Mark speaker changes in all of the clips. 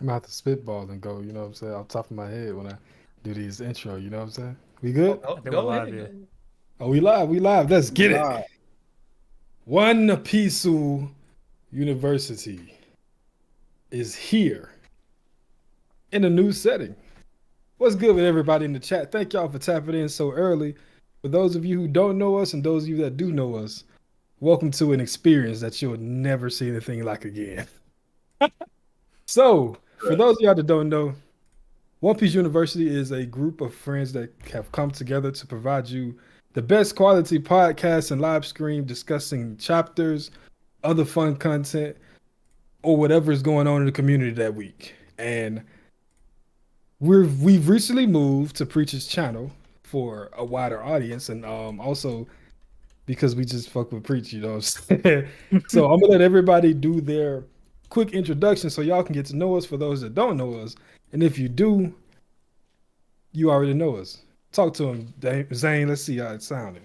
Speaker 1: I'm gonna have to spitball and go, you know what I'm saying, off the top of my head when I do these intro, you know what I'm saying? We good?
Speaker 2: I think we're
Speaker 3: Go
Speaker 2: live
Speaker 3: ahead.
Speaker 2: here.
Speaker 1: Oh, we live. Let's get it.
Speaker 4: Live.
Speaker 1: One Piece University is here in a new setting. What's good with everybody in the chat? Thank y'all for tapping in so early. For those of you who don't know us and those of you that do know us, welcome to an experience that you'll never see anything like again. So, for those of y'all that don't know, One Piece University is a group of friends that have come together to provide you the best quality podcasts and live stream discussing chapters, other fun content, or whatever is going on in the community that week. And we've recently moved to Preacher's channel for a wider audience, and also because we just fuck with Preach, you know what I'm saying? So I'm gonna let everybody do their quick introduction so y'all can get to know us for those that don't know us. And if you do, you already know us. Talk to him, Zane. Let's see how it's sounding.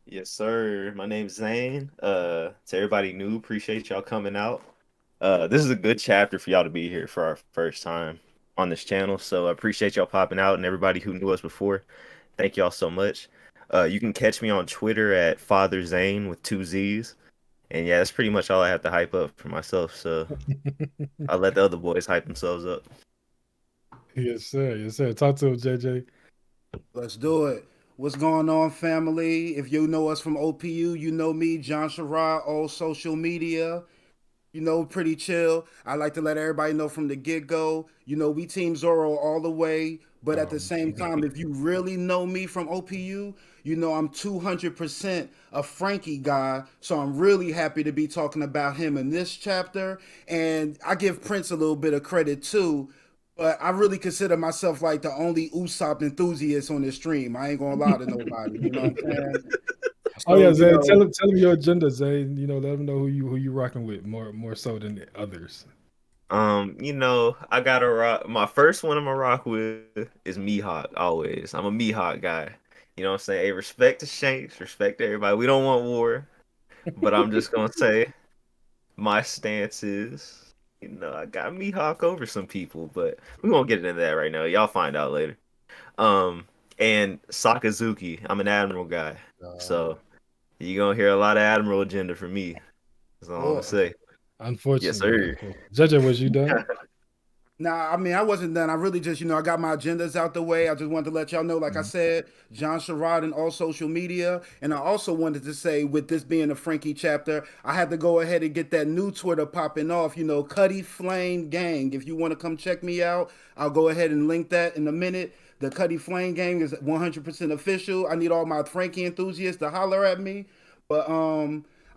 Speaker 5: Yes, sir. My name's Zane. To everybody new, appreciate y'all coming out. This is a good chapter for y'all to be here for our first time on this channel. So I appreciate y'all popping out, and everybody who knew us before. Thank y'all so much. You can catch me on Twitter at Father Zane with 2 Z's. And yeah, that's pretty much all I have to hype up for myself. So I'll let the other boys hype themselves up.
Speaker 1: Yes, sir. Yes, sir. Talk to him, JJ.
Speaker 4: Let's do it. What's going on, family? If you know us from OPU, you know me, John Sherrod, all social media. You know, pretty chill. I like to let everybody know from the get-go, you know, we team Zoro all the way. But at the same time, if you really know me from OPU, you know I'm 200% a Frankie guy. So I'm really happy to be talking about him in this chapter. And I give Prince a little bit of credit too. But I really consider myself like the only Usopp enthusiast on this stream. I ain't gonna lie to nobody. You know what I'm saying?
Speaker 1: Oh
Speaker 4: So,
Speaker 1: yeah,
Speaker 4: you
Speaker 1: Zane.
Speaker 4: know,
Speaker 1: Tell him your agenda, Zane. You know, let him know who you rocking with more so than the others.
Speaker 5: You know, I gotta rock. My first one I'm gonna rock with is Mihawk. Always, I'm a Mihawk guy. You know what I'm saying? Hey, respect to Shanks, respect to everybody. We don't want war, but I'm just gonna say my stance is, you know, I got Mihawk over some people, but we won't get into that right now. Y'all find out later. Um, and Sakazuki, I'm an Admiral guy, so you're gonna hear a lot of Admiral agenda from me. That's all I'm gonna say. Yes,
Speaker 1: Unfortunately,
Speaker 5: sir.
Speaker 1: JJ, was you done?
Speaker 4: Nah, I mean, I wasn't done. I really just, you know, I got my agendas out the way. I just wanted to let y'all know, like I said, John Sherrod in all social media. And I also wanted to say, with this being a Frankie chapter, I had to go ahead and get that new Twitter popping off, you know, Cuddy Flame Gang. If you want to come check me out, I'll go ahead and link that in a minute. The Cuddy Flame Gang is 100% official. I need all my Frankie enthusiasts to holler at me. But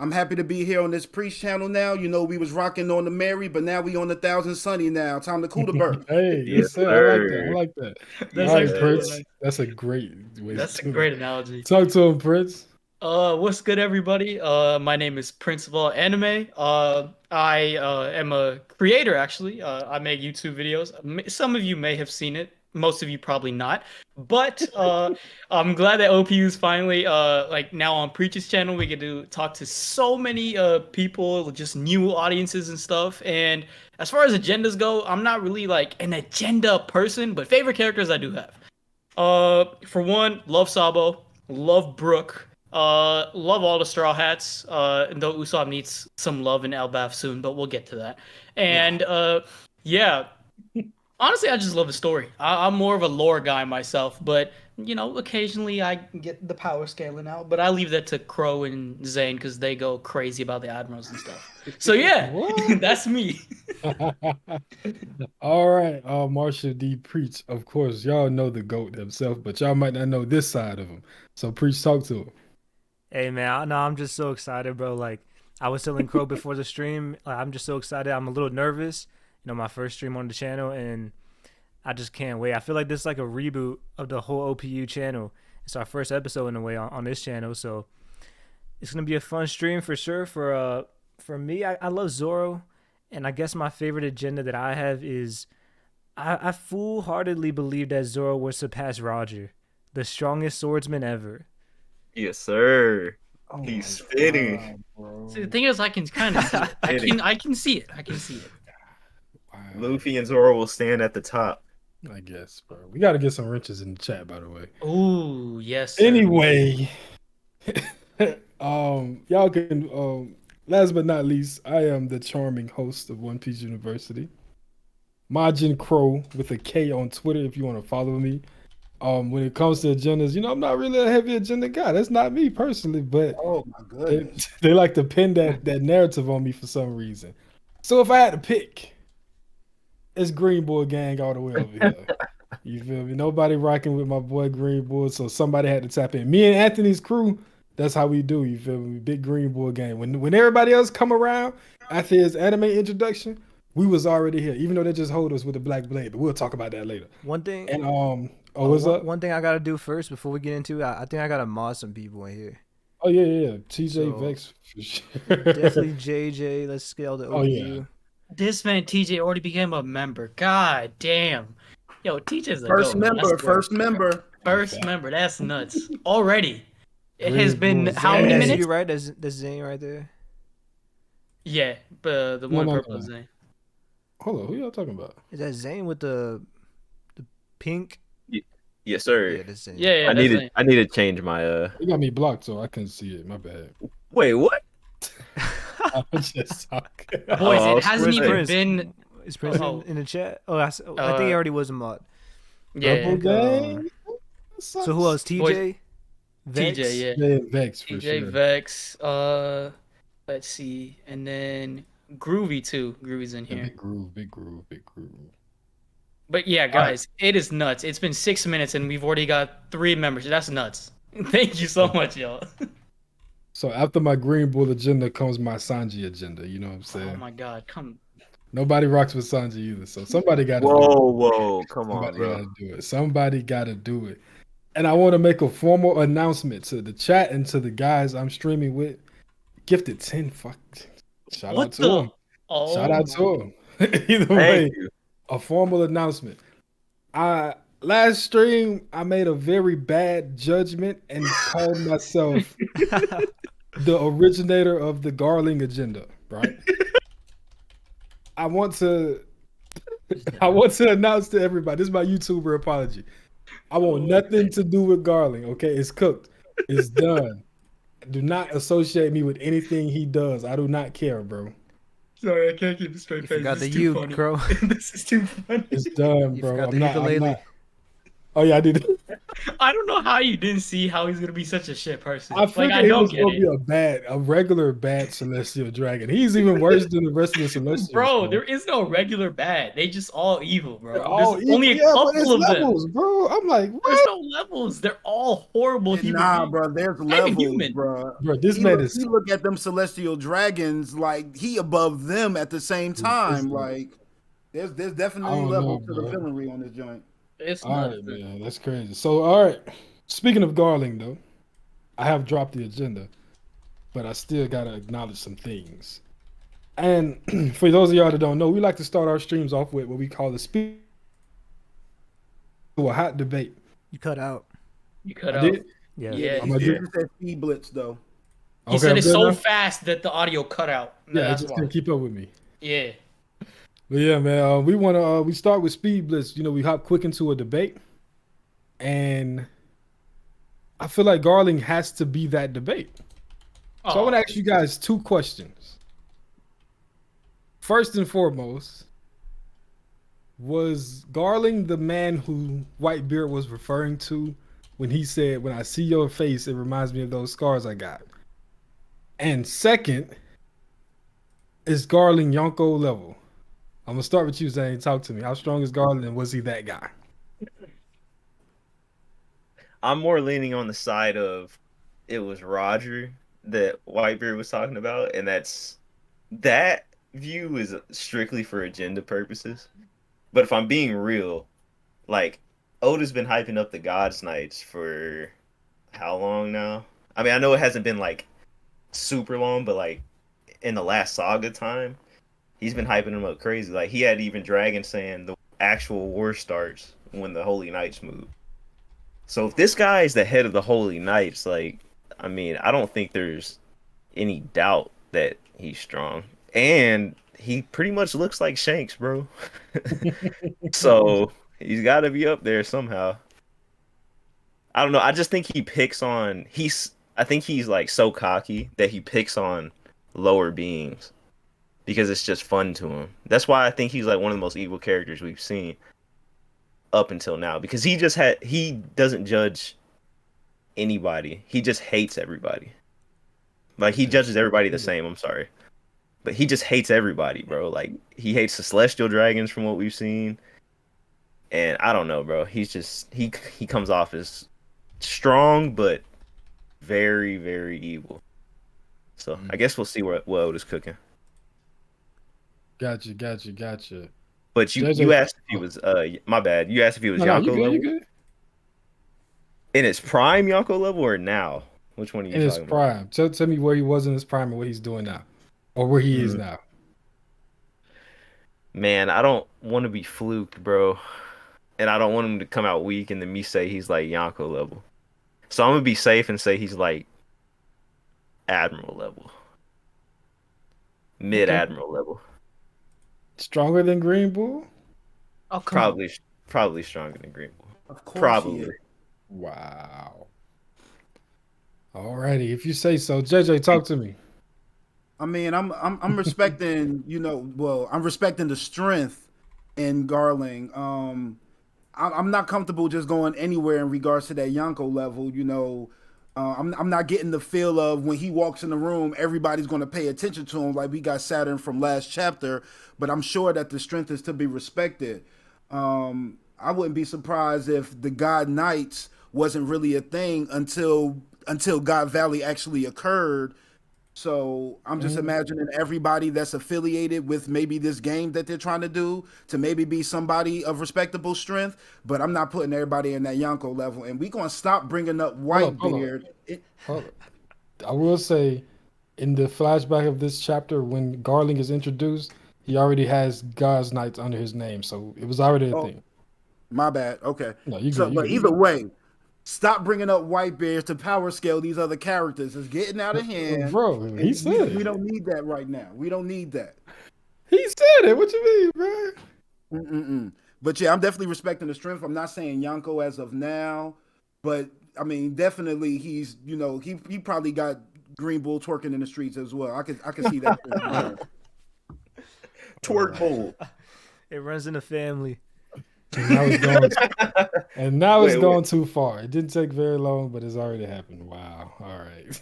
Speaker 4: I'm happy to be here on this Priest channel now. You know, we was rocking on the Mary, but now we on the Thousand Sunny now. Time to cool the bird.
Speaker 1: Hey,
Speaker 5: Yes,
Speaker 1: yes, sir. I like that. I
Speaker 5: sir.
Speaker 1: like that.
Speaker 3: That's
Speaker 1: All right,
Speaker 3: actually really
Speaker 1: Prince.
Speaker 3: nice.
Speaker 1: That's a great way
Speaker 3: That's
Speaker 1: to
Speaker 3: a
Speaker 1: do
Speaker 3: great
Speaker 1: it.
Speaker 3: analogy.
Speaker 1: Talk to him, Prince.
Speaker 3: What's good, everybody? My name is Prince of All Anime. I am a creator, actually. I make YouTube videos. Some of you may have seen it. Most of you probably not. But I'm glad that OPU is finally like now on Preach's channel. We get to talk to so many people, just new audiences and stuff. And as far as agendas go, I'm not really like an agenda person, but favorite characters I do have. For one, love Sabo, love Brook, love all the Straw Hats. Though Usopp needs some love in Elbaf soon, but we'll get to that. And yeah, honestly, I just love the story. I'm more of a lore guy myself, but you know, occasionally I get the power scaling out. But I leave that to Krow and Zane because they go crazy about the admirals and stuff. So yeah,
Speaker 1: What?
Speaker 3: that's me.
Speaker 1: All right, Marshall D. Preach. Of course, y'all know the GOAT himself, but y'all might not know this side of him. So Preach, talk to him.
Speaker 2: Hey man, no, I'm just so excited, bro. Like I was telling Crow before the stream, like, I'm just so excited. I'm a little nervous. You know, my first stream on the channel, and I just can't wait. I feel like this is like a reboot of the whole OPU channel. It's our first episode in a way on this channel, so it's gonna be a fun stream for sure. For me, I love Zoro, and I guess my favorite agenda that I have is I full-heartedly believe that Zoro will surpass Roger, the strongest swordsman ever.
Speaker 5: Yes, sir.
Speaker 4: Oh
Speaker 5: He's
Speaker 4: my
Speaker 5: fitting.
Speaker 4: God, bro.
Speaker 3: See, the thing is, I can kind of see it. I can see it. I can see it.
Speaker 1: Wow.
Speaker 5: Luffy and Zoro will stand at the top.
Speaker 1: I guess, bro. We got to get some wrenches in the chat, by the way.
Speaker 3: Ooh, yes. Sir.
Speaker 1: Anyway, y'all can. Last but not least, I am the charming host of One Piece University, Majin Krow with a K on Twitter. If you want to follow me. When it comes to agendas, I'm not really a heavy agenda guy. That's not me personally, but
Speaker 4: Oh my goodness.
Speaker 1: they like to pin that narrative on me for some reason. So if I had to pick, it's Greenbull gang all the way over here. You feel me? Nobody rocking with my boy Greenbull, so somebody had to tap in. Me and Anthony's crew, that's how we do. You feel me? Big Greenbull gang. When everybody else come around after his anime introduction, we was already here. Even though they just hold us with the black blade, but we'll talk about that later.
Speaker 2: One thing.
Speaker 1: And what's up?
Speaker 2: One thing I gotta do first before we get into it, I think I gotta mod some people in here.
Speaker 1: Oh yeah. TJ
Speaker 2: So,
Speaker 1: Vex for sure.
Speaker 2: Definitely JJ. Let's scale the OPU.
Speaker 1: Oh, yeah.
Speaker 3: This man TJ already became a member. God damn. Yo, TJ's a
Speaker 4: First
Speaker 3: goat, man.
Speaker 4: member,
Speaker 3: That's
Speaker 4: first
Speaker 3: dope.
Speaker 4: member.
Speaker 3: First member. That's nuts. Already. It has
Speaker 1: Greenbull
Speaker 3: been
Speaker 1: Zane.
Speaker 3: how many
Speaker 2: That's
Speaker 3: minutes?
Speaker 2: you, right? That's Zane right there.
Speaker 3: Yeah, but the one
Speaker 1: No.
Speaker 3: purple is name.
Speaker 1: Hold on, who y'all talking about?
Speaker 2: Is that Zane with the pink?
Speaker 5: Yes, sir.
Speaker 2: Yeah, that's Zane.
Speaker 3: Yeah,
Speaker 5: I need to change my
Speaker 1: You got me blocked, so I couldn't see it. My bad.
Speaker 5: Wait, what?
Speaker 1: I was just talking.
Speaker 3: Boys,
Speaker 5: Oh,
Speaker 3: it hasn't even
Speaker 2: Prince.
Speaker 3: been.
Speaker 2: Is Prince
Speaker 3: Oh.
Speaker 2: in the chat? Oh, I think he already was a mod.
Speaker 3: Yeah,
Speaker 1: Double gang.
Speaker 2: So who else? TJ? Vex?
Speaker 3: TJ, yeah.
Speaker 1: Yeah, Vex for
Speaker 3: TJ
Speaker 1: sure.
Speaker 3: Vex. Let's see, and then Groovy too. Groovy's in
Speaker 1: Yeah,
Speaker 3: here.
Speaker 1: big groove.
Speaker 3: But yeah, guys, it is nuts. It's been 6 minutes and we've already got 3 members. That's nuts. Thank you so much, y'all.
Speaker 1: So after my Greenbull agenda comes my Sanji agenda. You know what I'm saying?
Speaker 3: Oh my god, come.
Speaker 1: Nobody rocks with Sanji either. So somebody got to do it.
Speaker 5: Whoa, come on,
Speaker 1: Somebody
Speaker 5: bro.
Speaker 1: got to do it. Somebody got to do it. And I want to make a formal announcement to the chat and to the guys I'm streaming with. Gifted 10 shout
Speaker 3: What
Speaker 1: out to
Speaker 3: the?
Speaker 1: them.
Speaker 3: Oh,
Speaker 1: Shout out
Speaker 3: my-
Speaker 1: to them. Either way,
Speaker 5: Thank you.
Speaker 1: a formal announcement. Last stream I made a very bad judgment and called myself the originator of the Garling agenda, right? I want to announce to everybody, this is my YouTuber apology. I want nothing to do with Garling, okay? It's cooked. It's done. Do not associate me with anything he does. I do not care, bro.
Speaker 3: Sorry, I can't keep a straight
Speaker 2: You
Speaker 3: face.
Speaker 2: forgot
Speaker 3: This
Speaker 2: the
Speaker 3: is
Speaker 2: you,
Speaker 3: too funny.
Speaker 2: Crow.
Speaker 3: This is too funny.
Speaker 1: It's done,
Speaker 2: You
Speaker 1: bro.
Speaker 2: forgot
Speaker 1: I'm
Speaker 2: the
Speaker 1: not.
Speaker 2: ukulele.
Speaker 1: Oh yeah, I did.
Speaker 3: I don't know how you didn't see how he's gonna be such a shit person.
Speaker 1: I figured
Speaker 3: I
Speaker 1: he
Speaker 3: don't
Speaker 1: was
Speaker 3: get
Speaker 1: gonna
Speaker 3: it.
Speaker 1: be a regular bad celestial dragon. He's even worse than the rest of the celestials.
Speaker 3: Bro, there is no regular bad. They just all evil, bro.
Speaker 1: They're
Speaker 3: There's only a
Speaker 1: but it's
Speaker 3: couple of them.
Speaker 1: levels, bro. I'm like,
Speaker 3: There's
Speaker 1: what?
Speaker 3: no levels. They're all horrible human
Speaker 4: Nah,
Speaker 3: beings.
Speaker 4: bro, there's
Speaker 3: even
Speaker 4: levels,
Speaker 3: human.
Speaker 4: bro.
Speaker 1: Bro, this
Speaker 4: He
Speaker 1: man
Speaker 4: look,
Speaker 1: is.
Speaker 4: he look at them celestial dragons like he above them at the same time. Like there's
Speaker 1: I
Speaker 4: definitely
Speaker 1: don't
Speaker 4: levels
Speaker 1: know,
Speaker 4: to the
Speaker 1: bro.
Speaker 4: villainy on this joint.
Speaker 3: It's
Speaker 1: All
Speaker 3: nuts.
Speaker 1: right, man, that's crazy. So, all right. Speaking of Garling, though, I have dropped the agenda, but I still gotta acknowledge some things. And for those of y'all that don't know, we like to start our streams off with what we call a speed to a hot debate.
Speaker 2: You cut out.
Speaker 3: You cut
Speaker 1: I
Speaker 3: out.
Speaker 1: did.
Speaker 2: Yeah.
Speaker 3: Yeah.
Speaker 1: I'm gonna
Speaker 4: He
Speaker 1: do.
Speaker 4: said speed blitz though.
Speaker 3: He
Speaker 1: Okay,
Speaker 3: said
Speaker 1: I'm
Speaker 3: it
Speaker 1: good
Speaker 3: so
Speaker 1: now?
Speaker 3: fast that the audio cut out.
Speaker 1: Yeah, I
Speaker 3: That's
Speaker 1: just
Speaker 3: why.
Speaker 1: can't keep up with me.
Speaker 3: Yeah.
Speaker 1: But yeah, man, we want to. We start with speed blitz. We hop quick into a debate, and I feel like Garling has to be that debate. So I want to ask you guys 2 questions. First and foremost, was Garling the man who Whitebeard was referring to when he said, "When I see your face, it reminds me of those scars I got"? And second, is Garling Yonko level? I'm gonna start with you, Zane. Talk to me. How strong is Garling, and was he that guy?
Speaker 5: I'm more leaning on the side of it was Roger that Whitebeard was talking about, and that view is strictly for agenda purposes. But if I'm being real, like Oda's been hyping up the Gods Knights for how long now? I mean, I know it hasn't been like super long, but like in the last saga time, he's been hyping them up crazy. Like he had even Dragon saying the actual war starts when the Holy Knights move. So if this guy is the head of the Holy Knights, like, I mean, I don't think there's any doubt that he's strong. And he pretty much looks like Shanks, bro. So he's got to be up there somehow. I don't know. I just think he picks on. I think he's like so cocky that he picks on lower beings because it's just fun to him. That's why I think he's like one of the most evil characters we've seen up until now, because he doesn't judge anybody. He just hates everybody. Like, he judges everybody the same. I'm sorry, but he just hates everybody, bro. Like, he hates the celestial dragons from what we've seen, and I don't know, bro. He's just he comes off as strong but very, very evil. So I guess we'll see what Oda's cooking.
Speaker 1: Gotcha.
Speaker 5: But you asked if he was my bad. You asked if he was Yonko level.
Speaker 1: You good.
Speaker 5: In his prime Yonko level or now? Which one are you
Speaker 1: In his
Speaker 5: talking about?
Speaker 1: prime. Tell me where he was in his prime and what he's doing now. Or where he is now.
Speaker 5: Man, I don't want to be fluked, bro. And I don't want him to come out weak and then me say he's like Yonko level. So I'm gonna be safe and say he's like Admiral level. Mid-Admiral level.
Speaker 1: Stronger than Greenbull?
Speaker 3: Oh, come on.
Speaker 5: Probably stronger than Greenbull.
Speaker 4: Of course,
Speaker 5: Probably.
Speaker 1: Wow. Alrighty, if you say so. JJ, talk to me.
Speaker 4: I mean, I'm respecting, I'm respecting the strength in Garling. I'm not comfortable just going anywhere in regards to that Yonko level. I'm not getting the feel of when he walks in the room, everybody's going to pay attention to him like we got Saturn from last chapter. But I'm sure that the strength is to be respected. I wouldn't be surprised if the God Knights wasn't really a thing until God Valley actually occurred. So I'm just imagining everybody that's affiliated with maybe this game that they're trying to do to maybe be somebody of respectable strength. But I'm not putting everybody in that Yonko level. And we're going to stop bringing up Whitebeard.
Speaker 1: Hold up. I will say, in the flashback of this chapter, when Garling is introduced, he already has God's Knights under his name. So it was already a thing.
Speaker 4: My bad. Okay.
Speaker 1: No, you
Speaker 4: so,
Speaker 1: good.
Speaker 4: But either way, stop bringing up Whitebeard to power scale these other characters. It's getting out of hand.
Speaker 1: Bro, he said
Speaker 4: we don't need that right now. We don't need that.
Speaker 1: He said it. What you mean, bro?
Speaker 4: But yeah, I'm definitely respecting the strength. I'm not saying Yonko as of now, but I mean, definitely he's, he probably got Greenbull twerking in the streets as well. I can see that.
Speaker 5: Twerk bowl.
Speaker 2: It runs in the family.
Speaker 1: And now it's going too far. It didn't take very long, but it's already happened. Wow. All right.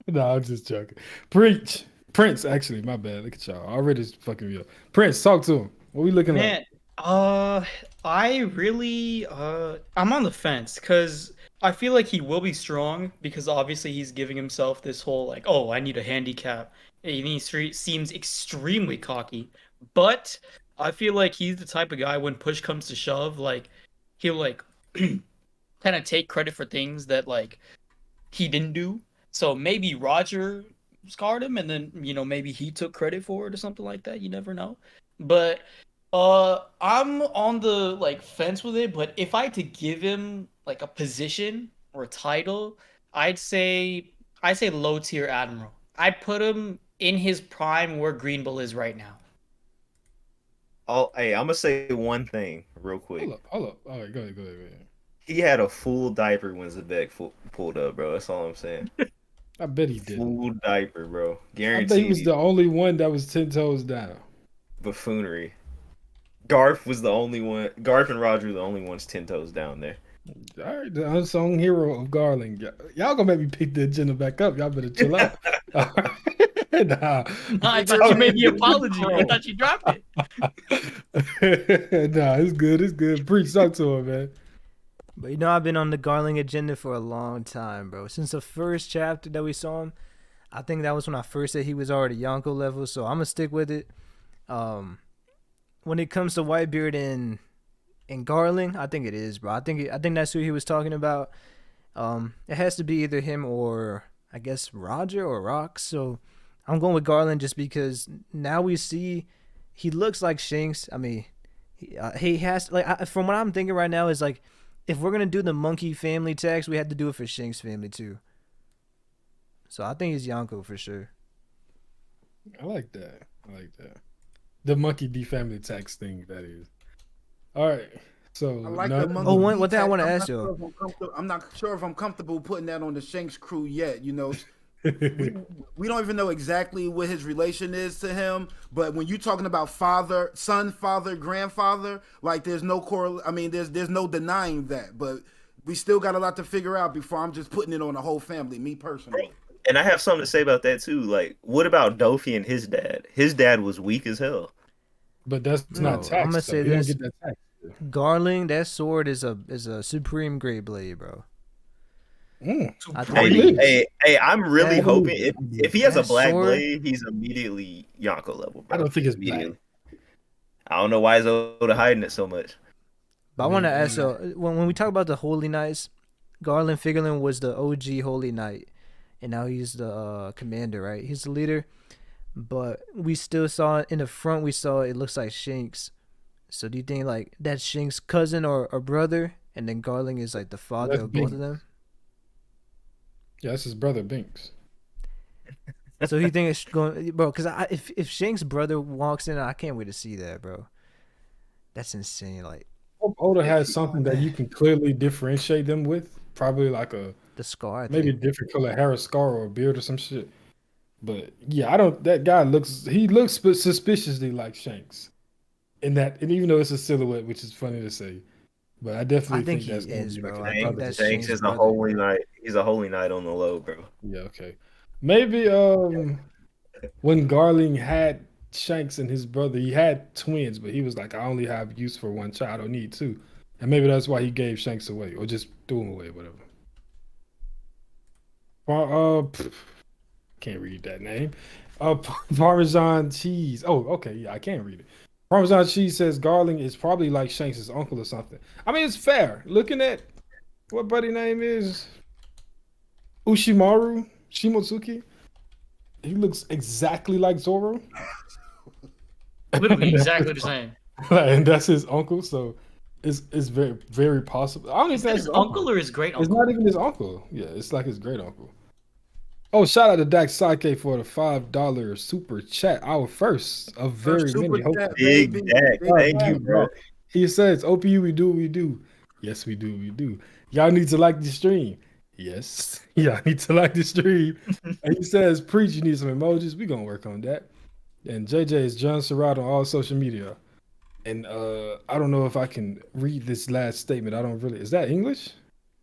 Speaker 1: No, I'm just joking. Preach. Prince, actually, my bad. Look at y'all. Already fucking me up. Prince, talk to him. What we looking at?
Speaker 3: I really I'm on the fence because I feel like he will be strong because obviously he's giving himself this whole like, oh, I need a handicap. And he seems extremely cocky. But I feel like he's the type of guy when push comes to shove, like he'll like kind of take credit for things that like he didn't do. So maybe Roger scarred him, and then maybe he took credit for it or something like that. You never know. But I'm on the like fence with it. But if I had to give him like a position or a title, I'd say low tier Admiral. I'd put him in his prime where Greenbull is right now.
Speaker 5: Hey, I'm gonna say one thing real quick.
Speaker 1: Hold up. All right, go ahead.
Speaker 5: He had a full diaper when Zebek pulled up, bro. That's all I'm saying.
Speaker 1: I bet he did.
Speaker 5: Full diaper, bro. Guaranteed.
Speaker 1: I bet he was the only one that was 10 toes down.
Speaker 5: Buffoonery. Garp was the only one. Garp and Roger the only ones 10 toes down there.
Speaker 1: All right, the unsung hero of Garling. Y'all gonna make me pick the agenda back up. Y'all better chill out. Nah.
Speaker 3: I thought you made the apology. I thought you dropped it.
Speaker 1: Nah, it's good. Preach, talk to him, man.
Speaker 2: But I've been on the Garling agenda for a long time, bro. Since the first chapter that we saw him, I think that was when I first said he was already Yonko level, so I'm gonna stick with it. When it comes to Whitebeard and Garling, I think it is, bro. I think that's who he was talking about. It has to be either him or I guess Roger or Rock. So I'm going with Garling just because now we see he looks like Shanks. I mean, he has like from what I'm thinking right now is like if we're gonna do the monkey family tax, we have to do it for Shanks family too. So I think he's Yonko for sure.
Speaker 1: I like that. The monkey D family tax thing, that is. All right. So
Speaker 4: I like
Speaker 1: none-
Speaker 4: the monkey.
Speaker 2: Oh, one
Speaker 4: D
Speaker 2: thing I
Speaker 4: tag.
Speaker 2: want to
Speaker 4: I'm
Speaker 2: ask
Speaker 4: not
Speaker 2: you.
Speaker 4: sure if I'm comfortable- I'm not sure if I'm comfortable putting that on the Shanks crew yet. You know, we don't even know exactly what his relation is to him. But when you're talking about father, son, father, grandfather, like there's no I mean, there's no denying that. But we still got a lot to figure out before I'm just putting it on the whole family. Me personally.
Speaker 5: And I have something to say about that too. Like, what about Dofi and his dad? His dad was weak as hell.
Speaker 1: but that's
Speaker 2: Bro,
Speaker 1: not
Speaker 2: I'm
Speaker 1: tax.
Speaker 2: gonna
Speaker 1: though.
Speaker 2: say
Speaker 1: He don't
Speaker 2: this.
Speaker 1: get that tax.
Speaker 2: Garling, that sword is a supreme grade blade, bro. I
Speaker 5: Hey, I'm really
Speaker 1: Yeah,
Speaker 5: hoping if he has a
Speaker 2: that
Speaker 5: black
Speaker 2: sword-
Speaker 5: blade, he's immediately Yonko level, bro.
Speaker 1: I don't think it's black.
Speaker 5: Immediately. I don't know why he's Oda hiding it so much.
Speaker 2: But I want to ask, when we talk about the Holy Knights, Garling Figurland was the OG Holy Knight, and now he's the commander, right? He's the leader. But we still saw in the front, we saw it looks like Shanks. So do you think like that's Shanks' cousin or brother, and then Garling is like the father
Speaker 1: That's
Speaker 2: of both of
Speaker 1: Binks.
Speaker 2: them?
Speaker 1: Yeah, that's his brother Binks.
Speaker 2: So you think it's going, bro? Because if Shanks' brother walks in, I can't wait to see that, bro. That's insane. Like
Speaker 1: Hope Oda has something that you can clearly differentiate them with. Probably like a
Speaker 2: the scar. I
Speaker 1: maybe a
Speaker 2: think.
Speaker 1: different color hair, or scar, or a beard, or some shit. But yeah, I don't. That guy looks. He looks suspiciously like Shanks. In that, and even though it's a silhouette, which is funny to say, but I definitely
Speaker 2: I think
Speaker 1: that's
Speaker 2: he
Speaker 1: gonna
Speaker 2: is,
Speaker 1: be
Speaker 2: bro.
Speaker 1: like
Speaker 2: I
Speaker 1: his
Speaker 2: think
Speaker 1: brother.
Speaker 2: that's
Speaker 5: Shanks
Speaker 2: Shanks'
Speaker 5: is a
Speaker 2: brother.
Speaker 5: holy knight. He's a holy knight on the low, bro.
Speaker 1: Yeah, okay. Maybe when Garling had Shanks and his brother, he had twins, but he was like, I only have use for one child, I don't need two. And maybe that's why he gave Shanks away, or just threw him away, whatever. Can't read that name. Parmesan cheese. Oh, okay, yeah, I can't read it. Parmesan cheese says Garling is probably like Shanks' uncle or something. I mean, it's fair. Looking at what buddy name is Ushimaru Shimotsuki. He looks exactly like Zoro.
Speaker 3: Literally exactly the same.
Speaker 1: And that's his uncle, so it's very, very possible. I don't even
Speaker 3: Is
Speaker 1: think
Speaker 3: that
Speaker 1: it's
Speaker 3: his uncle or his great
Speaker 1: It's
Speaker 3: uncle?
Speaker 1: not even his uncle. Yeah, it's like his great uncle. Oh, shout out to Dax Sake for the $5 super chat. Our first of very
Speaker 4: Super
Speaker 1: many.
Speaker 4: chat,
Speaker 5: Big
Speaker 4: baby.
Speaker 5: Dak.
Speaker 4: Big
Speaker 5: Thank
Speaker 4: Dak.
Speaker 5: you, bro.
Speaker 1: He says, OPU, we do, we do. Yes, we do, we do. Y'all need to like the stream. Yes, y'all need to like the stream. And he says, preach, you need some emojis. We gonna work on that. And JJ is John Serrato on all social media. And I don't know if I can read this last statement. I don't really. Is that English?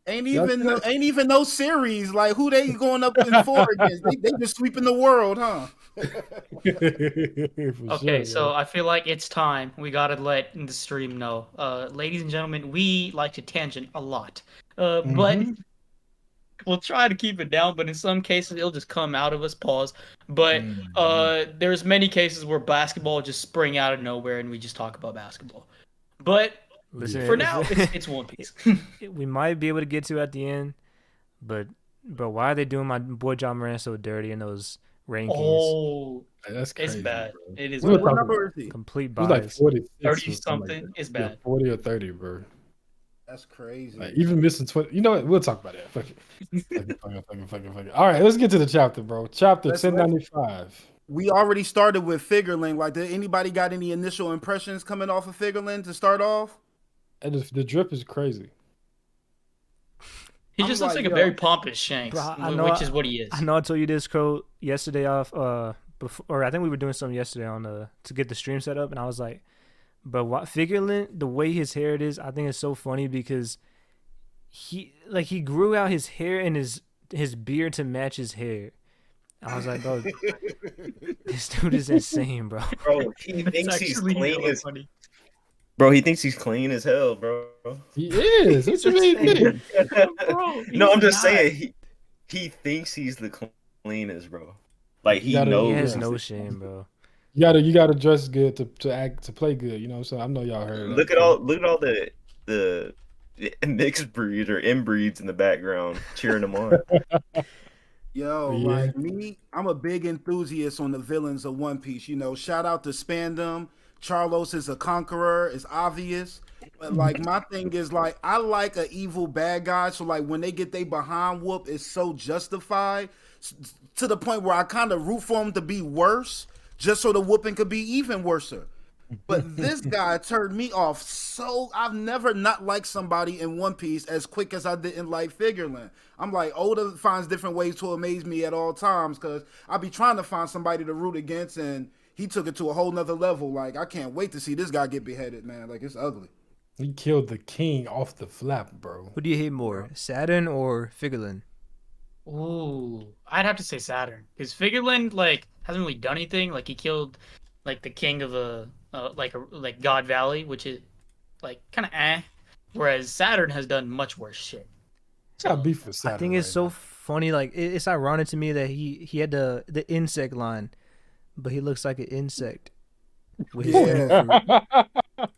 Speaker 4: Ain't
Speaker 1: Y'all
Speaker 4: even
Speaker 1: see that?
Speaker 4: ain't even no series. Like who they going up in for against? They just sweeping the world, huh?
Speaker 1: For
Speaker 3: Okay,
Speaker 1: sure,
Speaker 3: so
Speaker 1: man.
Speaker 3: I feel like it's time. We gotta let the stream know. Ladies and gentlemen, we like to tangent a lot. But
Speaker 1: Mhm.
Speaker 3: we'll try to keep it down, but in some cases it'll just come out of us, pause. But there's many cases where basketball just spring out of nowhere and we just talk about basketball. But
Speaker 2: Listen,
Speaker 3: for now, it's One Piece.
Speaker 2: we might be able to get to at the end, but bro, why are they doing my boy John Moran so dirty in those rankings?
Speaker 3: Oh,
Speaker 1: That's crazy.
Speaker 3: it's bad.
Speaker 1: Bro.
Speaker 3: It is
Speaker 1: We'll
Speaker 3: bad.
Speaker 4: What
Speaker 1: talk
Speaker 4: number
Speaker 1: about
Speaker 4: is he?
Speaker 2: Complete
Speaker 1: It was like
Speaker 2: bias.
Speaker 1: 46
Speaker 3: 30
Speaker 1: or something
Speaker 3: something
Speaker 1: like
Speaker 3: is
Speaker 1: that. Yeah,
Speaker 3: bad.
Speaker 1: 40 or 30, bro.
Speaker 4: That's crazy.
Speaker 1: Like, even missing 20. You know what? We'll talk about that. Fuck it. Fuck it. All right, let's get to the chapter, bro. Chapter
Speaker 4: Let's-
Speaker 1: 1095.
Speaker 4: We already started with Figurland. Like, did anybody got any initial impressions coming off of Figurland to start off?
Speaker 1: And the drip is crazy.
Speaker 3: He
Speaker 4: I'm
Speaker 3: just looks
Speaker 4: like,
Speaker 3: like a
Speaker 4: yo.
Speaker 3: very pompous Shanks,
Speaker 2: Bro, I know
Speaker 3: which is what he is.
Speaker 2: I know I told you this, Krow, yesterday off. Before, or I think we were doing something yesterday on to get the stream set up, and I was like, but what Figurland, the way his hair it is, I think it's so funny because he grew out his hair and his beard to match his hair. I was like, bro, this dude is insane, bro.
Speaker 5: Bro, he
Speaker 3: It's
Speaker 5: thinks he's
Speaker 3: actually
Speaker 5: clean
Speaker 3: hella
Speaker 5: as
Speaker 3: funny.
Speaker 5: bro. He thinks he's clean as hell, bro.
Speaker 1: He is. What you mean?
Speaker 2: insane.
Speaker 3: Bro,
Speaker 5: No, I'm
Speaker 3: he's
Speaker 5: just
Speaker 3: not.
Speaker 5: saying he thinks he's the cleanest, bro. Like
Speaker 1: You
Speaker 5: he
Speaker 1: gotta-
Speaker 5: knows.
Speaker 2: He has
Speaker 1: Yeah.
Speaker 2: no shame, bro.
Speaker 1: You gotta dress good to play good. You know what I'm saying? I know y'all heard.
Speaker 5: Look at all the mixed breed or inbreeds in the background cheering him on.
Speaker 4: Yo,
Speaker 1: Yeah.
Speaker 4: like me, I'm a big enthusiast on the villains of One Piece. You know, shout out to Spandam. Charlos is a conqueror, it's obvious. But like my thing is like I like a evil bad guy. So like when they get they behind whoop, it's so justified to the point where I kind of root for them to be worse. just so the whooping could be even worser. But this guy turned me off so I've never not liked somebody in One Piece as quick as I didn't like Figureland. I'm like, Oda finds different ways to amaze me at all times because I be trying to find somebody to root against, and he took it to a whole nother level. Like, I can't wait to see this guy get beheaded, man. Like, it's ugly.
Speaker 1: He killed the king off the flap, bro.
Speaker 2: Who do you hate more, Saturn or Figurland?
Speaker 3: Ooh, I'd have to say Saturn because Figureland like hasn't really done anything. Like he killed like the king of like God Valley, which is like kind of whereas Saturn has done much worse shit.
Speaker 1: Got beef with Saturn.
Speaker 2: I think it's
Speaker 1: right
Speaker 2: so
Speaker 1: now.
Speaker 2: funny. Like it's ironic to me that he had the insect line, but he looks like an insect. With his
Speaker 4: Yeah.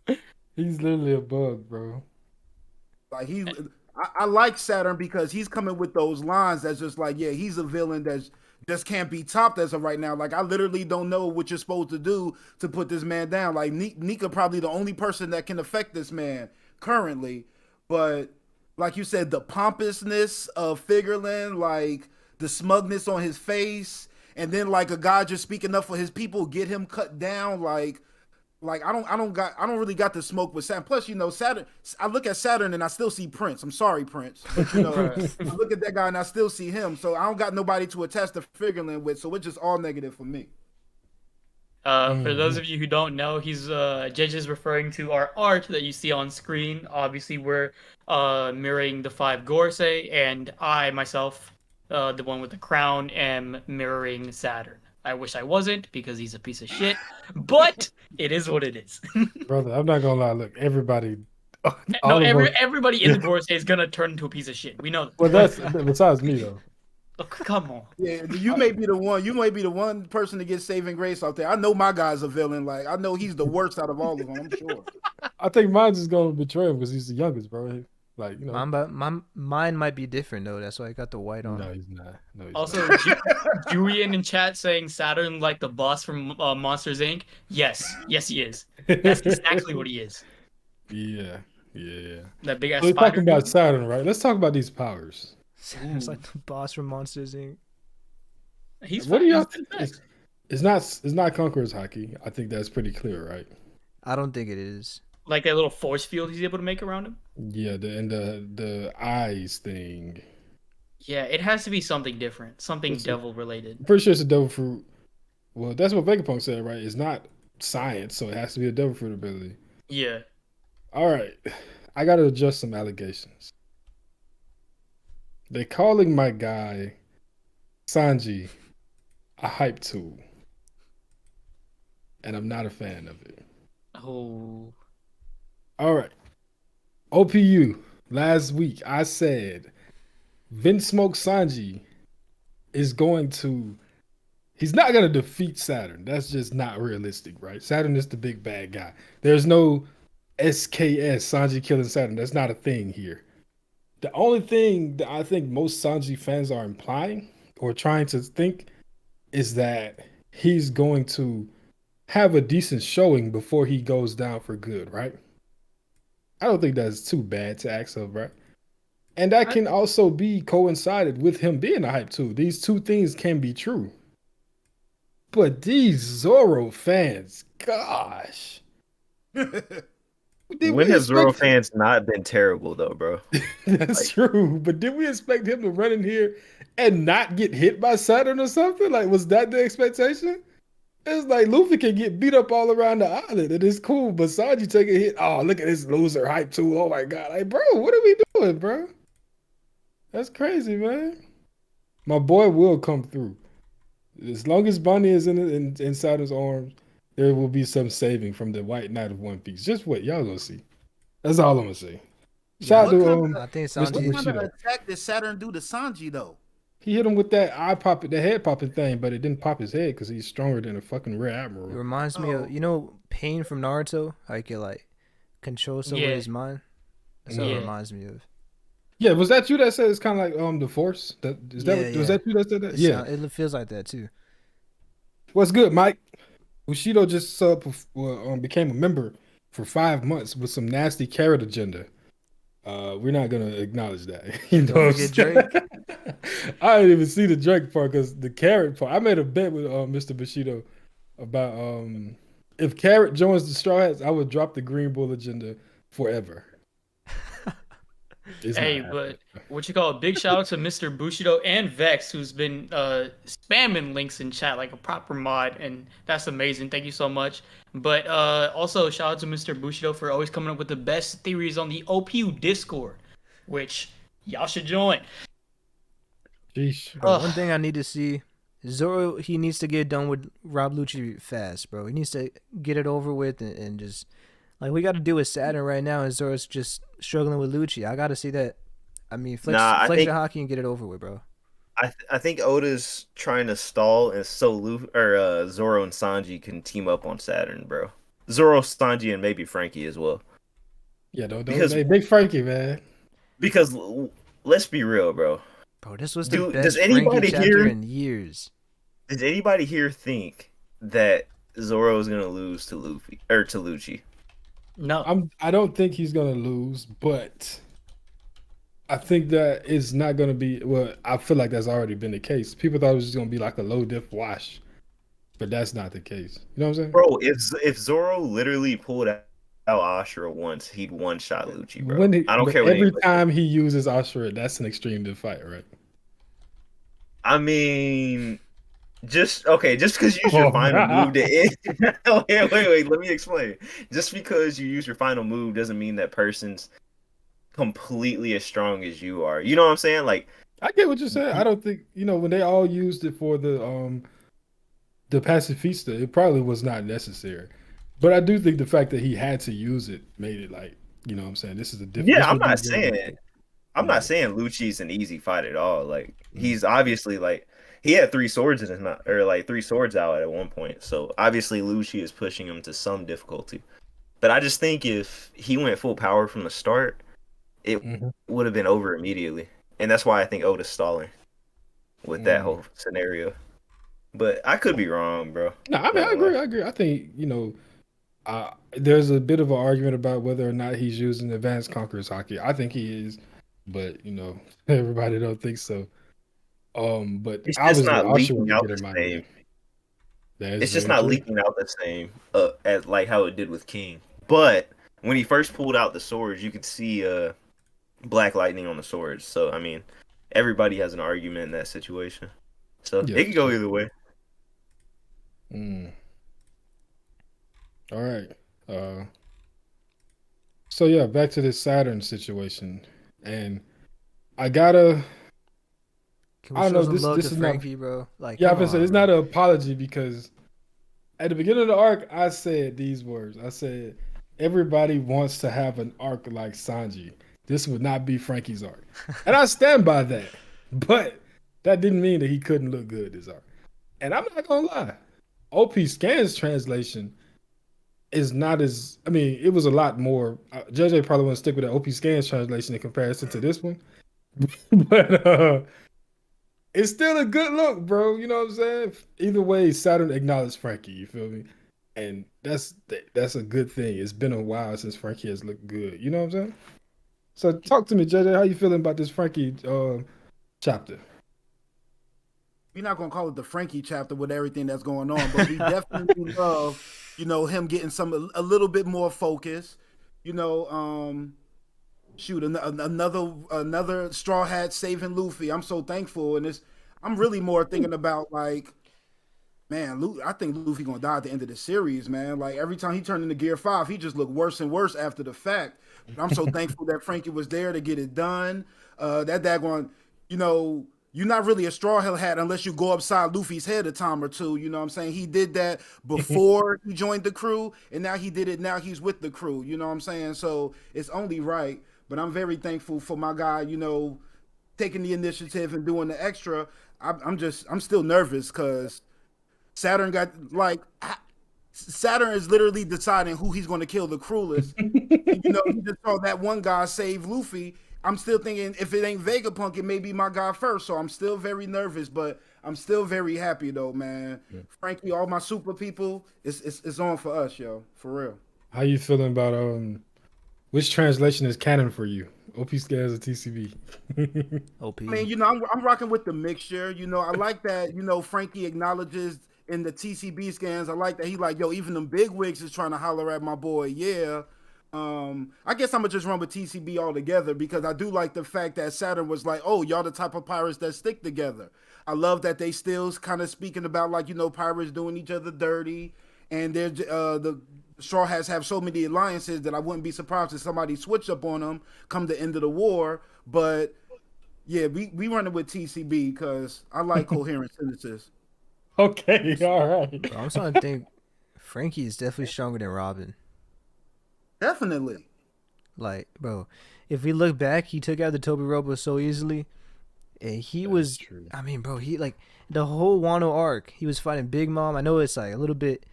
Speaker 2: fruit.
Speaker 1: He's literally a bug, bro.
Speaker 4: Like I like Saturn because he's coming with those lines that's just like, yeah, he's a villain that's just can't be topped as of right now. Like I literally don't know what you're supposed to do to put this man down. Like Nika probably the only person that can affect this man currently, but like you said, the pompousness of Figureland, like the smugness on his face, and then like a guy just speaking up for his people, get him cut down, like I don't really got the smoke with Saturn. Plus, you know, Saturn. I look at Saturn and I still see Prince. I'm sorry, Prince, but you know, I look at that guy and I still see him. So I don't got nobody to attach to Figureland with. So it's just all negative for me.
Speaker 3: For those of you who don't know, he's JJ's referring to our art that you see on screen. Obviously, we're mirroring the 5 Gorosei, and I myself, the one with the crown, am mirroring Saturn. I wish I wasn't because he's a piece of shit, but it is what it is.
Speaker 1: Brother, I'm not gonna lie. Look, everybody.
Speaker 3: No, everybody in the Gorosei is gonna turn into a piece of shit. We know that.
Speaker 1: Well, that's besides me though.
Speaker 3: Oh, come on.
Speaker 4: Yeah, you may be the one. You may be the one person to get saving grace out there. I know my guy's a villain. Like I know he's the worst out of all of them. I'm sure.
Speaker 1: I think mine's just gonna betray him because he's the youngest, bro. Like, you know.
Speaker 2: Mine might be different though. That's why I got the white on.
Speaker 1: No, he's not. No, he's
Speaker 3: Also,
Speaker 1: not.
Speaker 3: Julian in chat saying Saturn like the boss from Monsters Inc. Yes, he is. That's exactly what he is.
Speaker 1: Yeah.
Speaker 3: That big ass
Speaker 1: We're
Speaker 3: spider.
Speaker 1: talking about Saturn, right? Let's talk about these powers.
Speaker 2: Saturn's like the boss from Monsters Inc.
Speaker 3: He's
Speaker 1: What do y'all
Speaker 3: he's
Speaker 1: think?
Speaker 3: the best.
Speaker 1: It's not Conqueror's Haki. I think that's pretty clear, right?
Speaker 2: I don't think it is.
Speaker 3: Like that little force field he's able to make around him.
Speaker 1: Yeah, the eyes thing.
Speaker 3: Yeah, it has to be something different, something
Speaker 1: What's it?
Speaker 3: devil related.
Speaker 1: I'm pretty sure it's a devil fruit. Well, that's what Vegapunk said, right? It's not science, so it has to be a devil fruit ability.
Speaker 3: Yeah.
Speaker 1: All right, I gotta adjust some allegations. They calling my guy Sanji a hype tool, and I'm not a fan of it.
Speaker 3: Oh.
Speaker 1: All right, OPU. Last week I said Vinsmoke Sanji is going to. He's not going to defeat Saturn. That's just not realistic, right? Saturn is the big bad guy. There's no SKS, Sanji killing Saturn. That's not a thing here. The only thing that I think most Sanji fans are implying or trying to think is that he's going to have a decent showing before he goes down for good, right? I don't think that's too bad to ask of, right? And that can also be coincided with him being a hype too. These two things can be true. But these Zoro fans, gosh.
Speaker 5: When have Zoro fans not been terrible though, bro?
Speaker 1: That's true. But did we expect him to run in here and not get hit by Saturn or something? Like, was that the expectation? It's like Luffy can get beat up all around the island and it's cool, but Sanji take a hit. Oh, look at this loser hype too. Oh my god. Like, bro, what are we doing, bro? That's crazy, man. My boy will come through. As long as Bonnie is in Saturn's arms, there will be some saving from the White Knight of One Piece. Just wait, y'all gonna see. That's all I'm gonna say. Shout out to
Speaker 2: I think
Speaker 1: Mr.
Speaker 2: Sanji.
Speaker 4: What kind
Speaker 1: Bushido.
Speaker 4: of attack did Saturn do to Sanji though?
Speaker 1: He hit him with that the head popping thing, but it didn't pop his head because he's stronger than a fucking Red
Speaker 2: It
Speaker 1: Admiral.
Speaker 2: reminds me of Pain from Naruto. How you can like control somebody's mind. That's what it
Speaker 3: Yeah.
Speaker 2: reminds me of.
Speaker 1: Yeah, was that you that said it's kind of like the Force? Was that you that said that? Yeah.
Speaker 2: It feels like that too.
Speaker 1: What's good, Mike? Bushido just became a member for 5 months with some nasty carrot agenda. We're not gonna acknowledge that. You know,
Speaker 2: Don't forget Drake.
Speaker 1: I didn't even see the Drake part because the carrot part. I made a bet with Mr. Bushido about if Carrot joins the Straw Hats, I would drop the Greenbull agenda forever. It's
Speaker 3: Hey,
Speaker 1: not happening.
Speaker 3: but what you call a big shout out to Mr. Bushido and Vex, who's been spamming links in chat like a proper mod, and that's amazing. Thank you so much. But also shout out to Mr. Bushido for always coming up with the best theories on the OPU Discord, which y'all should join.
Speaker 1: Sheesh.
Speaker 2: Bro, one thing I need to see, Zoro, he needs to get done with Rob Lucci fast, bro. He needs to get it over with and just like we got to do with Saturn right now, and Zoro's just struggling with Lucci. I got to see that. I mean, flex
Speaker 5: I
Speaker 2: the
Speaker 5: think
Speaker 2: hockey and get it over with, bro.
Speaker 5: I think Oda's trying to stall, and so Zoro and Sanji can team up on Saturn, bro. Zoro, Sanji, and maybe Frankie as well.
Speaker 1: Yeah, don't
Speaker 5: Because-
Speaker 1: hey, big Frankie, man.
Speaker 5: Because let's be real, bro.
Speaker 2: Bro, this was the
Speaker 5: Dude,
Speaker 2: best
Speaker 5: does anybody
Speaker 2: Frankie chapter
Speaker 5: here-
Speaker 2: in years.
Speaker 5: Did anybody here think that Zoro is gonna lose to Luffy or to Lucci?
Speaker 3: No,
Speaker 1: I don't think he's gonna lose, but I think that it's not gonna be. Well, I feel like that's already been the case. People thought it was just gonna be like a low diff wash, but that's not the case. You know what I'm saying?
Speaker 5: Bro, if Zoro literally pulled out Ashura once, he'd one shot Lucci, bro. I don't
Speaker 1: but
Speaker 5: care what
Speaker 1: every
Speaker 5: anybody-
Speaker 1: time he uses Ashura, that's an extreme diff fight, right?
Speaker 5: I mean, just because you use your
Speaker 1: Oh,
Speaker 5: final
Speaker 1: nah.
Speaker 5: move to end. Wait, let me explain. Just because you use your final move doesn't mean that person's completely as strong as you are. You know what I'm saying? Like,
Speaker 1: I get what you're saying. I don't think when they all used it for the pacifista, it probably was not necessary. But I do think the fact that he had to use it made it like, what I'm saying, this is a different.
Speaker 5: yeah, I'm not saying Lucci's an easy fight at all. Like, he's obviously like he had 3 swords in his mouth, or like 3 swords out at one point. So obviously Lucci is pushing him to some difficulty. But I just think if he went full power from the start, it would have been over immediately. And that's why I think Oda's stalling with that whole scenario. But I could be wrong, bro.
Speaker 1: No, I mean, I agree. I think, there's a bit of an argument about whether or not he's using advanced conquerors hockey. I think he is, but everybody don't think so. But
Speaker 5: It's just
Speaker 1: obviously,
Speaker 5: not
Speaker 1: Ashura
Speaker 5: leaking
Speaker 1: would
Speaker 5: out
Speaker 1: get
Speaker 5: the
Speaker 1: him out of
Speaker 5: same.
Speaker 1: there.
Speaker 5: It's just not leaking out the same as like how it did with King. But when he first pulled out the swords, you could see Black Lightning on the swords. So I mean, everybody has an argument in that situation. So
Speaker 1: Yeah.
Speaker 5: it could go either way.
Speaker 1: All right. So yeah, back to this Saturn situation, and I gotta.
Speaker 2: Can
Speaker 1: I
Speaker 2: we
Speaker 1: don't
Speaker 2: show
Speaker 1: know,
Speaker 2: some
Speaker 1: this-
Speaker 2: love
Speaker 1: this
Speaker 2: to
Speaker 1: is not-
Speaker 2: Frankie, bro? Like,
Speaker 1: Yeah,
Speaker 2: come
Speaker 1: I'm gonna say
Speaker 2: on,
Speaker 1: it's
Speaker 2: bro.
Speaker 1: not an apology because at the beginning of the arc, I said these words. I said everybody wants to have an arc like Sanji. This would not be Frankie's arc, and I stand by that. But that didn't mean that he couldn't look good this arc. And I'm not gonna lie, OP Scan's translation is not as. I mean, it was a lot more. JJ probably want to stick with the OP Scan's translation in comparison to this one, but it's still a good look, bro. You know what I'm saying? Either way, Saturn acknowledged Frankie. You feel me? And that's a good thing. It's been a while since Frankie has looked good. You know what I'm saying? So talk to me, JJ. How you feeling about this Frankie chapter?
Speaker 4: We're not gonna call it the Frankie chapter with everything that's going on, but we definitely love, him getting a little bit more focus. Shoot, another Straw Hat saving Luffy. I'm so thankful, and I'm really more thinking about like, man, I think Luffy gonna die at the end of the series, man. Like every time he turned into Gear 5, he just looked worse and worse after the fact. But I'm so thankful that Frankie was there to get it done. That daggone, you're not really a Straw Hat unless you go upside Luffy's head a time or two. You know what I'm saying? He did that before he joined the crew, and now he did it. Now he's with the crew. You know what I'm saying? So it's only right. But I'm very thankful for my guy, taking the initiative and doing the extra. I'm still nervous because Saturn is literally deciding who he's going to kill the cruelest. He just saw that one guy save Luffy. I'm still thinking if it ain't Vegapunk, it may be my guy first. So I'm still very nervous, but I'm still very happy though, man. Yeah. Frankie, all my super people, it's on for us, yo, for real.
Speaker 1: How you feeling about which translation is canon for you? OP Scans or TCB?
Speaker 2: OP.
Speaker 4: I mean, I'm rocking with the mixture. I like that. Frankie acknowledges in the TCB scans. I like that he like, yo, even them big wigs is trying to holler at my boy. Yeah. I guess I'm gonna just run with TCB altogether because I do like the fact that Saturn was like, oh, y'all the type of pirates that stick together. I love that they still kind of speaking about like, pirates doing each other dirty, and they're the Straw Hats have so many alliances that I wouldn't be surprised if somebody switched up on them come the end of the war. But yeah, we running with TCB because I like coherent sentences.
Speaker 1: Okay, all right.
Speaker 2: Bro, I'm starting to think Frankie is definitely stronger than Robin.
Speaker 4: Definitely.
Speaker 2: Like, bro, if we look back, he took out the Toby Robo so easily. And he was,
Speaker 1: true.
Speaker 2: I mean, bro, he like the whole Wano arc, he was fighting Big Mom. I know it's like a little bit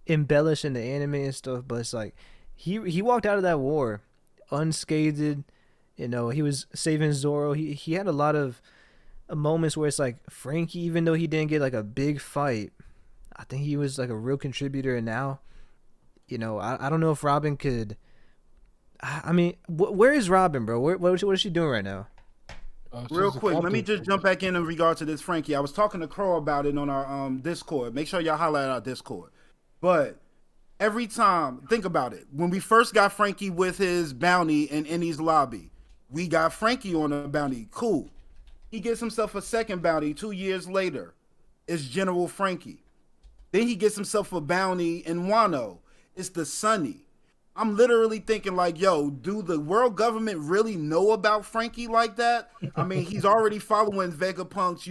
Speaker 2: embellished in the anime and stuff, but it's like he walked out of that war unscathed. He was saving Zoro. He had a lot of moments where it's like Frankie, even though he didn't get like a big fight, I think he was like a real contributor. And now, I don't know if Robin could. I mean, where is Robin, bro? What is she doing right now?
Speaker 4: Real quick, let me just jump back in regard to this Frankie. I was talking to Krow about it on our Discord. Make sure y'all highlight our Discord. But every time, think about it. When we first got Frankie with his bounty in Eni's lobby, we got Frankie on a bounty. Cool. He gets himself a second bounty 2 years later. It's General Frankie. Then he gets himself a bounty in Wano. It's the Sunny. I'm literally thinking like, yo, do the world government really know about Frankie like that? I mean, he's already following Vegapunk's,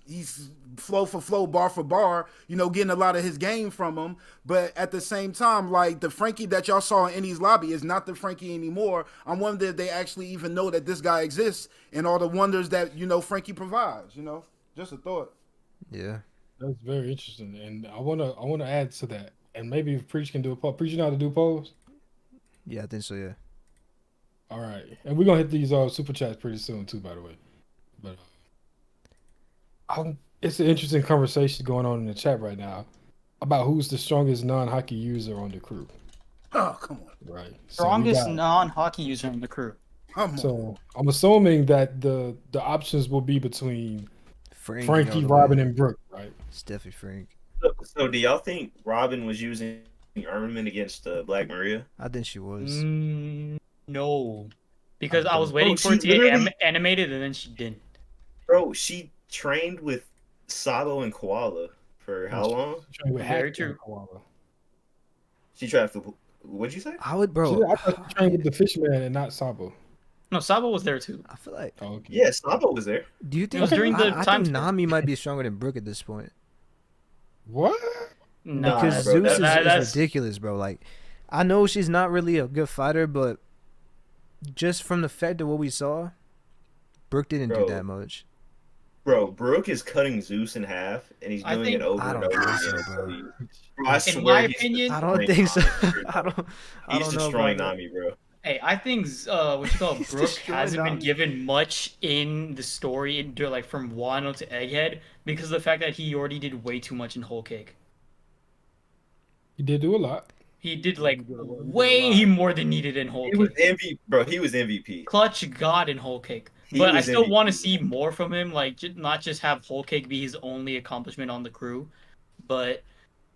Speaker 4: he's flow for flow, bar for bar, getting a lot of his game from him. But at the same time, like the Frankie that y'all saw in Eni's lobby is not the Frankie anymore. I'm wondering if they actually even know that this guy exists and all the wonders that, Frankie provides, just a thought.
Speaker 2: Yeah.
Speaker 1: That's very interesting. And I wanna add to that. And maybe if Preach can do a poll. Preach, you know how to do polls?
Speaker 2: Yeah, I think so, yeah.
Speaker 1: All right. And we're gonna hit these super chats pretty soon too, by the way. But it's an interesting conversation going on in the chat right now about who's the strongest non-haki user on the crew.
Speaker 4: Oh, come on.
Speaker 1: Right.
Speaker 3: Strongest non-haki user on the crew.
Speaker 1: So I'm assuming that the options will be between Frankie,
Speaker 2: all the
Speaker 1: Robin,
Speaker 2: way.
Speaker 1: and Brook, right?
Speaker 2: It's definitely Frank.
Speaker 5: So do y'all think Robin was using armament against Black Maria?
Speaker 2: I think she was.
Speaker 3: No. Because I was waiting for it to get animated and then she didn't.
Speaker 5: Bro, she trained with Sabo and Koala for how long?
Speaker 3: Very true.
Speaker 5: She tried for, what'd you say?
Speaker 2: I would, bro.
Speaker 1: I thought she trained with the Fishman and not Sabo.
Speaker 3: No, Sabo was there too.
Speaker 2: I feel like.
Speaker 1: Oh, okay.
Speaker 5: Yeah, Sabo was there.
Speaker 2: Do you think
Speaker 3: was during the
Speaker 2: I
Speaker 3: time
Speaker 2: think Nami might be stronger than Brook at this point?
Speaker 1: What?
Speaker 3: No,
Speaker 2: Because
Speaker 5: bro,
Speaker 2: Zeus is
Speaker 3: that's
Speaker 2: ridiculous, bro. Like, I know she's not really a good fighter, but just from the fact of what we saw, Brook didn't do that much.
Speaker 5: Bro, Brook is cutting Zeus in half, and he's doing it over and over again. Bro, I swear,
Speaker 3: in my opinion,
Speaker 2: I don't think so. I don't
Speaker 5: He's
Speaker 2: know
Speaker 5: destroying
Speaker 2: about
Speaker 5: Nami, bro.
Speaker 3: hey, I think Brook hasn't been
Speaker 2: Nami.
Speaker 3: given much in the story, like from Wano to Egghead, because of the fact that he already did way too much in Whole Cake.
Speaker 1: He did do a lot.
Speaker 3: He did like way more than needed in Whole
Speaker 5: He
Speaker 3: Cake.
Speaker 5: was MVP, bro. He was MVP.
Speaker 3: Clutch God in Whole Cake.
Speaker 5: He
Speaker 3: But I
Speaker 5: was
Speaker 3: still
Speaker 5: MVP.
Speaker 3: want to see more from him, like not just have Whole Cake be his only accomplishment on the crew, but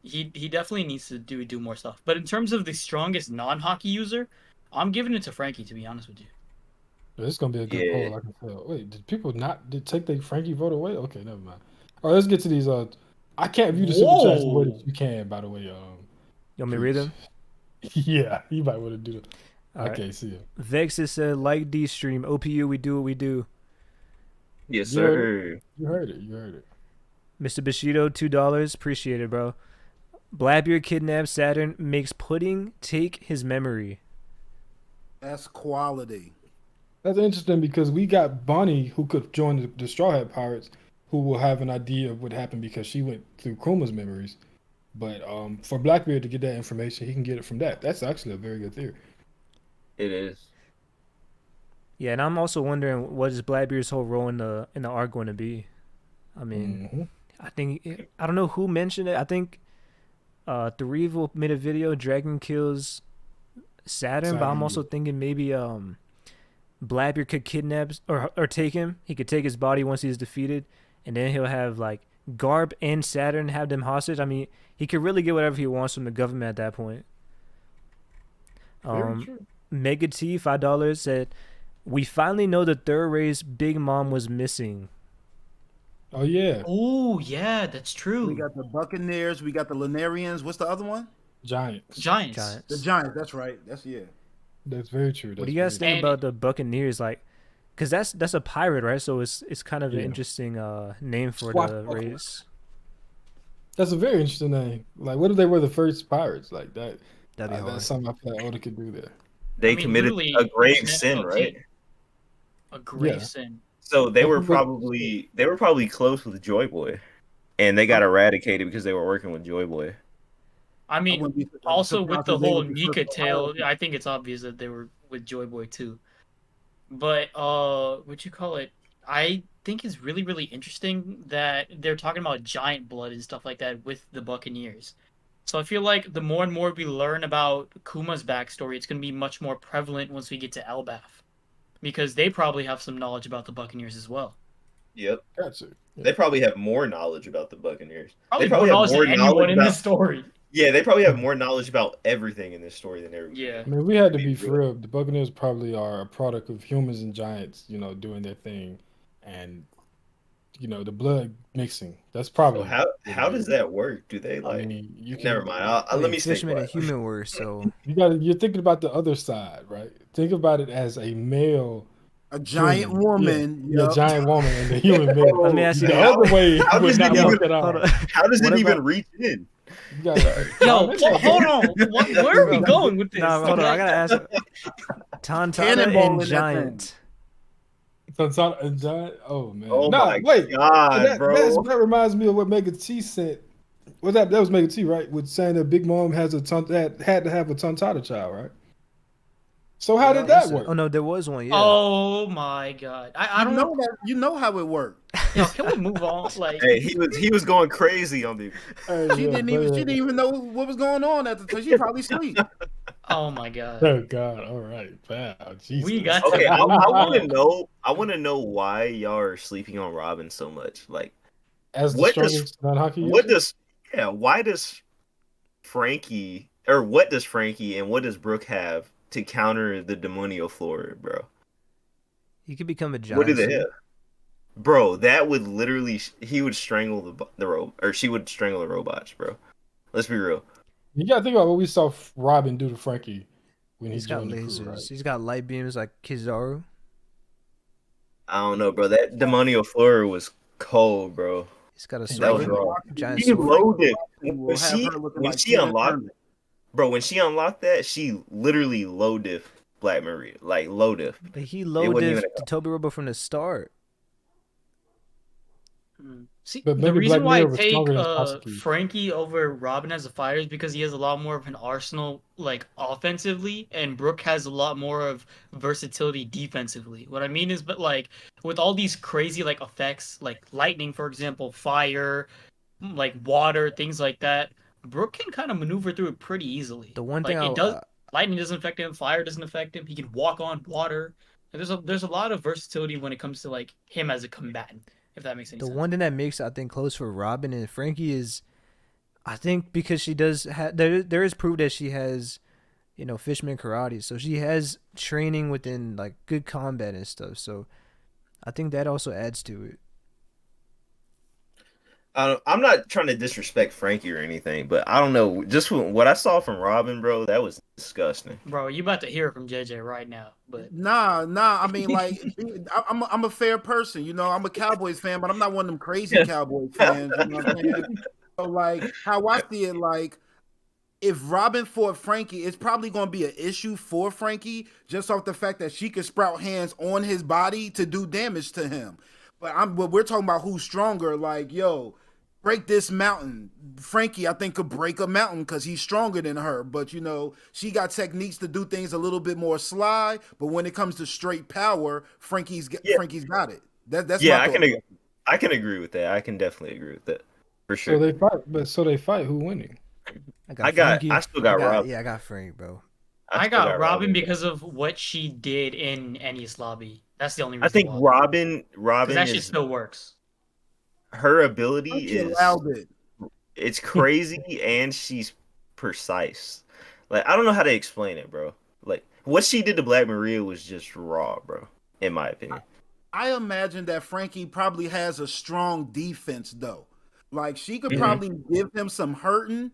Speaker 3: he definitely needs to do more stuff. But in terms of the strongest non-haki user, I'm giving it to Frankie, to be honest with you.
Speaker 1: This is gonna be a good
Speaker 5: Yeah.
Speaker 1: poll. I can tell. Wait, did people did take their Frankie vote away? Okay, never mind. All right, let's get to these. I can't view the super chats the way that you can. By the way,
Speaker 2: You want me to read them?
Speaker 1: Yeah, you might want to do that.
Speaker 2: All
Speaker 1: I
Speaker 2: right.
Speaker 1: can't see it.
Speaker 2: Vexus said, like D stream, OPU, we do what we do.
Speaker 5: Yes,
Speaker 1: You
Speaker 5: sir.
Speaker 1: You heard it. You heard it.
Speaker 2: Mr. Bushido, $2. Appreciate it, bro. Blackbeard kidnaps Saturn, makes Pudding take his memory.
Speaker 4: That's quality.
Speaker 1: That's interesting because we got Bonnie who could join the Straw Hat Pirates, who will have an idea of what happened because she went through Kuma's memories. But for Blackbeard to get that information, he can get it from that. That's actually a very good theory.
Speaker 5: It is.
Speaker 2: Yeah, and I'm also wondering what is Blackbeard's whole role in the arc going to be. I mean, I think I don't know who mentioned it. I think Threevil made a video. Dragon kills Saturn, but I'm also thinking maybe Blackbeard could kidnap or take him. He could take his body once he's defeated, and then he'll have like Garp and Saturn have them hostage. I mean, he could really get whatever he wants from the government at that point.
Speaker 1: Very true.
Speaker 2: Mega T $5 said, "We finally know the third race Big Mom was missing."
Speaker 1: Oh yeah,
Speaker 3: Oh yeah, that's true.
Speaker 4: We got the Buccaneers. We got the Linarians. What's the other one?
Speaker 1: Giants.
Speaker 3: Giants.
Speaker 4: The
Speaker 2: Giants.
Speaker 4: Giants. That's right. That's yeah.
Speaker 1: That's very true.
Speaker 2: What
Speaker 1: That's
Speaker 2: do you guys
Speaker 1: very
Speaker 2: think about the Buccaneers? Like, cause that's a pirate, right? So it's kind of an
Speaker 1: Yeah.
Speaker 2: interesting name for the
Speaker 1: Swashbuckler.
Speaker 2: race.
Speaker 1: That's a very interesting name. Like, what if they were the first pirates? Like that.
Speaker 2: That'd be hard.
Speaker 1: That's something I feel like Oda could do there.
Speaker 5: They
Speaker 3: I mean,
Speaker 5: committed
Speaker 3: literally,
Speaker 5: a grave
Speaker 3: it's
Speaker 5: sin,
Speaker 3: an
Speaker 5: right?
Speaker 3: A grave
Speaker 1: Yeah.
Speaker 3: sin.
Speaker 5: So they were
Speaker 1: But-
Speaker 5: probably close with Joy Boy, and they got eradicated because they were working with Joy Boy.
Speaker 3: I mean,
Speaker 4: wouldn't be
Speaker 3: also with
Speaker 4: surprised
Speaker 3: the
Speaker 4: if they
Speaker 3: whole
Speaker 4: would be
Speaker 3: Nika
Speaker 4: first
Speaker 3: tale,
Speaker 4: pirate.
Speaker 3: I think it's obvious that they were with Joy Boy too. But what you call it? I think it's really, really interesting that they're talking about giant blood and stuff like that with the Buccaneers. So I feel like the more and more we learn about Kuma's backstory, it's going to be much more prevalent once we get to Elbaf, because they probably have some knowledge about the Buccaneers as well.
Speaker 5: Yep.
Speaker 1: Gotcha.
Speaker 5: They probably have more knowledge about the Buccaneers.
Speaker 3: Probably
Speaker 5: They probably
Speaker 3: more
Speaker 5: have
Speaker 3: knowledge
Speaker 5: more
Speaker 3: than anyone
Speaker 5: knowledge
Speaker 3: in
Speaker 5: about.
Speaker 3: this story.
Speaker 5: Yeah, they probably have more knowledge about everything in this story than everybody.
Speaker 3: Yeah.
Speaker 1: I mean, we had to
Speaker 5: Be
Speaker 1: be
Speaker 5: real.
Speaker 1: for real. The Buccaneers probably are a product of humans and giants, doing their thing, and the blood mixing. That's probably
Speaker 5: So how does that work? Do they
Speaker 1: I
Speaker 5: like?
Speaker 1: mean, you can.
Speaker 5: Never mind. Let me stay
Speaker 2: Fish made a
Speaker 5: quiet.
Speaker 2: human worse, so
Speaker 1: You're thinking about the other side, right? Think about it as a male,
Speaker 4: A giant
Speaker 1: human.
Speaker 4: woman.
Speaker 1: yeah,
Speaker 4: yup.
Speaker 1: giant woman, and the human male.
Speaker 2: let me ask you
Speaker 1: The
Speaker 2: this.
Speaker 1: other way
Speaker 5: how
Speaker 1: would
Speaker 5: does
Speaker 1: not
Speaker 5: it
Speaker 1: work
Speaker 5: even-
Speaker 1: at all.
Speaker 2: Hold on.
Speaker 5: How does it
Speaker 2: What
Speaker 5: even
Speaker 2: about-
Speaker 5: reach in?
Speaker 1: You gotta-
Speaker 3: Yo,
Speaker 1: that's
Speaker 3: hold on. Where are we going with this?
Speaker 2: Nah, hold on. I gotta ask. Tantana
Speaker 4: Cannonball in
Speaker 2: and
Speaker 4: that
Speaker 2: Giant.
Speaker 1: Tantana and giant. Oh man.
Speaker 5: Oh
Speaker 1: Nah,
Speaker 5: my
Speaker 1: wait.
Speaker 5: god,
Speaker 1: that,
Speaker 5: bro!
Speaker 1: that reminds me of what Mega T said. Was that was Mega T, right? With saying that Big Mom had to have a Tantana child, right? So how did that work?
Speaker 2: Oh no, there was one. Yeah.
Speaker 3: Oh my god. I
Speaker 4: You
Speaker 3: don't
Speaker 4: know that. You know how it worked.
Speaker 3: Yo, can we move on? Like,
Speaker 5: Hey, he was going crazy on me.
Speaker 1: Hey,
Speaker 4: She
Speaker 1: yeah,
Speaker 4: didn't even know what was going on at the time. She probably sleep.
Speaker 3: oh my god.
Speaker 1: Oh God! All right, wow, Jesus.
Speaker 3: We got
Speaker 5: Okay,
Speaker 3: to
Speaker 5: I
Speaker 3: move
Speaker 5: want to
Speaker 3: on.
Speaker 5: know. I want to know why y'all are sleeping on Robin so much. Like,
Speaker 1: As the
Speaker 5: what does-
Speaker 1: strongest non-hockey
Speaker 5: what
Speaker 1: user?
Speaker 5: does? Yeah, why does Frankie or what does Frankie and what does Brook have to counter the demonio floor, bro?
Speaker 2: He could become a giant.
Speaker 5: What do they
Speaker 2: soon.
Speaker 5: have? Bro, that would literally he would strangle the robot, or she would strangle the robots, bro. Let's be real.
Speaker 1: You gotta think about what we saw Robin do to Frankie when he
Speaker 2: He's got
Speaker 1: joined the
Speaker 2: lasers.
Speaker 1: crew, right?
Speaker 2: He's got light beams like Kizaru.
Speaker 5: I don't know, bro. That demonio floor was cold, bro.
Speaker 2: He's got a
Speaker 1: That
Speaker 5: That was
Speaker 2: sword.
Speaker 5: raw.
Speaker 2: Giant
Speaker 5: She
Speaker 2: sword.
Speaker 5: loaded
Speaker 4: We'll
Speaker 5: when
Speaker 4: have
Speaker 5: she
Speaker 4: her looking
Speaker 5: when
Speaker 4: like
Speaker 5: she
Speaker 4: Tina
Speaker 5: unlocked,
Speaker 4: Turner.
Speaker 5: bro. When she unlocked that, she literally low diff Black Maria, like low diff.
Speaker 2: But he
Speaker 5: It
Speaker 2: low
Speaker 5: wasn't
Speaker 2: diff
Speaker 5: even
Speaker 2: the Toby Robo from the start.
Speaker 3: See,
Speaker 1: But
Speaker 3: the
Speaker 1: maybe
Speaker 3: reason
Speaker 1: Black
Speaker 3: why I
Speaker 1: Mirror was
Speaker 3: take
Speaker 1: stronger than Sasuke.
Speaker 3: Frankie over Robin as a fighter is because he has a lot more of an arsenal, like offensively, and Brook has a lot more of versatility defensively. What I mean is, but like with all these crazy like effects, like lightning, for example, fire, like water, things like that, Brook can kind of maneuver through it pretty easily.
Speaker 2: The one
Speaker 3: like
Speaker 2: thing
Speaker 3: it does, lightning doesn't affect him, fire doesn't affect him. He can walk on water. And there's a lot of versatility when it comes to like him as a combatant. If that makes any
Speaker 2: the
Speaker 3: sense.
Speaker 2: one thing that makes I think close for Robin and Frankie is, I think because she does there is proof that she has, Fishman karate, so she has training within like good combat and stuff. So I think that also adds to it.
Speaker 5: I'm not trying to disrespect Frankie or anything, but I don't know. Just what I saw from Robin, bro, that was disgusting.
Speaker 3: Bro, you about to hear it from JJ right now, but
Speaker 4: Nah. I mean, like, I'm a fair person. I'm a Cowboys fan, but I'm not one of them crazy Cowboys fans. You know what I'm saying? So, like, how I see it, like, if Robin fought Frankie, it's probably going to be an issue for Frankie just off the fact that she could sprout hands on his body to do damage to him. But we're talking about who's stronger. Like, yo, break this mountain. Frankie, I think, could break a mountain because he's stronger than her. But, she got techniques to do things a little bit more sly. But when it comes to straight power, Frankie's got it. That's
Speaker 5: Yeah,
Speaker 4: my thought.
Speaker 5: I can agree with that. I can definitely agree with that for
Speaker 1: So
Speaker 5: sure.
Speaker 1: they fight. Who winning?
Speaker 5: I still got Robin.
Speaker 2: Yeah, I got Frank, bro.
Speaker 3: I
Speaker 5: still
Speaker 3: got Robin because of what she did in Enni's lobby. That's the only reason
Speaker 5: I think
Speaker 3: why.
Speaker 5: Robin
Speaker 3: Because that shit
Speaker 5: is
Speaker 3: still works.
Speaker 5: her ability
Speaker 4: Frankie
Speaker 5: is
Speaker 4: allowed it.
Speaker 5: it's crazy and she's precise. Like I don't know how to explain it, bro. Like what she did to Black Maria was just raw, bro. In my opinion.
Speaker 4: I imagine that Frankie probably has a strong defense though. Like she could
Speaker 1: Mhm.
Speaker 4: probably give him some hurting,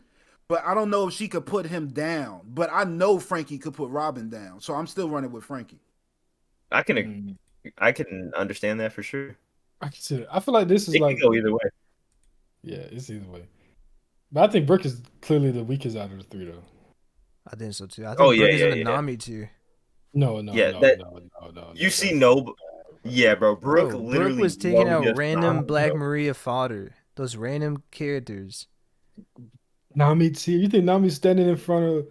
Speaker 4: but I don't know if she could put him down. But I know Frankie could put Robin down, so I'm still running with Frankie.
Speaker 5: I can
Speaker 1: Mm,
Speaker 5: I can understand that for sure.
Speaker 1: I can see it. I feel like this is
Speaker 5: It
Speaker 1: like
Speaker 5: can go either way.
Speaker 1: yeah, it's either way. But I think Brook is clearly the weakest out of the three, though.
Speaker 2: I think so too. I think
Speaker 5: Oh,
Speaker 2: Brook
Speaker 5: yeah,
Speaker 2: is in
Speaker 5: yeah,
Speaker 2: the
Speaker 5: yeah.
Speaker 2: Nami tier.
Speaker 1: No.
Speaker 5: Yeah,
Speaker 1: No.
Speaker 5: You see
Speaker 1: that's-
Speaker 5: yeah, bro. Brook
Speaker 2: Bro,
Speaker 5: literally
Speaker 2: Brook was taking
Speaker 5: low
Speaker 2: out
Speaker 5: just
Speaker 2: random
Speaker 5: Nami,
Speaker 2: Black
Speaker 5: bro.
Speaker 2: Maria fodder. Those random characters.
Speaker 1: Nami's here. You think Nami's standing in front of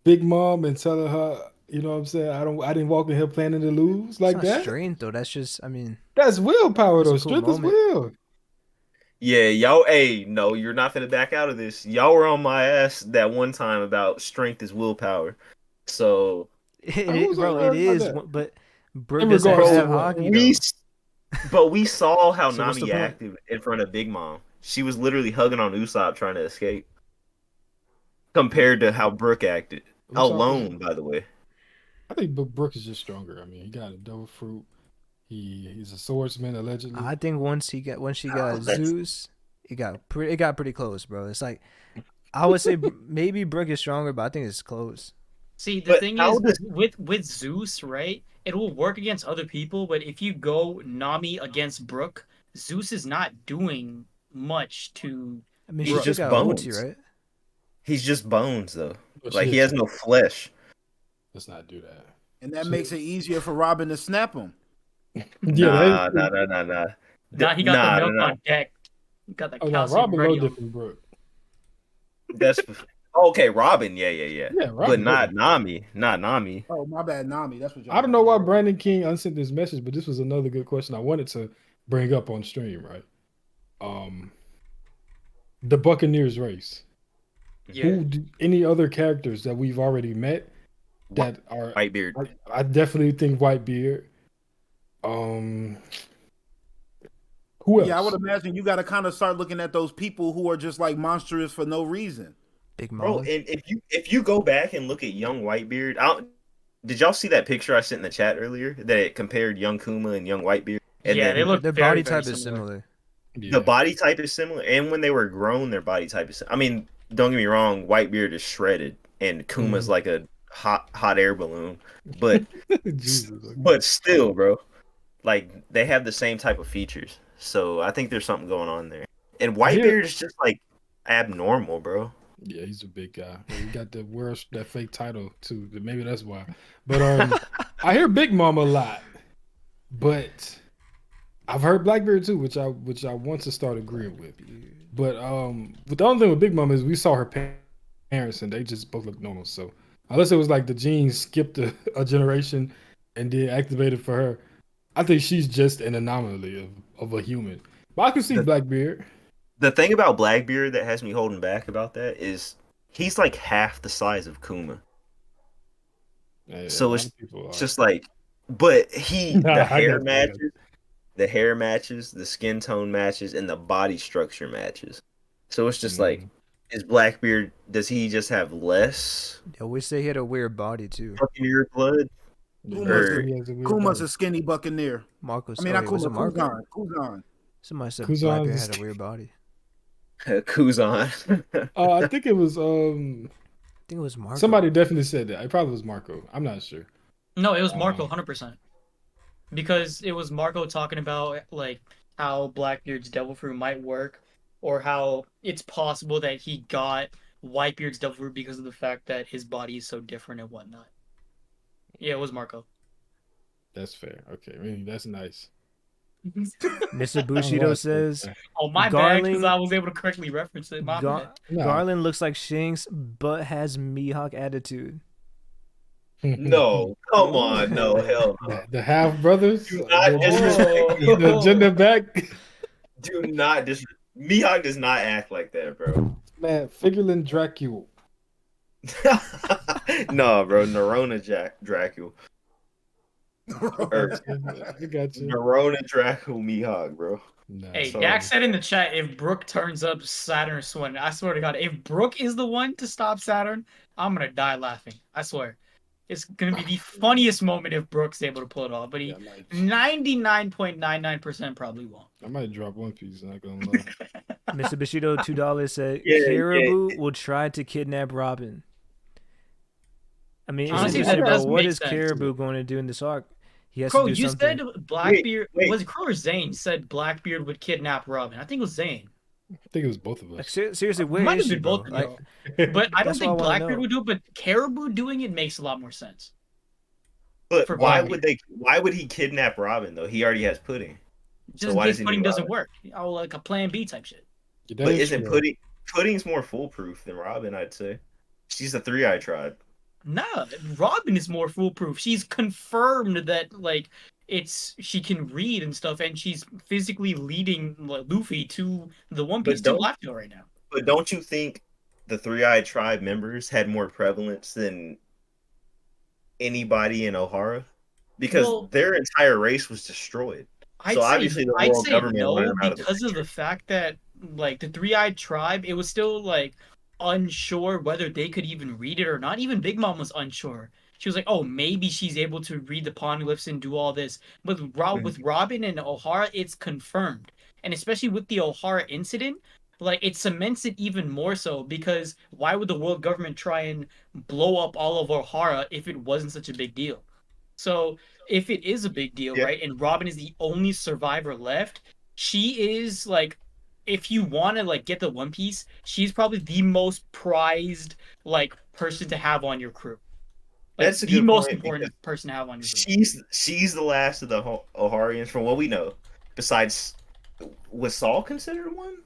Speaker 1: Big Mom and telling her, you know what I'm saying? I didn't walk in here planning to lose like
Speaker 2: It's not
Speaker 1: that.
Speaker 2: strength though. That's just, I mean,
Speaker 1: That's willpower
Speaker 2: That's a
Speaker 1: though.
Speaker 2: cool
Speaker 1: Strength is
Speaker 2: moment.
Speaker 1: will.
Speaker 5: Yeah, y'all. Hey, no, you're not gonna back out of this. Y'all were on my ass that one time about strength is willpower. So,
Speaker 1: Who's
Speaker 2: bro,
Speaker 1: on
Speaker 2: it
Speaker 1: earth like
Speaker 2: is.
Speaker 1: that?
Speaker 2: But Brook
Speaker 1: In
Speaker 2: doesn't
Speaker 1: regards to
Speaker 2: have
Speaker 1: what?
Speaker 2: Haki though.
Speaker 5: but we saw how
Speaker 1: So what's the
Speaker 5: Nami
Speaker 1: point?
Speaker 5: acted in front of Big Mom. She was literally hugging on Usopp trying to escape, compared to how Brook acted
Speaker 1: Usopp was-
Speaker 5: alone. By the way,
Speaker 1: I think Brook is just stronger. I mean, he got a double fruit. He's a swordsman allegedly.
Speaker 2: I think once she got Zeus, it got pretty close, bro. It's like I would say maybe Brook is stronger, but I think it's close.
Speaker 3: See, the
Speaker 5: But
Speaker 3: thing
Speaker 5: how
Speaker 3: is
Speaker 5: does-
Speaker 3: with Zeus, right? It will work against other people, but if you go Nami against Brook, Zeus is not doing much to.
Speaker 2: I mean,
Speaker 5: He's
Speaker 2: she
Speaker 5: just
Speaker 2: just got OT,
Speaker 5: bones.
Speaker 2: right?
Speaker 5: he's just bones though.
Speaker 1: But
Speaker 5: Like
Speaker 1: shit,
Speaker 5: he has no flesh.
Speaker 1: Let's not do that.
Speaker 4: And that
Speaker 1: So-
Speaker 4: makes it easier for Robin to snap him.
Speaker 1: Yeah,
Speaker 5: Nah.
Speaker 3: Nah, he got the milk on deck. He got the
Speaker 1: Oh no,
Speaker 3: calcium
Speaker 1: Robin
Speaker 3: ready.
Speaker 1: low different Brook.
Speaker 5: That's okay. Robin, yeah.
Speaker 1: Yeah,
Speaker 5: But
Speaker 1: Robin
Speaker 5: not
Speaker 1: low.
Speaker 5: Nami. Not Nami.
Speaker 4: Oh, my bad, Nami. That's what.
Speaker 1: I don't know why Brandon King unsent this message, but this was another good question I wanted to bring up on stream, right? The Buccaneers race.
Speaker 3: Yeah.
Speaker 1: Any other characters that we've already met that are
Speaker 5: Whitebeard.
Speaker 1: I definitely think Whitebeard. Who else?
Speaker 4: Yeah, I would imagine you got to kind of start looking at those people who are just like monstrous for no reason.
Speaker 2: Big
Speaker 5: Bro,
Speaker 2: Mom.
Speaker 5: and if you go back and look at young Whitebeard, did y'all see that picture I sent in the chat earlier that it compared young Kuma and young Whitebeard? And
Speaker 3: Yeah,
Speaker 5: then
Speaker 3: they look
Speaker 2: Their
Speaker 3: very,
Speaker 2: body
Speaker 3: very
Speaker 2: type is similar.
Speaker 1: Yeah.
Speaker 5: the body type is similar, and when they were grown, their body type is. I mean, don't get me wrong, Whitebeard is shredded, and Kuma's like a hot air balloon, but
Speaker 1: Jesus.
Speaker 5: but still, bro, like they have the same type of features. So I think there's something going on there. And Whitebeard is just like abnormal, bro.
Speaker 1: Yeah, he's a big guy. He got the worst that fake title too. Maybe that's why. But I hear Big Mom a lot, but I've heard Blackbeard too, which I want to start agreeing with. But the only thing with Big Mom is we saw her parents and they just both look normal. So unless it was like the genes skipped a generation and then activated for her, I think she's just an anomaly of a human. But I can see Blackbeard.
Speaker 5: The thing about Blackbeard that has me holding back about that is he's like half the size of Kuma.
Speaker 1: Yeah,
Speaker 5: So
Speaker 1: a lot
Speaker 5: it's
Speaker 1: of people are.
Speaker 5: just like, but
Speaker 1: Nah,
Speaker 5: the
Speaker 1: I
Speaker 5: hair
Speaker 1: got you.
Speaker 5: matches, the skin tone matches, and the body structure matches. So it's just like,
Speaker 1: Mm-hmm.
Speaker 5: is Blackbeard, does he just have less
Speaker 2: They always say he had a weird body too.
Speaker 5: Buccaneer blood?
Speaker 4: Kuma's a skinny Buccaneer.
Speaker 2: Marcos.
Speaker 4: I mean, not
Speaker 2: was
Speaker 4: Kuma,
Speaker 2: it Marco?
Speaker 4: Kuzan.
Speaker 2: Somebody said
Speaker 1: Kuzan
Speaker 2: Blackbeard
Speaker 1: is-
Speaker 2: had a weird body.
Speaker 5: Kuzan.
Speaker 1: I think it was
Speaker 2: I think it was Marco.
Speaker 1: somebody definitely said that. It probably was Marco. I'm not sure.
Speaker 3: No, it was Marco, 100%. Because it was Marco talking about like how Blackbeard's devil fruit might work, or how it's possible that he got Whitebeard's devil fruit because of the fact that his body is so different and whatnot. Yeah, it was Marco.
Speaker 1: That's fair. Okay, really, that's nice.
Speaker 2: Mr.
Speaker 1: I don't
Speaker 2: Bushido
Speaker 1: like
Speaker 2: says
Speaker 1: that.
Speaker 3: Oh, my bad, because
Speaker 2: Garling-
Speaker 3: I was able to correctly reference it. My bad.
Speaker 1: No.
Speaker 2: Garland looks like Shanks, but has Mihawk attitude.
Speaker 5: No, come on, no, hell no.
Speaker 1: The half brothers.
Speaker 5: Do not disrespect me.
Speaker 1: The gender back.
Speaker 5: Do not disrespect. Mihawk does not act like that, bro.
Speaker 1: Man, Figurland Dracula.
Speaker 5: No, bro, Nerona Dracula. Or
Speaker 1: I got you.
Speaker 5: Nerona Dracula Mihawk, bro.
Speaker 1: Nah,
Speaker 3: Hey,
Speaker 5: So-
Speaker 3: Dak said in the chat, if Brook turns up, Saturn is winning. I swear to God, if Brook is the one to stop Saturn, I'm gonna die laughing. I swear. It's gonna be the funniest moment if Brook's able to pull it off, but he
Speaker 1: yeah,
Speaker 3: 99.99% probably won't.
Speaker 1: I might drop One Piece. Not gonna lie.
Speaker 2: Mr. Bushido, $2 said
Speaker 5: Yeah,
Speaker 2: Caribou will try to kidnap Robin. I mean, it's
Speaker 3: Honestly,
Speaker 2: interesting,
Speaker 3: that
Speaker 2: bro.
Speaker 3: does
Speaker 2: What
Speaker 3: make
Speaker 2: is
Speaker 3: sense.
Speaker 2: Caribou going to do in this arc? He has
Speaker 3: Crow,
Speaker 2: to do
Speaker 3: you
Speaker 2: something.
Speaker 3: said Blackbeard.
Speaker 5: Wait.
Speaker 3: Was it Crow or Zane said Blackbeard would kidnap Robin? I think it was Zane.
Speaker 1: I think it was both of
Speaker 2: Like,
Speaker 1: us.
Speaker 2: seriously, where
Speaker 3: Might
Speaker 2: is
Speaker 3: have
Speaker 2: she,
Speaker 3: been
Speaker 2: bro?
Speaker 3: both of
Speaker 2: Like,
Speaker 3: y'all. But I don't
Speaker 2: That's what I
Speaker 3: think
Speaker 2: wanna
Speaker 3: Blackbeard
Speaker 2: know.
Speaker 3: would do it, but Caribou doing it makes a lot more sense.
Speaker 5: But
Speaker 3: For
Speaker 5: why
Speaker 3: Blackbeard.
Speaker 5: would he kidnap Robin though? He already has pudding.
Speaker 3: Just
Speaker 5: why
Speaker 3: in
Speaker 5: does
Speaker 3: case
Speaker 5: he
Speaker 3: pudding
Speaker 5: need
Speaker 3: doesn't
Speaker 5: Robin?
Speaker 3: work. Oh, like a plan B type shit.
Speaker 1: That
Speaker 5: But
Speaker 1: is
Speaker 5: isn't
Speaker 1: true.
Speaker 5: pudding's more foolproof than Robin? I'd say. She's a 3-eye tribe.
Speaker 3: Nah, Robin is more foolproof. She's confirmed that like she can read and stuff, and she's physically leading like, Luffy to the One Piece to
Speaker 5: don't-
Speaker 3: Black right now.
Speaker 5: But don't you think the 3-eye tribe members had more prevalence than anybody in Ohara? Because
Speaker 3: Well-
Speaker 5: their entire race was destroyed.
Speaker 3: I'd
Speaker 5: So
Speaker 3: say,
Speaker 5: obviously the
Speaker 3: I'd
Speaker 5: world
Speaker 3: say
Speaker 5: government wanted
Speaker 3: no
Speaker 5: them out of the
Speaker 3: because of the fact that like the three-eyed tribe, it was still like unsure whether they could even read it or not. Even Big Mom was unsure. She was like, "Oh, maybe she's able to read the poneglyphs and do all this." But with Robin and O'Hara, it's confirmed, and especially with the O'Hara incident, like it cements it even more so because why would the world government try and blow up all of O'Hara if it wasn't such a big deal? So if it is a big deal,
Speaker 5: Yeah.
Speaker 3: right, and Robin is the only survivor left, she is like, if you want to like get the One Piece, she's probably the most prized like person to have on your crew. Like,
Speaker 5: That's a
Speaker 3: the
Speaker 5: good
Speaker 3: most
Speaker 5: point,
Speaker 3: important person to have on your crew.
Speaker 5: she's the last of the Oharians from what we know. Besides, was Saul considered one?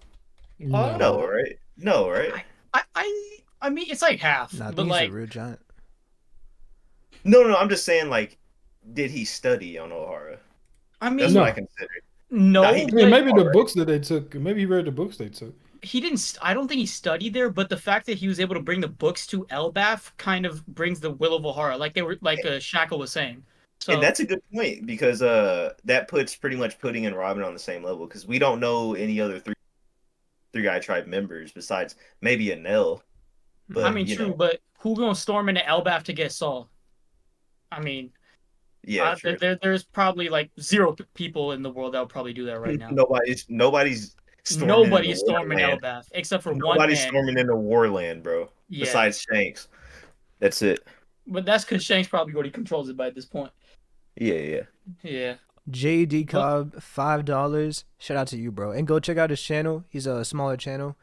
Speaker 5: No, right? No, right?
Speaker 3: I mean, it's like half,
Speaker 2: Nah, I
Speaker 3: but
Speaker 2: think he's
Speaker 3: like
Speaker 2: a real giant.
Speaker 5: No, I'm just saying, like, did he study on Ohara?
Speaker 3: I mean,
Speaker 5: That's
Speaker 1: No.
Speaker 5: what I considered.
Speaker 3: no,
Speaker 5: Nah, he-
Speaker 1: Yeah,
Speaker 3: but
Speaker 1: maybe the
Speaker 5: Alright.
Speaker 1: books that they took. Maybe he read the books they took.
Speaker 3: he didn't. I don't think he studied there, but the fact that he was able to bring the books to Elbaf kind of brings the will of O'Hara, like they were, like Shaka was saying. So
Speaker 5: And that's a good point because that puts pretty much Pudding and Robin on the same level because we don't know any other three-eye tribe members besides maybe Anel. But
Speaker 3: I mean,
Speaker 5: you
Speaker 3: true,
Speaker 5: know,
Speaker 3: but who gonna storm into Elbaf to get Saul? I mean,
Speaker 5: yeah, true.
Speaker 3: there's probably like zero people in the world that would probably do that right now.
Speaker 5: Nobody's storming
Speaker 3: Nobody
Speaker 5: into
Speaker 3: is storming
Speaker 5: Warland.
Speaker 3: Elbaf except for one
Speaker 5: Nobody's
Speaker 3: man.
Speaker 5: storming into Warland, bro.
Speaker 3: Yeah.
Speaker 5: Besides Shanks. That's it.
Speaker 3: But that's because Shanks probably already controls it by this point.
Speaker 5: Yeah.
Speaker 3: Yeah.
Speaker 2: JD Cobb, $5. Shout out to you, bro. And go check out his channel. He's a smaller channel.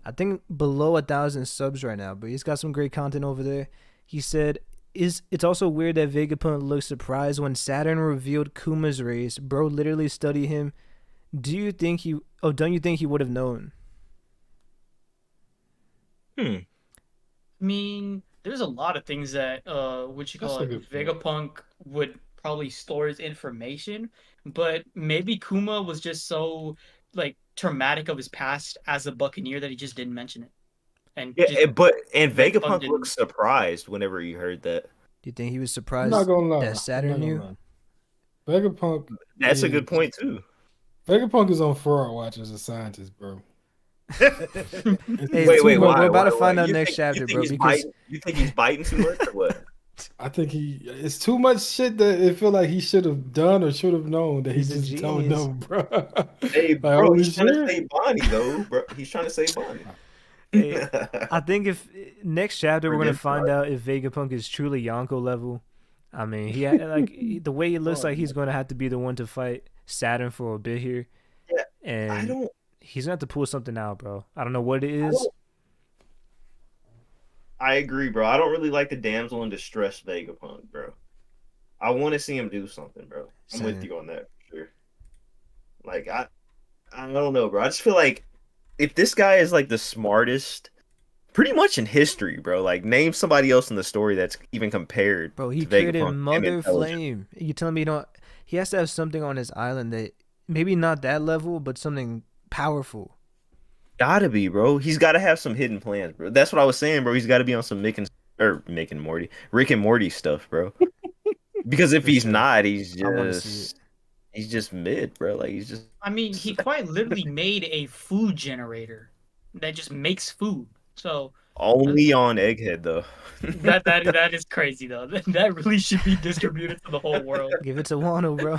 Speaker 2: I think below 1,000 subs right now, but he's got some great content over there. He said, it's also weird that Vegapunk looked surprised when Saturn revealed Kuma's race. Bro literally studied him. Don't you think he would have known?
Speaker 3: I mean, there's a lot of things that
Speaker 1: That's a good point.
Speaker 3: Vegapunk would probably store his information, but maybe Kuma was just so like traumatic of his past as a Buccaneer that he just didn't mention it. And
Speaker 5: Yeah,
Speaker 3: just-
Speaker 5: Vegapunk
Speaker 3: didn't-
Speaker 5: looked surprised whenever he heard that.
Speaker 2: Do you think he was
Speaker 1: I'm
Speaker 2: surprised
Speaker 1: not gonna lie.
Speaker 2: that Saturn
Speaker 1: I'm not
Speaker 2: knew?
Speaker 1: gonna lie. Vegapunk.
Speaker 5: That's a
Speaker 1: is-
Speaker 5: good point too.
Speaker 1: Vegapunk is on fraud watch as a scientist, bro.
Speaker 2: Hey,
Speaker 5: Wait,
Speaker 2: we're
Speaker 5: why?
Speaker 2: about to
Speaker 5: Why?
Speaker 2: find out
Speaker 5: You
Speaker 2: next
Speaker 5: think-
Speaker 2: chapter,
Speaker 5: you think
Speaker 2: bro.
Speaker 5: he's
Speaker 2: Because
Speaker 5: you think he's biting too much or what?
Speaker 1: I think it's too much shit that it feel like he should have done or should have known that
Speaker 2: He's
Speaker 1: he
Speaker 2: a
Speaker 1: just don't
Speaker 2: genius.
Speaker 1: know, bro.
Speaker 5: Hey,
Speaker 1: Like,
Speaker 5: bro,
Speaker 1: holy
Speaker 5: he's trying to
Speaker 1: shit.
Speaker 5: save Bonnie though, bro. He's trying to save Bonnie.
Speaker 2: Hey, I think if next chapter we're gonna
Speaker 5: Forget
Speaker 2: find
Speaker 5: that.
Speaker 2: out if Vegapunk is truly Yonko level. I mean, the way he looks like he's gonna have to be the one to fight Saturn for a bit here,
Speaker 5: Yeah,
Speaker 2: and he's gonna have to pull something out, bro. I don't know what it is.
Speaker 5: I agree, bro. I don't really like the damsel in distress Vegapunk, bro. I want to see him do something, bro. I'm with
Speaker 2: Same.
Speaker 5: you on that for sure. Like I don't know, bro. I just feel like if this guy is like the smartest, pretty much in history, bro. Like name somebody else in the story that's even compared.
Speaker 2: Bro, he
Speaker 5: to
Speaker 2: created
Speaker 5: Vegapunk in
Speaker 2: Mother
Speaker 5: intelligence.
Speaker 2: Flame. You telling me he has to have something on his island that maybe not that level, but something powerful.
Speaker 5: Gotta be, bro. He's got to have some hidden plans, bro. That's what I was saying, bro. He's got to be on some Rick and Morty stuff, bro. Because if
Speaker 2: For
Speaker 5: he's
Speaker 2: sure.
Speaker 5: not, he's
Speaker 2: I wanna see
Speaker 5: just He's just mid, bro. Like he's just
Speaker 3: I mean, he quite literally made a food generator that just makes food. So
Speaker 5: only on Egghead though.
Speaker 3: that is crazy though. That really should be distributed to the whole world.
Speaker 2: Give it to Wano, bro.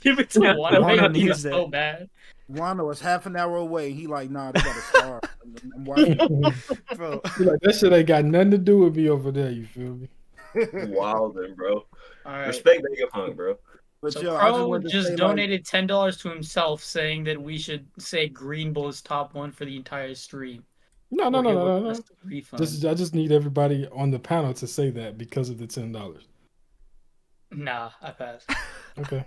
Speaker 3: Give it to one.
Speaker 2: Wano
Speaker 3: Make
Speaker 2: needs
Speaker 3: it
Speaker 2: that.
Speaker 3: so bad.
Speaker 4: Wano is half an hour away. He like, nah, they gotta starve. I'm watching.
Speaker 2: Bro.
Speaker 1: You're like, that shit ain't got nothing to do with me over there. You feel me?
Speaker 5: Wildin', bro.
Speaker 3: All right.
Speaker 5: Respect Vegapunk, bro.
Speaker 4: But
Speaker 3: So
Speaker 4: yo, I
Speaker 3: Krow
Speaker 4: wanted to
Speaker 3: just
Speaker 4: say,
Speaker 3: donated $10 to himself, saying that we should say Greenbull is top 1 for the entire stream.
Speaker 1: No.
Speaker 3: Or he'll request a refund.
Speaker 1: I just need everybody on the panel to say that because of the $10.
Speaker 3: Nah, I pass.
Speaker 1: Okay.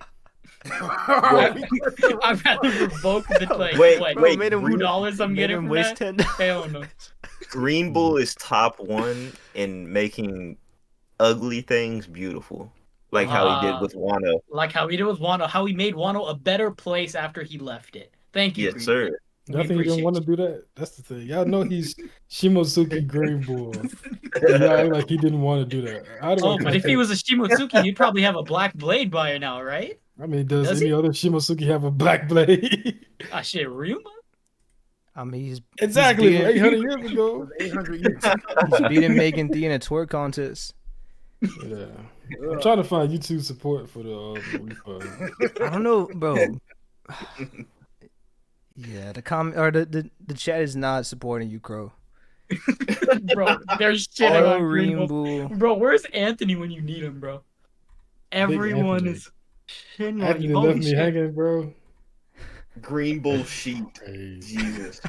Speaker 3: I'd rather revoke the like
Speaker 5: Wait,
Speaker 3: what
Speaker 5: wait,
Speaker 2: made him
Speaker 3: $2 I'm
Speaker 2: made
Speaker 3: getting
Speaker 2: him
Speaker 3: from
Speaker 2: waste
Speaker 3: that.
Speaker 2: 10.
Speaker 3: Hell no.
Speaker 5: Greenbull is top 1 in making ugly things beautiful. Like how he did with Wano.
Speaker 3: Like how he did with Wano, how he made Wano a better place after he left it. Thank you.
Speaker 5: Yes, sir.
Speaker 1: Y'all think he didn't want to do that? That's the thing. Y'all know he's Shimosuke Greenbull. Y'all act like he didn't want to do that.
Speaker 3: Oh, but if he was a Shimotsuki, he'd probably have a black blade by now, right?
Speaker 1: I mean, does
Speaker 3: Does
Speaker 1: any
Speaker 3: he?
Speaker 1: other Shimosuke have a black blade?
Speaker 3: Ah, shit, Ryuma?
Speaker 2: I mean, he's
Speaker 1: Exactly,
Speaker 2: beating-
Speaker 1: 800 years ago.
Speaker 4: 800 years.
Speaker 2: he's beating Megan Thee in a twerk contest.
Speaker 1: Yeah. I'm trying to find YouTube support for the refund.
Speaker 2: I don't know, bro. Yeah, the chat is not supporting you, Krow.
Speaker 3: Bro, there's shit on
Speaker 2: Oh,
Speaker 3: Greenbull.
Speaker 2: Greenbull.
Speaker 3: Bro, where's Anthony when you need him, bro? Everyone
Speaker 1: Anthony.
Speaker 3: is shitting on
Speaker 1: Anthony
Speaker 3: you.
Speaker 1: left
Speaker 3: Holy
Speaker 1: me
Speaker 3: shit.
Speaker 1: hanging, bro.
Speaker 5: Greenbull sheet.
Speaker 1: Crazy.
Speaker 5: Jesus.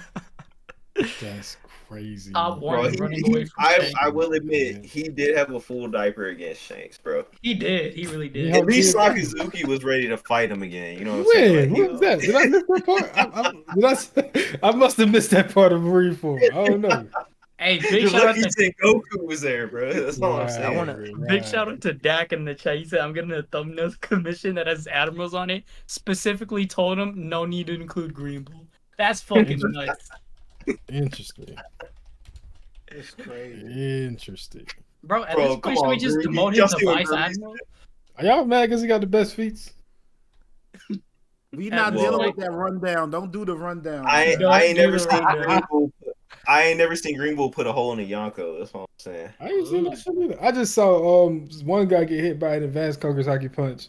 Speaker 1: That's crazy.
Speaker 3: Top one
Speaker 5: Bro,
Speaker 3: running away from
Speaker 5: I
Speaker 3: Shanks.
Speaker 5: will admit he did have a full diaper against Shanks, bro.
Speaker 3: He did. He really did.
Speaker 1: Yeah.
Speaker 5: At least Sakazuki was ready to fight him again. You know what I'm
Speaker 1: When?
Speaker 5: saying? Like,
Speaker 1: What was that? Did I miss that part? I must have missed that part of Reform. I don't know.
Speaker 3: Hey, big
Speaker 5: You're
Speaker 3: shout out
Speaker 5: lucky
Speaker 3: to
Speaker 5: said Goku was there, bro. That's all I'm
Speaker 1: Right,
Speaker 5: saying.
Speaker 3: big shout out to Dak in the chat. He said, I'm getting a thumbnail commission that has Admirals on it. Specifically told him no need to include Greenbull. That's fucking nuts.
Speaker 1: Interesting.
Speaker 4: It's crazy.
Speaker 1: Interesting.
Speaker 3: Bro, at
Speaker 5: Bro,
Speaker 3: this
Speaker 5: come
Speaker 3: point, should we
Speaker 5: on,
Speaker 3: just
Speaker 5: Green.
Speaker 3: demote him
Speaker 5: Just
Speaker 3: to
Speaker 5: do it,
Speaker 3: Vice
Speaker 5: Green.
Speaker 3: Admiral?
Speaker 1: Are y'all mad because he got the best feats?
Speaker 4: We not
Speaker 3: Well-
Speaker 4: dealing with that rundown. Don't do the rundown.
Speaker 5: I
Speaker 3: Don't
Speaker 5: ain't
Speaker 3: do
Speaker 5: never
Speaker 3: the
Speaker 5: seen
Speaker 3: rundown.
Speaker 5: Greenbull. I ain't never seen Greenbull put a hole in a Yonko. That's all I'm saying.
Speaker 1: I ain't seen that shit either. I just saw one guy get hit by an advanced Kokosaki punch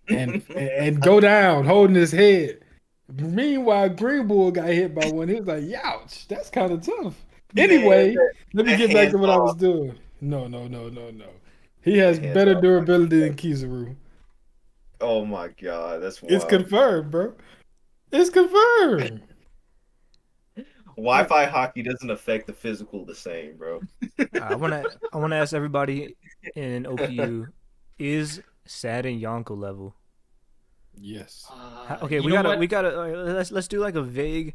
Speaker 1: and go down holding his head. Meanwhile, Greenbull got hit by one. He was like, "Youch, that's kind of tough." Anyway, let me get back to what I was doing. No. He has
Speaker 5: Hands
Speaker 1: better
Speaker 5: off.
Speaker 1: durability than Kizaru.
Speaker 5: Oh my god, that's wild.
Speaker 1: It's confirmed, bro. It's confirmed.
Speaker 5: Wi-Fi hockey doesn't affect the physical the same, bro.
Speaker 2: I wanna ask everybody in OPU, is Saturn Yonko level?
Speaker 1: Yes.
Speaker 2: Okay,
Speaker 3: you
Speaker 2: we
Speaker 3: know
Speaker 2: gotta
Speaker 3: what?
Speaker 2: let's do like a vague,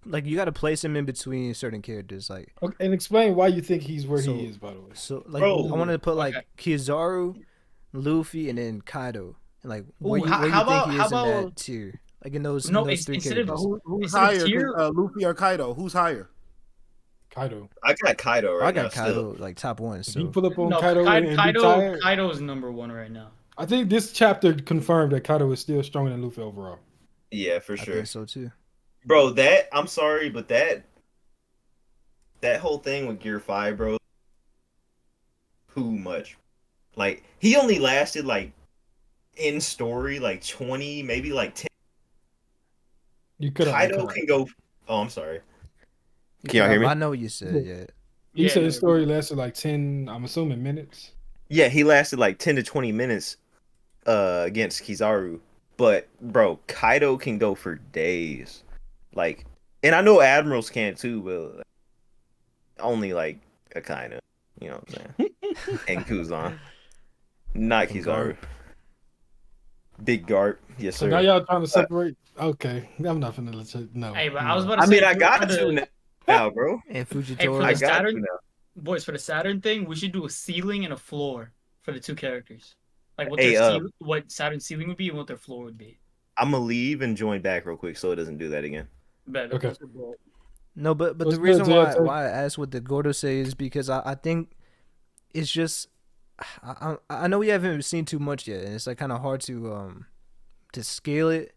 Speaker 2: like you gotta place him in between certain characters, like
Speaker 1: Okay, and explain why you think he's where
Speaker 2: So-
Speaker 1: he is, by the way.
Speaker 2: so like
Speaker 5: Bro.
Speaker 2: I wanted to put like
Speaker 3: Okay.
Speaker 2: Kizaru, Luffy, and then Kaido, and like where
Speaker 3: Ooh,
Speaker 2: you,
Speaker 3: how-
Speaker 2: where you
Speaker 3: how
Speaker 2: think
Speaker 3: about-
Speaker 2: he
Speaker 3: how
Speaker 2: is in that
Speaker 3: about-
Speaker 2: tier, like in those,
Speaker 3: No,
Speaker 2: in those
Speaker 3: it's-
Speaker 2: three
Speaker 3: instead of-
Speaker 2: characters.
Speaker 4: Who's
Speaker 3: Instead of
Speaker 4: higher,
Speaker 3: tier-
Speaker 4: Luffy or Kaido? Who's higher?
Speaker 1: Kaido.
Speaker 5: I got Kaido right
Speaker 2: I got
Speaker 5: now.
Speaker 2: Kaido like top one.
Speaker 1: If
Speaker 2: So
Speaker 1: you pull up on
Speaker 3: No,
Speaker 1: Kaido and be tired,
Speaker 3: Kaido's number one right now.
Speaker 1: I think this chapter confirmed that Kaido is still stronger than Luffy overall.
Speaker 5: Yeah, for
Speaker 2: I
Speaker 5: sure.
Speaker 2: think so too.
Speaker 5: Bro, I'm sorry, but that whole thing with Gear 5, bro, too much. Like, he only lasted, like, in story, like, 20, maybe, like, 10.
Speaker 1: You could have.
Speaker 5: Kaido can go... Oh, I'm sorry. Can y'all hear me?
Speaker 2: I know what you said. Yeah.
Speaker 1: You said
Speaker 3: Yeah.
Speaker 1: the story lasted like 10, I'm assuming, minutes.
Speaker 5: Yeah, he lasted, like, 10 to 20 minutes against Kizaru. But, bro, Kaido can go for days. Like, and I know Admirals can, too, but only, like, Akainu. You know what I'm saying? And Kuzan. Not
Speaker 2: And
Speaker 5: Kizaru.
Speaker 2: Garp.
Speaker 5: Big Garp. Yes,
Speaker 1: So
Speaker 5: sir.
Speaker 1: now y'all trying to separate. Okay, I'm not finna let you. No.
Speaker 3: Hey, but
Speaker 1: no.
Speaker 3: I was about to
Speaker 5: I
Speaker 3: say,
Speaker 5: mean, I
Speaker 3: for
Speaker 5: got
Speaker 3: the-
Speaker 5: to now, bro.
Speaker 2: And
Speaker 3: Hey, for
Speaker 2: Fujitora.
Speaker 3: the
Speaker 5: I got
Speaker 3: Saturn-
Speaker 5: to now.
Speaker 3: Boys, for the Saturn thing, we should do a ceiling and a floor for the two characters. Like what
Speaker 5: Hey,
Speaker 3: their what Saturn's ceiling would be and what their floor would be.
Speaker 5: I'm gonna leave and join back real quick so it doesn't do that again.
Speaker 3: Bet.
Speaker 1: Okay.
Speaker 2: No, but
Speaker 1: What's
Speaker 2: the reason
Speaker 1: good,
Speaker 2: why
Speaker 1: Jay?
Speaker 2: why I asked what the Gorosei is because I think it's just I know we haven't seen too much yet, and it's like kind of hard to to scale it.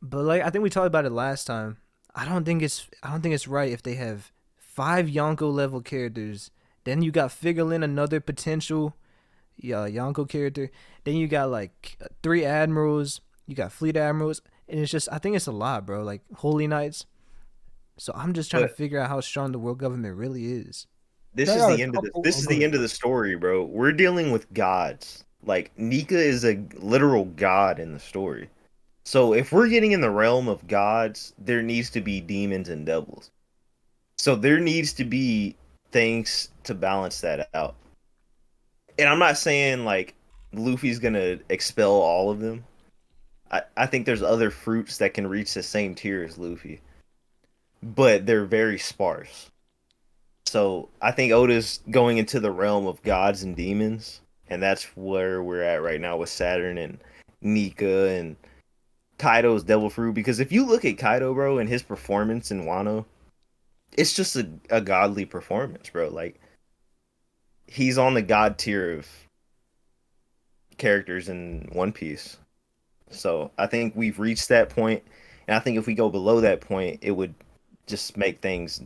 Speaker 2: But like I think we talked about it last time. I don't think it's right if they have 5 Yonko level characters. Then you got Figurland, another potential Yonko character. Then you got like 3 admirals. You got fleet admirals, and it's just I think it's a lot, bro. Like Holy Knights. So I'm just trying to figure out how strong the world government really is.
Speaker 5: This is the end of the end of the story, bro. We're dealing with gods. Like Nika is a literal god in the story. So if we're getting in the realm of gods, there needs to be demons and devils. So there needs to be things to balance that out. And I'm not saying like Luffy's gonna expel all of them. I think there's other fruits that can reach the same tier as Luffy. But they're very sparse. So I think Oda's going into the realm of gods and demons. And that's where we're at right now with Saturn and Nika and Kaido's Devil Fruit. Because if you look at Kaido, bro, and his performance in Wano, it's just a godly performance, bro. Like, he's on the god tier of characters in One Piece. So I think we've reached that point, and I think if we go below that point, it would just make things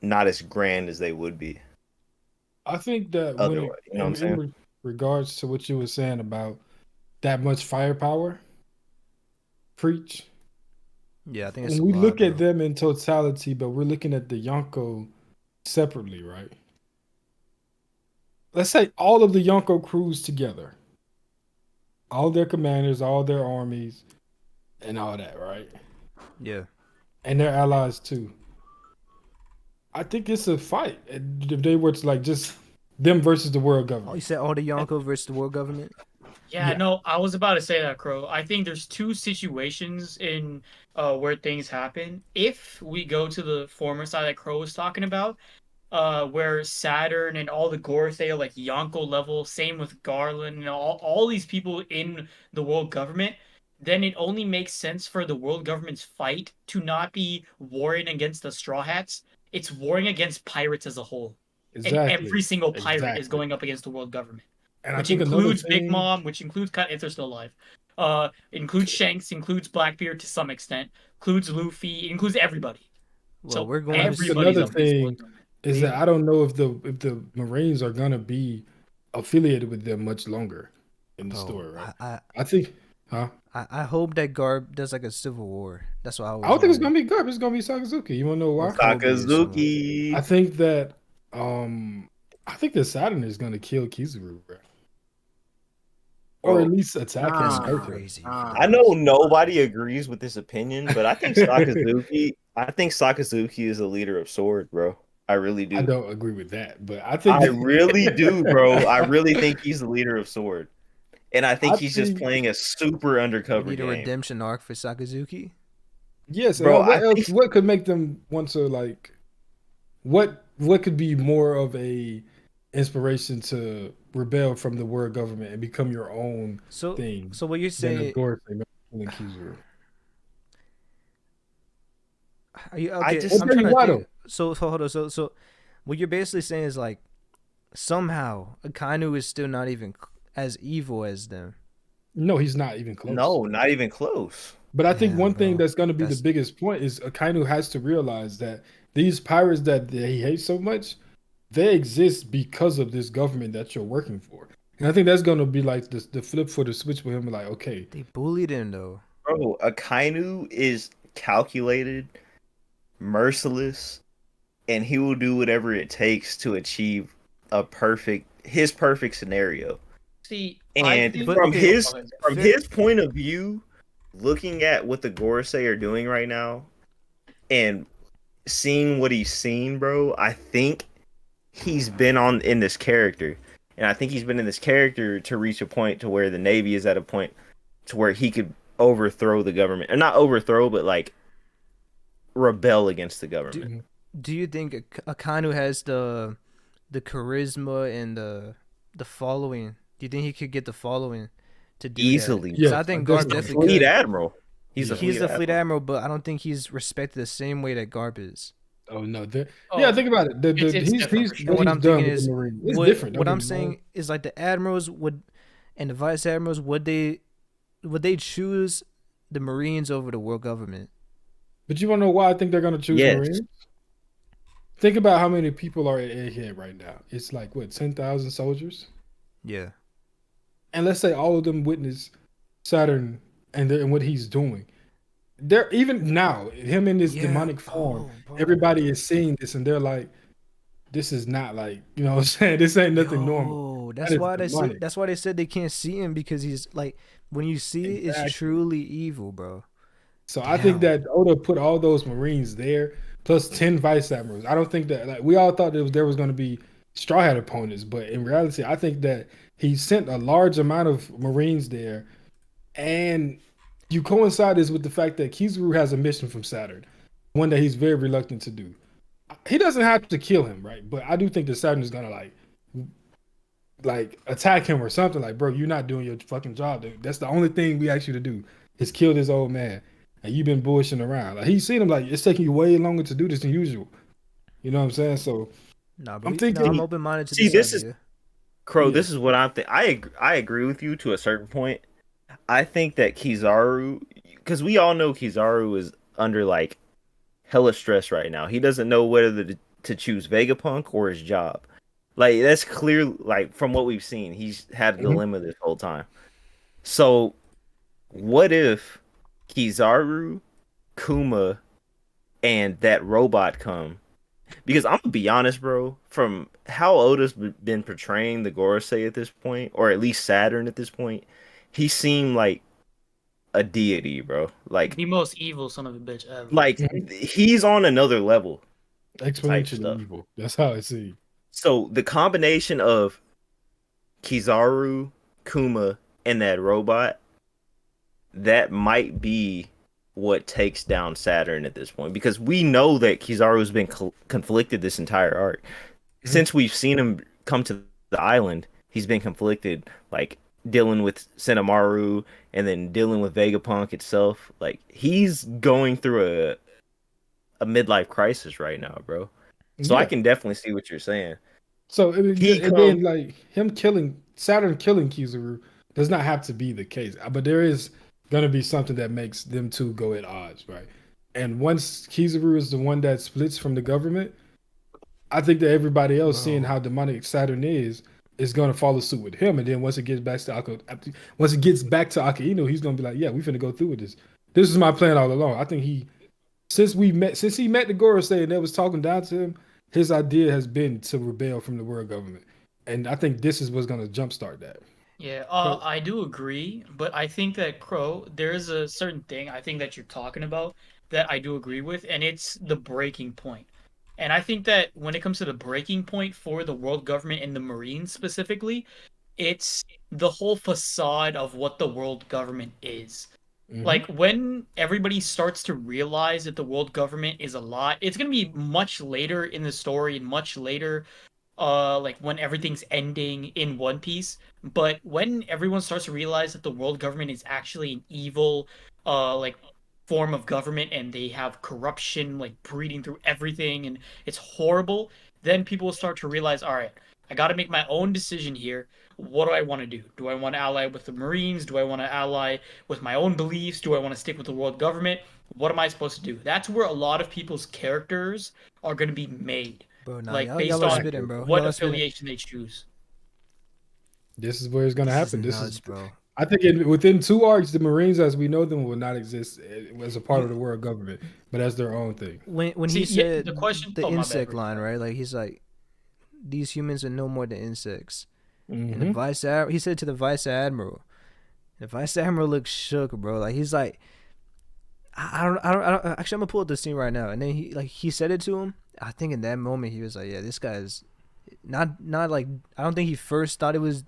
Speaker 5: not as grand as they would be.
Speaker 1: I think that
Speaker 5: Otherwise, you know what I'm saying?
Speaker 1: in regards to what you were saying about that much firepower, preach.
Speaker 2: Yeah, I think it's
Speaker 1: When we look at them in totality, but we're looking at the Yonko separately, right? Let's say all of the Yonko crews together, all their commanders, all their armies, and all that, right?
Speaker 2: Yeah.
Speaker 1: And their allies too. I think it's a fight. If they were to like just them versus the world
Speaker 2: Oh, you
Speaker 1: government.
Speaker 2: said all the Yonko versus the world government?
Speaker 3: Yeah,
Speaker 1: Yeah.
Speaker 3: no, I was about to say that, Crow. I think there's 2 situations in where things happen. If we go to the former side that Crow was talking about, where Saturn and all the Gorosei are like Yonko level, same with Garland and all these people in the world government, then it only makes sense for the world government's fight to not be warring against the Straw Hats. It's warring against pirates as a whole.
Speaker 1: Exactly.
Speaker 3: And every single pirate is
Speaker 1: Exactly.
Speaker 3: going up against the world government.
Speaker 1: And
Speaker 3: Which
Speaker 1: I think
Speaker 3: includes
Speaker 1: another
Speaker 3: Big
Speaker 1: thing,
Speaker 3: Mom, which includes if they're still alive. Includes Shanks, includes Blackbeard to some extent, includes Luffy, includes everybody.
Speaker 2: Well,
Speaker 3: So
Speaker 2: we're going
Speaker 1: I think
Speaker 3: everybody's
Speaker 1: another
Speaker 3: up against the
Speaker 1: thing
Speaker 3: world government.
Speaker 1: is that I don't know if the Marines are gonna be affiliated with them much longer in the story, right? I think,
Speaker 2: I hope that Garp does like a civil war. That's what I was.
Speaker 1: I don't think it's gonna be Garp. It's gonna be Sakazuki. You wanna know why?
Speaker 5: Sakazuki.
Speaker 1: I think that Saturn is gonna kill Kizaru, bro. Or at least attack him.
Speaker 2: That's
Speaker 1: personally.
Speaker 2: crazy.
Speaker 5: I know nobody agrees with this opinion, but I think Sakazuki. I think Sakazuki is the leader of Sword, bro. I really do.
Speaker 1: I don't agree with that, but I think
Speaker 5: I really do, bro. I really think he's the leader of Sword, and I think he's just playing a super
Speaker 2: We
Speaker 5: undercover
Speaker 2: need a
Speaker 5: game.
Speaker 2: redemption arc for Sakazuki.
Speaker 1: yes,
Speaker 5: Bro,
Speaker 1: bro.
Speaker 5: I think-
Speaker 1: What could make them want to like? What could be more of a inspiration to rebel from the world government and become your own thing?
Speaker 2: So what you're
Speaker 1: Than the
Speaker 2: saying?
Speaker 1: Gorosei and Kizaru.
Speaker 2: Are you,
Speaker 5: I
Speaker 2: okay,
Speaker 5: just-
Speaker 2: I'm trying to
Speaker 1: Why
Speaker 2: think. So hold on. So what you're basically saying is like somehow Akainu is still not even as evil as them.
Speaker 1: No, he's not even close.
Speaker 5: No, not even close.
Speaker 1: But I think
Speaker 2: Damn,
Speaker 1: one thing
Speaker 2: bro.
Speaker 1: that's going to be the biggest point is Akainu has to realize that these pirates that he hates so much, they exist because of this government that you're working for. And I think that's going to be like the flip for the switch with him. Like, okay,
Speaker 2: They bullied him though.
Speaker 5: Bro, Akainu is calculated, merciless, and he will do whatever it takes to achieve his perfect scenario.
Speaker 3: See,
Speaker 5: And from his point of view, looking at what the Gorosei are doing right now, and seeing what he's seen, bro, I think he's been in this character, and I think he's been in this character to reach a point to where the Navy is at a point to where he could overthrow the government, or not overthrow, but like rebel against the government.
Speaker 2: Do you think Akainu has the charisma and the following? Do you think he could get the following to do
Speaker 5: Easily?
Speaker 2: that? 'Cause
Speaker 1: Yeah,
Speaker 2: I think
Speaker 1: that's
Speaker 2: Garp
Speaker 1: the
Speaker 2: definitely
Speaker 5: Fleet
Speaker 2: could.
Speaker 5: Admiral. He's
Speaker 2: the fleet admiral, but I don't think he's respected the same way that Garp is.
Speaker 1: oh no, yeah, think about it.
Speaker 3: It's different for sure.
Speaker 2: What I'm thinking
Speaker 1: done with
Speaker 2: is,
Speaker 1: the Marines. It's
Speaker 2: what,
Speaker 1: different.
Speaker 2: what
Speaker 1: don't
Speaker 2: I'm
Speaker 1: get me wrong.
Speaker 2: saying is like the admirals would, and the vice admirals, would they would they choose the Marines over the world government?
Speaker 1: But you want to know why I think they're going to choose
Speaker 5: Yes.
Speaker 1: Marines? Think about how many people are at Egghead right now. It's like, what, 10,000 soldiers?
Speaker 2: Yeah.
Speaker 1: And let's say all of them witness Saturn and what he's doing. They're even now, him in this demonic form,
Speaker 2: bro.
Speaker 1: everybody is seeing this and they're like, this is not like, you know what I'm saying? This ain't nothing normal.
Speaker 2: That's
Speaker 1: That
Speaker 2: why
Speaker 1: is
Speaker 2: they said
Speaker 1: demonic.
Speaker 2: that's why they said they can't see him, because he's like, when you see it,
Speaker 1: Exactly.
Speaker 2: it's truly evil, bro.
Speaker 1: So I think
Speaker 2: Damn.
Speaker 1: that Oda put all those Marines there, plus 10 Vice Admirals. I don't think that, like, we all thought there was going to be Straw Hat opponents, but in reality, I think that he sent a large amount of Marines there, and you coincide this with the fact that Kizaru has a mission from Saturn, one that he's very reluctant to do. He doesn't have to kill him, right? But I do think that Saturn is gonna like attack him or something. Like, bro, you're not doing your fucking job, dude. That's the only thing we asked you to do is kill this old man, and you've been bullshitting around. Like, he's seen him, like, it's taking you way longer to do this than usual. You know what I'm saying? So
Speaker 2: Nah, but
Speaker 1: I'm thinking.
Speaker 2: I'm open minded to
Speaker 5: See,
Speaker 2: this
Speaker 5: this
Speaker 2: idea.
Speaker 5: Crow,
Speaker 1: Yeah.
Speaker 5: this is what I'm thinking. I agree with you to a certain point. I think that Kizaru, because we all know Kizaru is under like hella stress right now. He doesn't know whether to choose Vegapunk or his job. Like, that's clear. Like, from what we've seen, he's had a
Speaker 1: Mhm.
Speaker 5: dilemma this whole time. So, what if Kizaru, Kuma, and that robot come? Because I'm gonna be honest, bro. From how Oda's been portraying the Gorosei at this point, or at least Saturn at this point, he seemed like a deity, bro.
Speaker 3: The most evil son of a bitch ever.
Speaker 5: Like he's on another level.
Speaker 1: Exponentially
Speaker 5: stuff.
Speaker 1: evil. That's how it seems.
Speaker 5: So the combination of Kizaru, Kuma, and that robot, that might be what takes down Saturn at this point, because we know that Kizaru's been conflicted this entire arc. Since we've seen him come to the island, he's been conflicted, like dealing with Senamaru and then dealing with Vegapunk itself. Like, he's going through a midlife crisis right now, bro. So I
Speaker 1: Yeah.
Speaker 5: can definitely see what you're saying.
Speaker 1: So and
Speaker 5: He
Speaker 1: then like him killing Saturn killing Kizaru does not have to be the case, but there is gonna be something that makes them two go at odds, right? And once Kizaru is the one that splits from the government, I think that everybody else, seeing how demonic Saturn is gonna follow suit with him. And then once it gets back to Akainu, he's gonna be like, yeah, we finna go through with this. This is my plan all along. I think since he met the Gorosei and they was talking down to him, his idea has been to rebel from the world government, and I think this is what's going to jumpstart that.
Speaker 3: Yeah, I do agree, but I think that Crow, there's a certain thing I think that you're talking about that I do agree with, and it's the breaking point. And I think that when it comes to the breaking point for the world government and the Marines specifically, it's the whole facade of what the world government is.
Speaker 1: Mhm.
Speaker 3: Like, when everybody starts to realize that the world government is a lie, it's gonna be much later in the story and much later, like when everything's ending in One Piece. But when everyone starts to realize that the world government is actually an evil, like form of government, and they have corruption like breeding through everything, and it's horrible, then people will start to realize, all right, I got to make my own decision here. What do I want to do? Do I want to ally with the Marines? Do I want to ally with my own beliefs? Do I want to stick with the world government? What am I supposed to do? That's where a lot of people's characters are going to be made,
Speaker 2: Bro, nah,
Speaker 3: like
Speaker 2: y'all
Speaker 3: based
Speaker 2: are
Speaker 3: on
Speaker 2: spitting, bro.
Speaker 3: what
Speaker 2: Y'all are spitting.
Speaker 3: affiliation they choose.
Speaker 1: This is where it's going to happen.
Speaker 2: This
Speaker 1: This
Speaker 2: is
Speaker 1: is,
Speaker 2: nuts, bro.
Speaker 1: I think, within 2 arcs, the Marines as we know them will not exist as a part of the world government, but as their own thing.
Speaker 2: When
Speaker 3: See,
Speaker 2: he
Speaker 3: yeah,
Speaker 2: said
Speaker 3: the question-
Speaker 2: the
Speaker 3: oh, my bad,
Speaker 2: insect
Speaker 3: Rick.
Speaker 2: line, right? Like, he's like, these humans are no more than insects. And the
Speaker 1: Mhm.
Speaker 2: he said to the vice admiral. The vice admiral looks shook, bro. Like, he's like, I don't. Actually, I'm gonna pull up the scene right now. And then he said it to him. I think in that moment he was like, yeah, this guy's not like. I don't think he first thought it was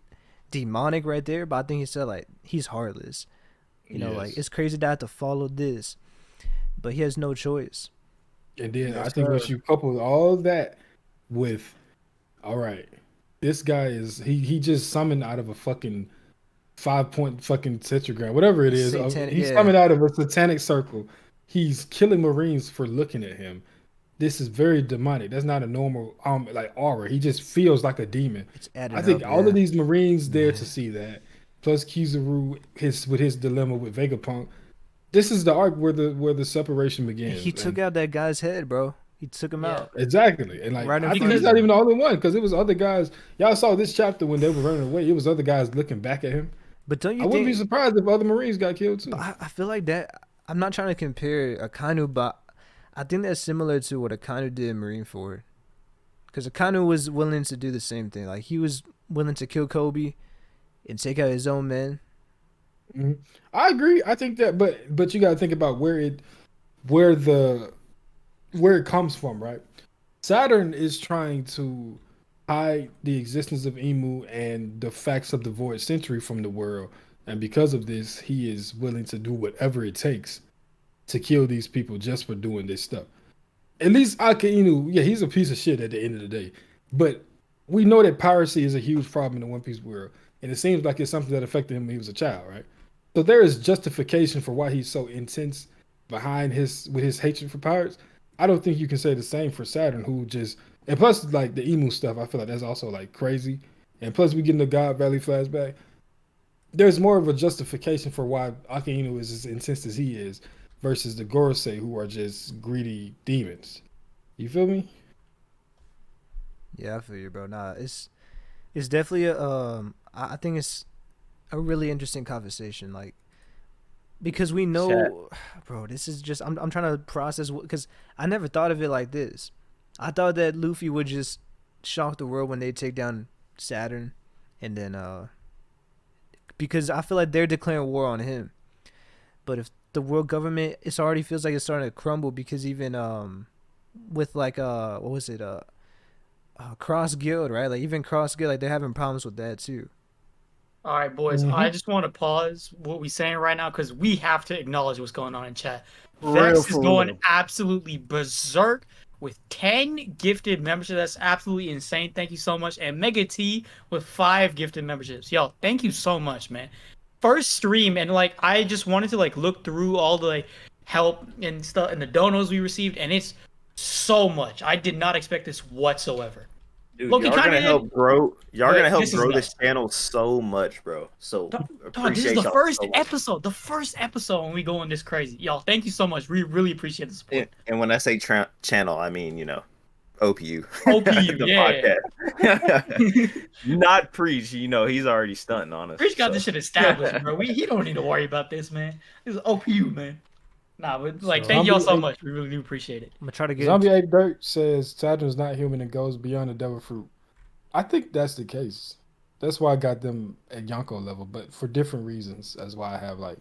Speaker 2: demonic right there, but I think he said like he's heartless. You know, like,
Speaker 1: Yes.
Speaker 2: it's crazy to have to follow this, but he has no choice.
Speaker 1: And then I
Speaker 4: Yes,
Speaker 1: think
Speaker 4: sir.
Speaker 1: once you couple all that with, all right, this guy he just summoned out of a fucking 5-point fucking tetragram, whatever it is.
Speaker 2: Satanic,
Speaker 1: He's
Speaker 2: yeah.
Speaker 1: coming out of a satanic circle. He's killing Marines for looking at him. This is very demonic. That's not a normal like aura. He just feels like a demon.
Speaker 2: It's added
Speaker 1: I think
Speaker 2: up,
Speaker 1: all
Speaker 2: yeah.
Speaker 1: of these Marines there to see that, plus Kizaru with his dilemma with Vegapunk. This is the arc where the separation begins.
Speaker 2: He took out that guy's head, bro. He took him
Speaker 3: Yeah.
Speaker 2: out.
Speaker 1: Exactly, and like
Speaker 2: Right in
Speaker 1: I think
Speaker 2: front
Speaker 1: he's
Speaker 2: of
Speaker 1: not
Speaker 2: him.
Speaker 1: even the only one because it was other guys. Y'all saw this chapter when they were running away. It was other guys looking back at him.
Speaker 2: But don't you
Speaker 1: I wouldn't be
Speaker 2: think?
Speaker 1: surprised if other Marines got killed too.
Speaker 2: I feel like that. I'm not trying to compare Akainu, but I think that's similar to what Akainu did in Marineford. Because Akainu was willing to do the same thing. Like he was willing to kill Kobe and take out his own men.
Speaker 1: Mhm. I agree. I think that, but you got to think about where it comes from, right? Saturn is trying to hide the existence of Emu and the facts of the Void Century from the world, and because of this, he is willing to do whatever it takes to kill these people just for doing this stuff. At least Akainu, yeah, he's a piece of shit at the end of the day, but we know that piracy is a huge problem in the One Piece world, and it seems like it's something that affected him when he was a child, right? So there is justification for why he's so intense behind his hatred for pirates. I don't think you can say the same for Saturn, who just and plus like the emu stuff. I feel like that's also like crazy, and plus we get in the God Valley flashback. There's more of a justification for why Akainu is as intense as he is versus the Gorosei, who are just greedy demons. You feel me?
Speaker 2: Yeah, I feel you, bro. Nah, it's definitely a I think it's a really interesting conversation, like because we know, bro. This is just I'm trying to process because I never thought of it like this. I thought that Luffy would just shock the world when they take down Saturn, and then because I feel like they're declaring war on him. But if the world government, it already feels like it's starting to crumble because even with like what was it Cross Guild, right? Like even Cross Guild, like they're having problems with that too.
Speaker 3: All right, boys. I just want to pause what we're saying right now because we have to acknowledge what's going on in chat. Vex is going absolutely berserk with 10 gifted memberships. That's absolutely insane. Thank you so much. And Mega T with 5 gifted memberships. Yo, thank you so much, man. First stream, and like I just wanted to like look through all the like help and stuff and the donos we received, and it's so much. I did not expect this whatsoever.
Speaker 5: Dude,
Speaker 3: Loki
Speaker 5: y'all
Speaker 3: kinda
Speaker 5: gonna help
Speaker 3: did,
Speaker 5: grow. Y'all
Speaker 3: but
Speaker 5: gonna help
Speaker 3: this is
Speaker 5: grow
Speaker 3: nuts.
Speaker 5: this channel so much, bro. So
Speaker 3: Dog, this
Speaker 5: appreciate
Speaker 3: is the
Speaker 5: y'all
Speaker 3: first
Speaker 5: so much.
Speaker 3: episode. The first episode when we go on this crazy. Y'all, thank you so much. We really appreciate the support.
Speaker 5: And when I say channel, I mean OPU.
Speaker 3: OPU,
Speaker 5: the
Speaker 3: yeah.
Speaker 5: podcast. Not Preach. He's already stunting on us.
Speaker 3: Preach got
Speaker 5: so.
Speaker 3: this shit established, bro. He don't need to worry about this, man. This is OPU, man. Nah, but like,
Speaker 2: So-
Speaker 3: thank y'all so
Speaker 1: Zombie
Speaker 3: much. We really do appreciate it.
Speaker 2: I'm gonna try to get.
Speaker 1: Zombie Ape Dirt says Saturn is not human and goes beyond the devil fruit. I think that's the case. That's why I got them at Yonko level, but for different reasons. That's why I have like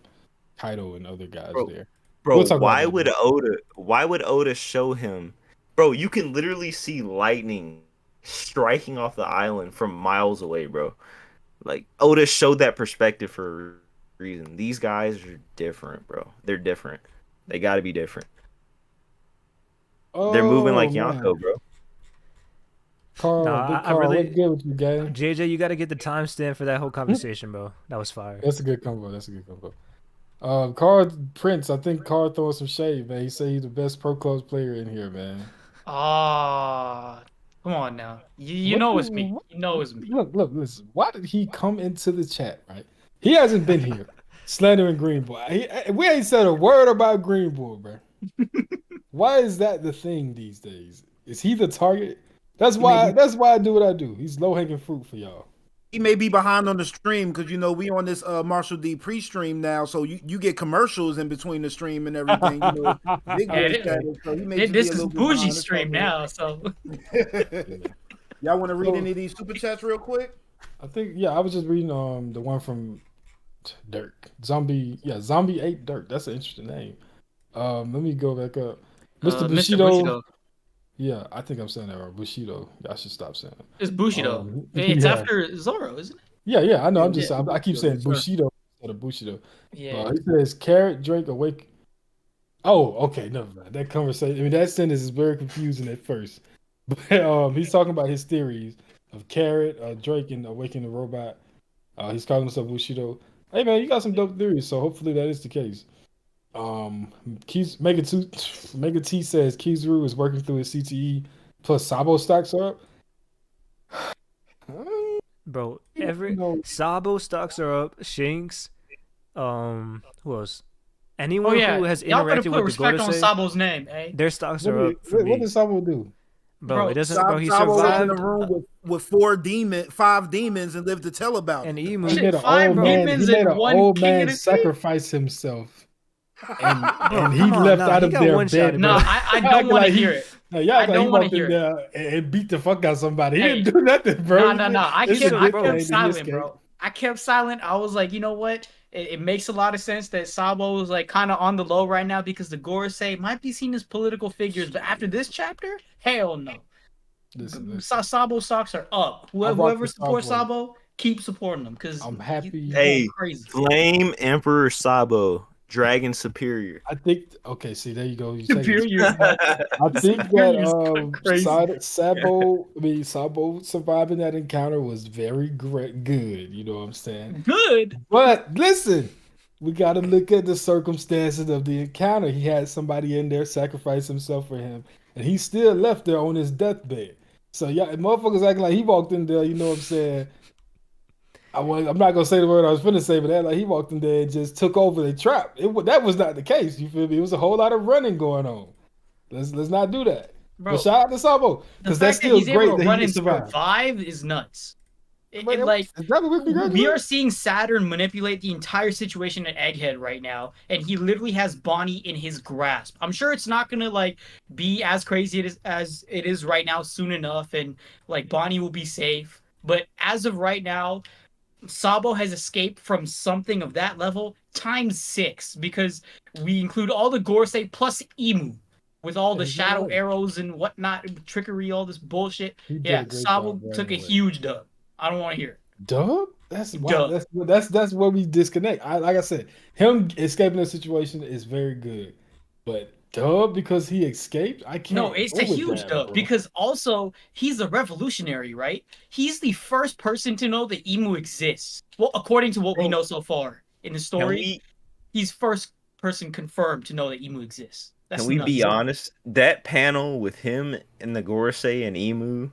Speaker 1: Kaido and other guys there.
Speaker 5: Bro,
Speaker 1: We'll talk about
Speaker 5: why
Speaker 1: that
Speaker 5: would
Speaker 1: later.
Speaker 5: Oda show him? Bro, you can literally see lightning striking off the island from miles away, bro. Like Oda showed that perspective for a reason. These guys are different, bro. They're different. They got to be different. They're moving like Yonko,
Speaker 1: man.
Speaker 5: bro.
Speaker 1: Carl,
Speaker 2: Nah,
Speaker 1: big
Speaker 2: I
Speaker 1: Carl,
Speaker 2: really-
Speaker 1: what's good with you, gang?
Speaker 2: JJ, you got to get the timestamp for that whole conversation, bro. That was fire.
Speaker 1: That's a good combo. Carl Prince, I think Carl throwing some shade, man. He said he's the best pro clubs player in here, man.
Speaker 3: Ah, come on now. You
Speaker 1: What
Speaker 3: know
Speaker 1: the-
Speaker 3: it's me. You know it's me.
Speaker 1: Look, listen. Why did he come into the chat, right? He hasn't been here slandering Greenbull. We ain't said a word about Greenbull, bro. Why is that the thing these days? Is he the target? That's why I do what I do. He's low hanging fruit for y'all.
Speaker 4: He may be behind on the stream because we on this Marshall D pre-stream now, so you get commercials in between the stream and everything. Big
Speaker 3: Yeah,
Speaker 4: boy status, so he may just be
Speaker 3: This
Speaker 4: a
Speaker 3: is
Speaker 4: little bit
Speaker 3: bougie
Speaker 4: behind. It's
Speaker 3: stream
Speaker 4: all
Speaker 3: now, so
Speaker 4: good. Y'all want to read any of these super chats real quick?
Speaker 1: I think I was just reading the one from Dirk. Zombie 8 Dirk. That's an interesting name. Let me go back up. Mr. Bushido. Yeah, I think I'm saying that right. Bushido. I should stop saying it.
Speaker 3: It's Bushido. It's
Speaker 1: yeah.
Speaker 3: after Zoro, isn't it?
Speaker 1: Yeah, I know. I'm just
Speaker 3: Yeah.
Speaker 1: I keep saying
Speaker 3: Sure.
Speaker 1: Bushido instead of Bushido.
Speaker 3: Yeah.
Speaker 1: He says Carrot Drake awake. Oh, okay, never mind. That conversation. I mean, that sentence is very confusing at first. But he's talking about his theories of Carrot, Drake, and awakening the robot. He's calling himself Bushido. Hey man, you got some dope theories, so hopefully that is the case. Mega T says Kizaru is working through his CTE plus Sabo stacks up.
Speaker 2: bro.
Speaker 1: You know,
Speaker 2: Sabo stocks are up. Shanks, who else?
Speaker 3: Oh
Speaker 2: Anyone
Speaker 3: yeah,
Speaker 2: who has
Speaker 3: y'all better
Speaker 2: interacted
Speaker 3: put
Speaker 2: with the
Speaker 3: respect on
Speaker 2: Gorosei,
Speaker 3: Sabo's name, eh?
Speaker 2: their stocks are up for
Speaker 1: what
Speaker 2: me,
Speaker 1: did Sabo do?
Speaker 2: bro. It
Speaker 3: Bro,
Speaker 2: doesn't, bro. He
Speaker 4: Sabo was in
Speaker 2: survived
Speaker 4: the room with 5 demons and lived to tell about
Speaker 2: an
Speaker 4: it.
Speaker 2: emu.
Speaker 1: He made an
Speaker 3: Five
Speaker 1: old man.
Speaker 3: demons
Speaker 1: He made
Speaker 3: and
Speaker 1: an
Speaker 3: one
Speaker 1: old
Speaker 3: king
Speaker 1: man
Speaker 3: of the sea?
Speaker 1: sacrifice himself, and
Speaker 2: Bro,
Speaker 1: he
Speaker 2: come on,
Speaker 1: left
Speaker 2: nah,
Speaker 1: out
Speaker 2: he
Speaker 1: of
Speaker 2: got
Speaker 1: their
Speaker 2: one-shotted,
Speaker 1: bed.
Speaker 3: No,
Speaker 2: bro.
Speaker 3: I don't want to hear it.
Speaker 1: No, y'all
Speaker 3: I
Speaker 1: like he
Speaker 3: don't wanna
Speaker 1: walked in
Speaker 3: hear it.
Speaker 1: there and beat the fuck out somebody. He
Speaker 3: Hey,
Speaker 1: didn't do nothing, bro.
Speaker 3: No. I
Speaker 1: It's
Speaker 3: kept
Speaker 1: a
Speaker 2: I
Speaker 1: good
Speaker 2: kept
Speaker 1: thing that he
Speaker 3: silent,
Speaker 1: escaped.
Speaker 3: bro. I kept silent. I was like, you know what? It makes a lot of sense that Sabo is like kind of on the low right now because the Gorosei might be seen as political figures, but after this chapter, hell no.
Speaker 1: Listen.
Speaker 3: Sabo stocks are up.
Speaker 1: I rock
Speaker 3: Whoever
Speaker 1: with
Speaker 3: supports
Speaker 1: Sabo.
Speaker 3: Sabo, keep supporting them because
Speaker 1: I'm happy.
Speaker 3: he's
Speaker 5: Hey,
Speaker 3: going crazy.
Speaker 5: Flame Emperor Sabo, Dragon Superior.
Speaker 1: I think. Okay, see, there you go. You take it.
Speaker 3: Superior is nuts.
Speaker 1: I think
Speaker 3: Superior is
Speaker 1: that
Speaker 3: crazy.
Speaker 1: Sabo surviving that encounter was very good. You know what I'm saying?
Speaker 3: Good.
Speaker 1: But listen, we got to look at the circumstances of the encounter. He had somebody in there sacrifice himself for him, and he still left there on his deathbed. So yeah, motherfuckers acting like he walked in there. You know what I'm saying? I'm not gonna say the word I was finna say, but that like he walked in there and just took over the trap. That was not the case. You feel me? It was a whole lot of running going on. Let's not do that.
Speaker 3: Bro,
Speaker 1: but shout out to Sabo
Speaker 3: the
Speaker 1: because that's
Speaker 3: fact that
Speaker 1: still
Speaker 3: he's
Speaker 1: great
Speaker 3: able to
Speaker 1: that
Speaker 3: run
Speaker 1: he
Speaker 3: and
Speaker 1: survived.
Speaker 3: survive is nuts.
Speaker 1: But
Speaker 3: Like
Speaker 1: is that what we
Speaker 3: we are seeing Saturn manipulate the entire situation at Egghead right now, and he literally has Bonnie in his grasp. I'm sure it's not gonna like be as crazy as it is right now soon enough, and like Bonnie will be safe. But as of right now, Sabo has escaped from something of that level ×6 because we include all the Gorosei plus Emu with all the shadow arrows and whatnot, trickery, all this bullshit. Yeah, Sabo took a huge dub. I don't want to hear it.
Speaker 1: Dub? That's wow. That's where we disconnect. Like I said, him escaping the situation is very good, but dub because he escaped. I can't.
Speaker 3: No, it's a huge dub because also he's a revolutionary, right? He's the first person to know that Emu exists. Well, according to what we know so far in the story, he's first person confirmed to know that Emu exists. That's
Speaker 5: can we
Speaker 3: nuts.
Speaker 5: be honest? That panel with him and the Gorosei and Emu,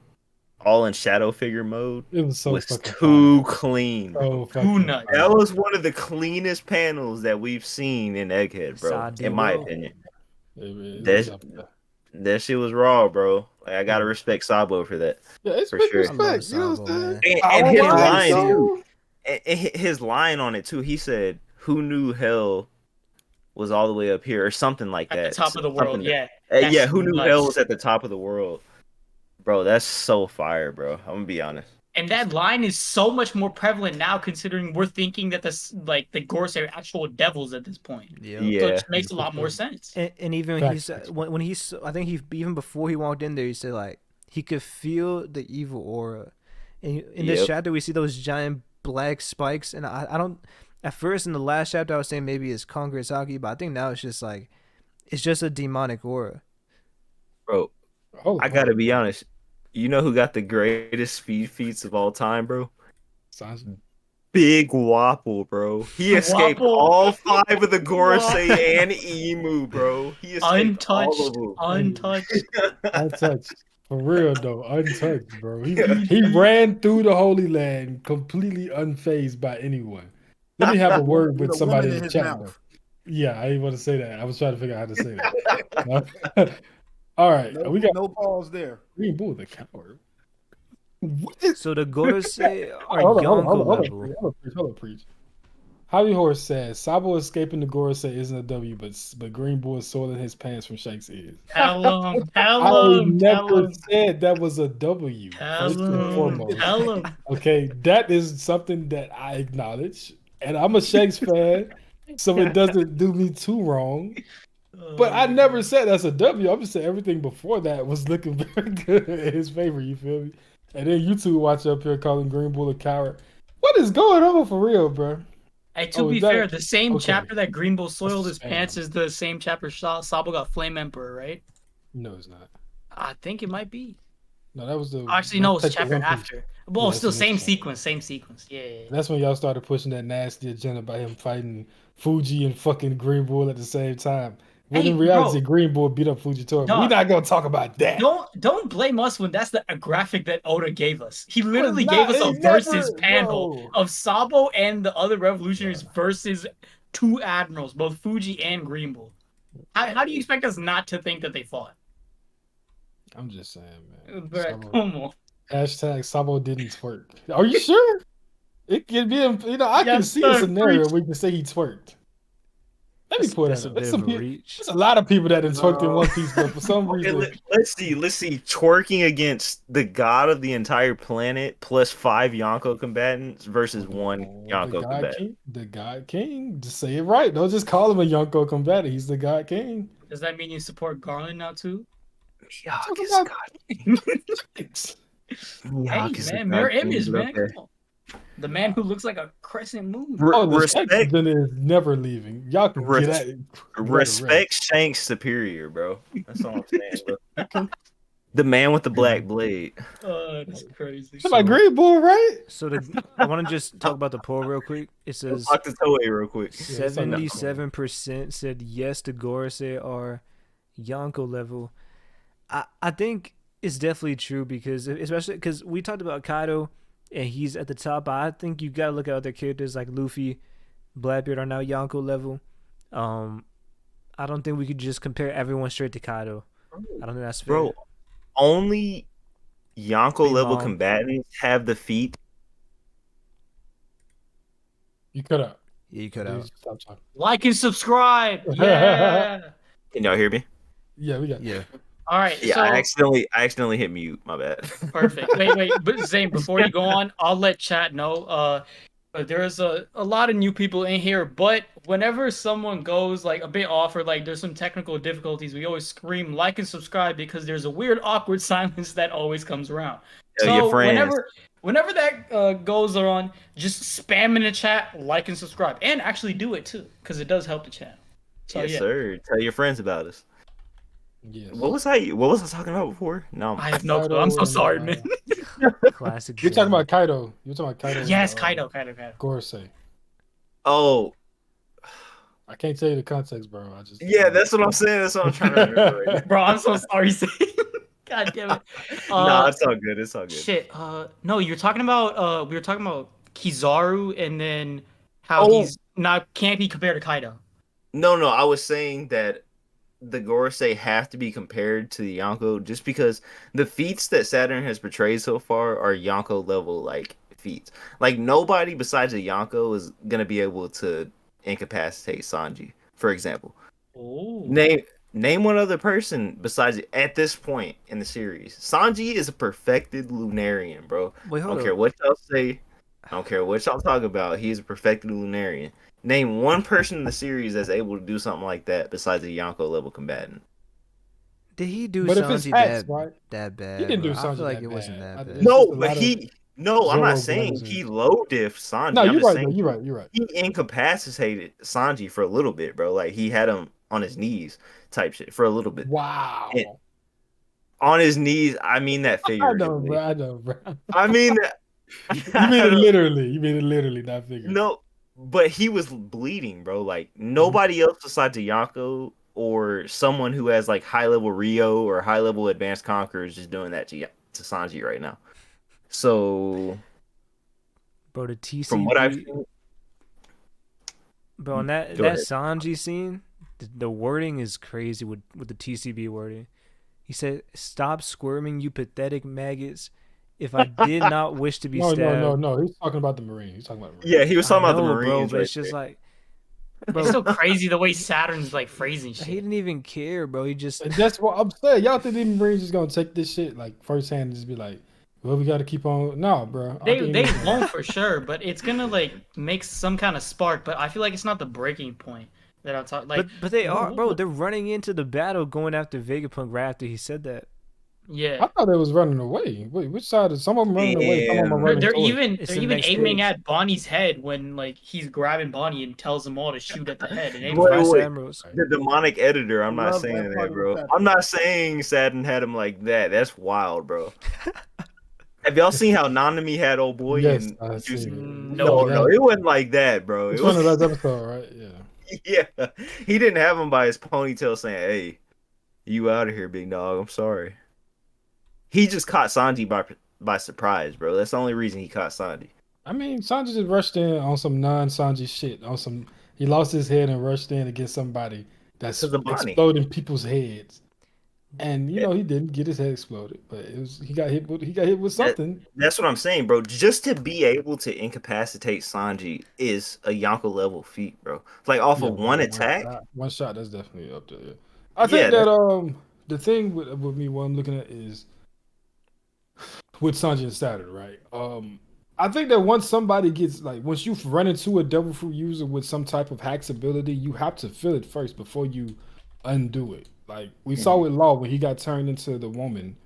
Speaker 5: all in shadow figure mode,
Speaker 1: it was so
Speaker 5: too clean.
Speaker 3: Too nuts.
Speaker 5: That was one of the cleanest panels that we've seen in Egghead, bro. In my opinion. That shit was raw, bro. Like, I gotta respect Sabo for that.
Speaker 1: Yeah, it's
Speaker 5: for
Speaker 1: sure.
Speaker 5: respect.
Speaker 1: You know what I'm
Speaker 5: saying? And his line too. And his line on it too. He said, "Who knew hell was all the way up here," or something like that.
Speaker 3: At the top of the world, yeah.
Speaker 5: Yeah, who knew hell was at the top of the world? Bro, that's so fire, bro. I'm gonna be honest.
Speaker 3: And that line is so much more prevalent now, considering we're thinking that the Gorosei are actual devils at this point.
Speaker 2: Yeah,
Speaker 3: so it just makes a lot more sense.
Speaker 2: And even he said when he's, I think he even before he walked in there, he said like he could feel the evil aura. And in this chapter, we see those giant black spikes, and I don't. At first, in the last chapter, I was saying maybe it's Gorosei Haki, but I think now it's just like it's just a demonic aura.
Speaker 5: Bro, I gotta be honest. You know who got the greatest speed feats of all time, bro?
Speaker 1: Sanji.
Speaker 5: Big Wapple, bro. He escaped all 5 of the Gorosei and Emu, bro. He escaped all of them.
Speaker 1: Untouched. For real though, untouched, bro. He ran through the Holy Land completely unfazed by anyone. Let me have a word with somebody in the chat. Yeah, I didn't want to say that. I was trying to figure out how to say that. All right, we got
Speaker 4: no pause there.
Speaker 1: Greenbull the coward.
Speaker 2: So the Gorosei are Yonko level.
Speaker 1: Hold on, preach. Javi Horse says Sabo escaping the Gorosei isn't a W, but Greenbull is soiling his pants from Shanks' ears.
Speaker 3: Tell him.
Speaker 1: I never said that was a W. First and foremost.
Speaker 3: Tell him.
Speaker 1: Okay, that is something that I acknowledge, and I'm a Shanks fan, so it doesn't do me too wrong. But I never said that's a W. I'm just saying everything before that was looking very good in his favor. You feel me? And then you two watch up here calling Greenbull a coward. What is going on for real, bro?
Speaker 3: Hey, to be fair, the same chapter that Greenbull soiled his pants is the same chapter Sabo got Flame Emperor, right?
Speaker 1: No, it's not.
Speaker 3: I think it might be.
Speaker 1: No, that was the.
Speaker 3: Actually, no, it's chapter after. Well, still same sequence, Yeah.
Speaker 1: That's when y'all started pushing that nasty agenda by him fighting Fuji and fucking Greenbull at the same time. When
Speaker 3: Hey,
Speaker 1: in reality,
Speaker 3: bro.
Speaker 1: Greenbull beat up Fujitora. But we're
Speaker 3: Dog.
Speaker 1: not gonna talk about that.
Speaker 3: Don't blame us when that's the graphic that Oda gave us. He
Speaker 1: was
Speaker 3: literally
Speaker 1: not-
Speaker 3: gave us a
Speaker 1: it
Speaker 3: versus
Speaker 1: never-
Speaker 3: panel
Speaker 1: bro.
Speaker 3: of Sabo and the other revolutionaries versus two admirals, both Fuji and Greenbull. How do you expect us not to think that they fought?
Speaker 1: I'm just saying, man.
Speaker 3: Bro,
Speaker 1: Sabo-
Speaker 3: come on.
Speaker 1: Hashtag Sabo didn't twerk. Are you sure? It can be, I can
Speaker 3: Yes,
Speaker 1: see a
Speaker 3: sir,
Speaker 1: scenario
Speaker 3: preach.
Speaker 1: where we can say he twerked. Let me pull
Speaker 2: That's
Speaker 1: that
Speaker 2: a
Speaker 1: up.
Speaker 2: bit
Speaker 1: There's,
Speaker 2: of a
Speaker 1: some,
Speaker 2: reach.
Speaker 1: there's a lot of people that have twerked in
Speaker 5: No.
Speaker 1: One Piece, but for some
Speaker 5: Okay,
Speaker 1: reason,
Speaker 5: let's see. Twerking against the god of the entire planet plus 5 Yonko combatants versus one Yonko combatant.
Speaker 1: The God King. Just say it right. Don't just call him a Yonko combatant. He's the God King.
Speaker 3: Does that mean you support Garland now too?
Speaker 5: Mihawk is
Speaker 1: about-
Speaker 5: god.
Speaker 1: Thanks.
Speaker 5: Mihawk
Speaker 3: Hey
Speaker 5: is
Speaker 3: man,
Speaker 5: a
Speaker 3: mirror
Speaker 5: god king,
Speaker 3: image,
Speaker 5: but
Speaker 3: man.
Speaker 5: okay.
Speaker 3: Come on. The man who looks like a crescent moon.
Speaker 1: Oh, the
Speaker 5: Respect,
Speaker 1: Shanks is never leaving. Y'all can get at it.
Speaker 5: respect Shanks superior, bro. That's all I'm saying, bro. The man with the black blade.
Speaker 3: Oh, that's crazy.
Speaker 1: It's like Greenbull, right?
Speaker 2: So I want to just talk about the poll real quick. It says
Speaker 5: Talk to Toei real quick.
Speaker 2: 77% said yes to Gorosei are Yonko level. I think it's definitely true because especially because we talked about Kaido and he's at the top. But I think you gotta look at other characters like Luffy, Blackbeard are now Yonko level. I don't think we could just compare everyone straight to Kaido. I don't think that's fair.
Speaker 5: Bro, only Yonko level
Speaker 2: Mom.
Speaker 5: combatants have the feat.
Speaker 1: You cut out.
Speaker 2: Yeah, you cut out.
Speaker 1: Stop talking.
Speaker 3: Like and subscribe. Yeah.
Speaker 5: Can y'all hear me?
Speaker 1: Yeah, we got.
Speaker 2: Yeah.
Speaker 3: All right.
Speaker 5: Yeah,
Speaker 3: so
Speaker 5: I accidentally hit mute. My bad.
Speaker 3: perfect. Wait. But Zane, before you go on, I'll let chat know. There's a lot of new people in here, but whenever someone goes like a bit off or like there's some technical difficulties, we always scream like and subscribe because there's a weird awkward silence that always comes around.
Speaker 5: Tell your friends.
Speaker 3: Whenever that goes on, just spam in the chat, like and subscribe, and actually do it too, because it does help the channel. So
Speaker 5: Yes,
Speaker 3: yeah,
Speaker 5: sir. Tell your friends about us.
Speaker 1: Yes.
Speaker 5: What was I talking about before? No.
Speaker 3: I have no clue. I'm so sorry, man.
Speaker 2: Classic.
Speaker 1: You're talking
Speaker 2: Zane.
Speaker 1: about Kaido. You're talking about Kaido.
Speaker 3: Yes,
Speaker 1: and,
Speaker 3: Kaido.
Speaker 1: Gorosei.
Speaker 5: Oh,
Speaker 1: I can't tell you the context, bro. I just.
Speaker 5: yeah, that's what I'm saying. That's what I'm trying to remember right now.
Speaker 3: Bro, I'm so sorry, Zane. God damn it.
Speaker 5: Nah, it's all good. It's all good.
Speaker 3: Shit. No, you're talking about. We were talking about Kizaru, and then how
Speaker 5: Oh.
Speaker 3: he's not can't be compared to Kaido.
Speaker 5: No, I was saying that the Gorosei have to be compared to the Yonko just because the feats that Saturn has portrayed so far are Yonko level like feats. Like nobody besides a Yonko is gonna be able to incapacitate Sanji, for example.
Speaker 3: Oh.
Speaker 5: Name one other person besides at this point in the series. Sanji is a perfected Lunarian, bro.
Speaker 2: Wait,
Speaker 5: I
Speaker 2: hold
Speaker 5: don't care
Speaker 2: up.
Speaker 5: what y'all say. I don't care what y'all talk about. He's a perfected Lunarian. Name one person in the series that's able to do something like that besides a Yonko level combatant.
Speaker 2: Did he do
Speaker 1: But if it's
Speaker 2: Sanji
Speaker 1: facts, right?
Speaker 2: that bad?
Speaker 1: He didn't do
Speaker 2: bro? I
Speaker 1: Sanji
Speaker 2: feel like
Speaker 1: that
Speaker 2: it wasn't
Speaker 1: bad.
Speaker 2: that
Speaker 1: I
Speaker 2: bad.
Speaker 1: think-
Speaker 5: No,
Speaker 1: just a
Speaker 5: but
Speaker 1: lot of
Speaker 5: I'm not
Speaker 1: Zoro
Speaker 5: saying
Speaker 1: blazers.
Speaker 5: he low diff Sanji.
Speaker 1: No,
Speaker 5: I'm
Speaker 1: you're
Speaker 5: just
Speaker 1: right.
Speaker 5: saying
Speaker 1: Though. You're right.
Speaker 5: he incapacitated Sanji for a little bit, bro. Like he had him on his knees type shit for a little bit.
Speaker 1: Wow.
Speaker 5: And on his knees, I mean that
Speaker 1: I know,
Speaker 5: figuratively.
Speaker 1: bro. I know, bro.
Speaker 5: I mean
Speaker 1: You mean it literally. You mean it literally, not figuratively.
Speaker 5: No, but he was bleeding, bro. Like nobody else besides a Yonko or someone who has like high level Rio or high level advanced conquerors is doing that to Sanji right now. So
Speaker 2: Bro, the TCB.
Speaker 5: from what I've seen,
Speaker 2: Bro, on that
Speaker 5: Go ahead.
Speaker 2: Sanji scene, the wording is crazy with the TCB wording. He said, "Stop squirming, you pathetic maggots. If I did not wish to be
Speaker 1: No.
Speaker 2: stabbed."
Speaker 1: He's talking about the Marine. He's talking about the Marine.
Speaker 5: yeah, he was talking
Speaker 2: I
Speaker 5: about the
Speaker 2: know,
Speaker 5: Marines.
Speaker 2: bro, but
Speaker 5: Right
Speaker 2: it's just
Speaker 5: there.
Speaker 2: like, bro,
Speaker 3: It's so crazy the way Saturn's like phrasing
Speaker 2: he
Speaker 3: shit.
Speaker 2: didn't even care, bro. He just
Speaker 1: And that's what I'm saying. Y'all think the Marines is gonna take this shit like firsthand and just be like, well, we gotta keep on. No, bro.
Speaker 3: They won't for sure, but it's gonna like make some kind of spark. But I feel like it's not the breaking point that I'm talking. Like,
Speaker 2: but they are, bro. They're running into the battle, going after Vegapunk right after he said that.
Speaker 3: yeah,
Speaker 1: I thought they was running away. Wait, which side is some of them running away? Some of them are running
Speaker 3: they're
Speaker 1: towards.
Speaker 2: It's
Speaker 3: they're
Speaker 2: the
Speaker 3: even
Speaker 2: next
Speaker 3: aiming
Speaker 2: page.
Speaker 3: at Bonnie's head when like he's grabbing Bonnie and tells them all to shoot at the head. And aim
Speaker 5: Wait,
Speaker 3: for-
Speaker 5: wait.
Speaker 2: Admirals.
Speaker 5: The demonic editor. I'm not
Speaker 4: Love
Speaker 5: saying
Speaker 4: that
Speaker 5: that,
Speaker 4: part of
Speaker 5: bro.
Speaker 4: the chapter.
Speaker 5: I'm not saying Saturn had him like that. That's wild, bro. Have y'all seen how Nami had old boy?
Speaker 1: Yes,
Speaker 5: and
Speaker 1: I
Speaker 5: Juicy?
Speaker 1: see.
Speaker 3: No,
Speaker 5: No, it wasn't like that, bro.
Speaker 1: It's
Speaker 5: It
Speaker 1: one of
Speaker 5: was,
Speaker 1: those episodes, right? Yeah.
Speaker 5: Yeah, he didn't have him by his ponytail saying, "Hey, you out of here, big dog. I'm sorry." He just caught Sanji by surprise, bro. That's the only reason he caught Sanji.
Speaker 1: I mean, Sanji just rushed in on some non-Sanji shit. On some, he lost his head and rushed in against somebody that's
Speaker 5: 'Cause of Bonnie.
Speaker 1: exploding people's heads. And
Speaker 5: Yeah.
Speaker 1: he didn't get his head exploded, but he got hit with something.
Speaker 5: That's what I'm saying, bro. Just to be able to incapacitate Sanji is a Yonko level feat, bro. Like off
Speaker 1: Yeah,
Speaker 5: of one attack.
Speaker 1: one shot, that's definitely up there. Yeah. I think that the thing with me, what I'm looking at is with Sanji and Saturn, right? I think that once somebody gets once you run into a devil fruit user with some type of hacks ability, you have to feel it first before you undo it. Like we saw with Law when he got turned into the woman,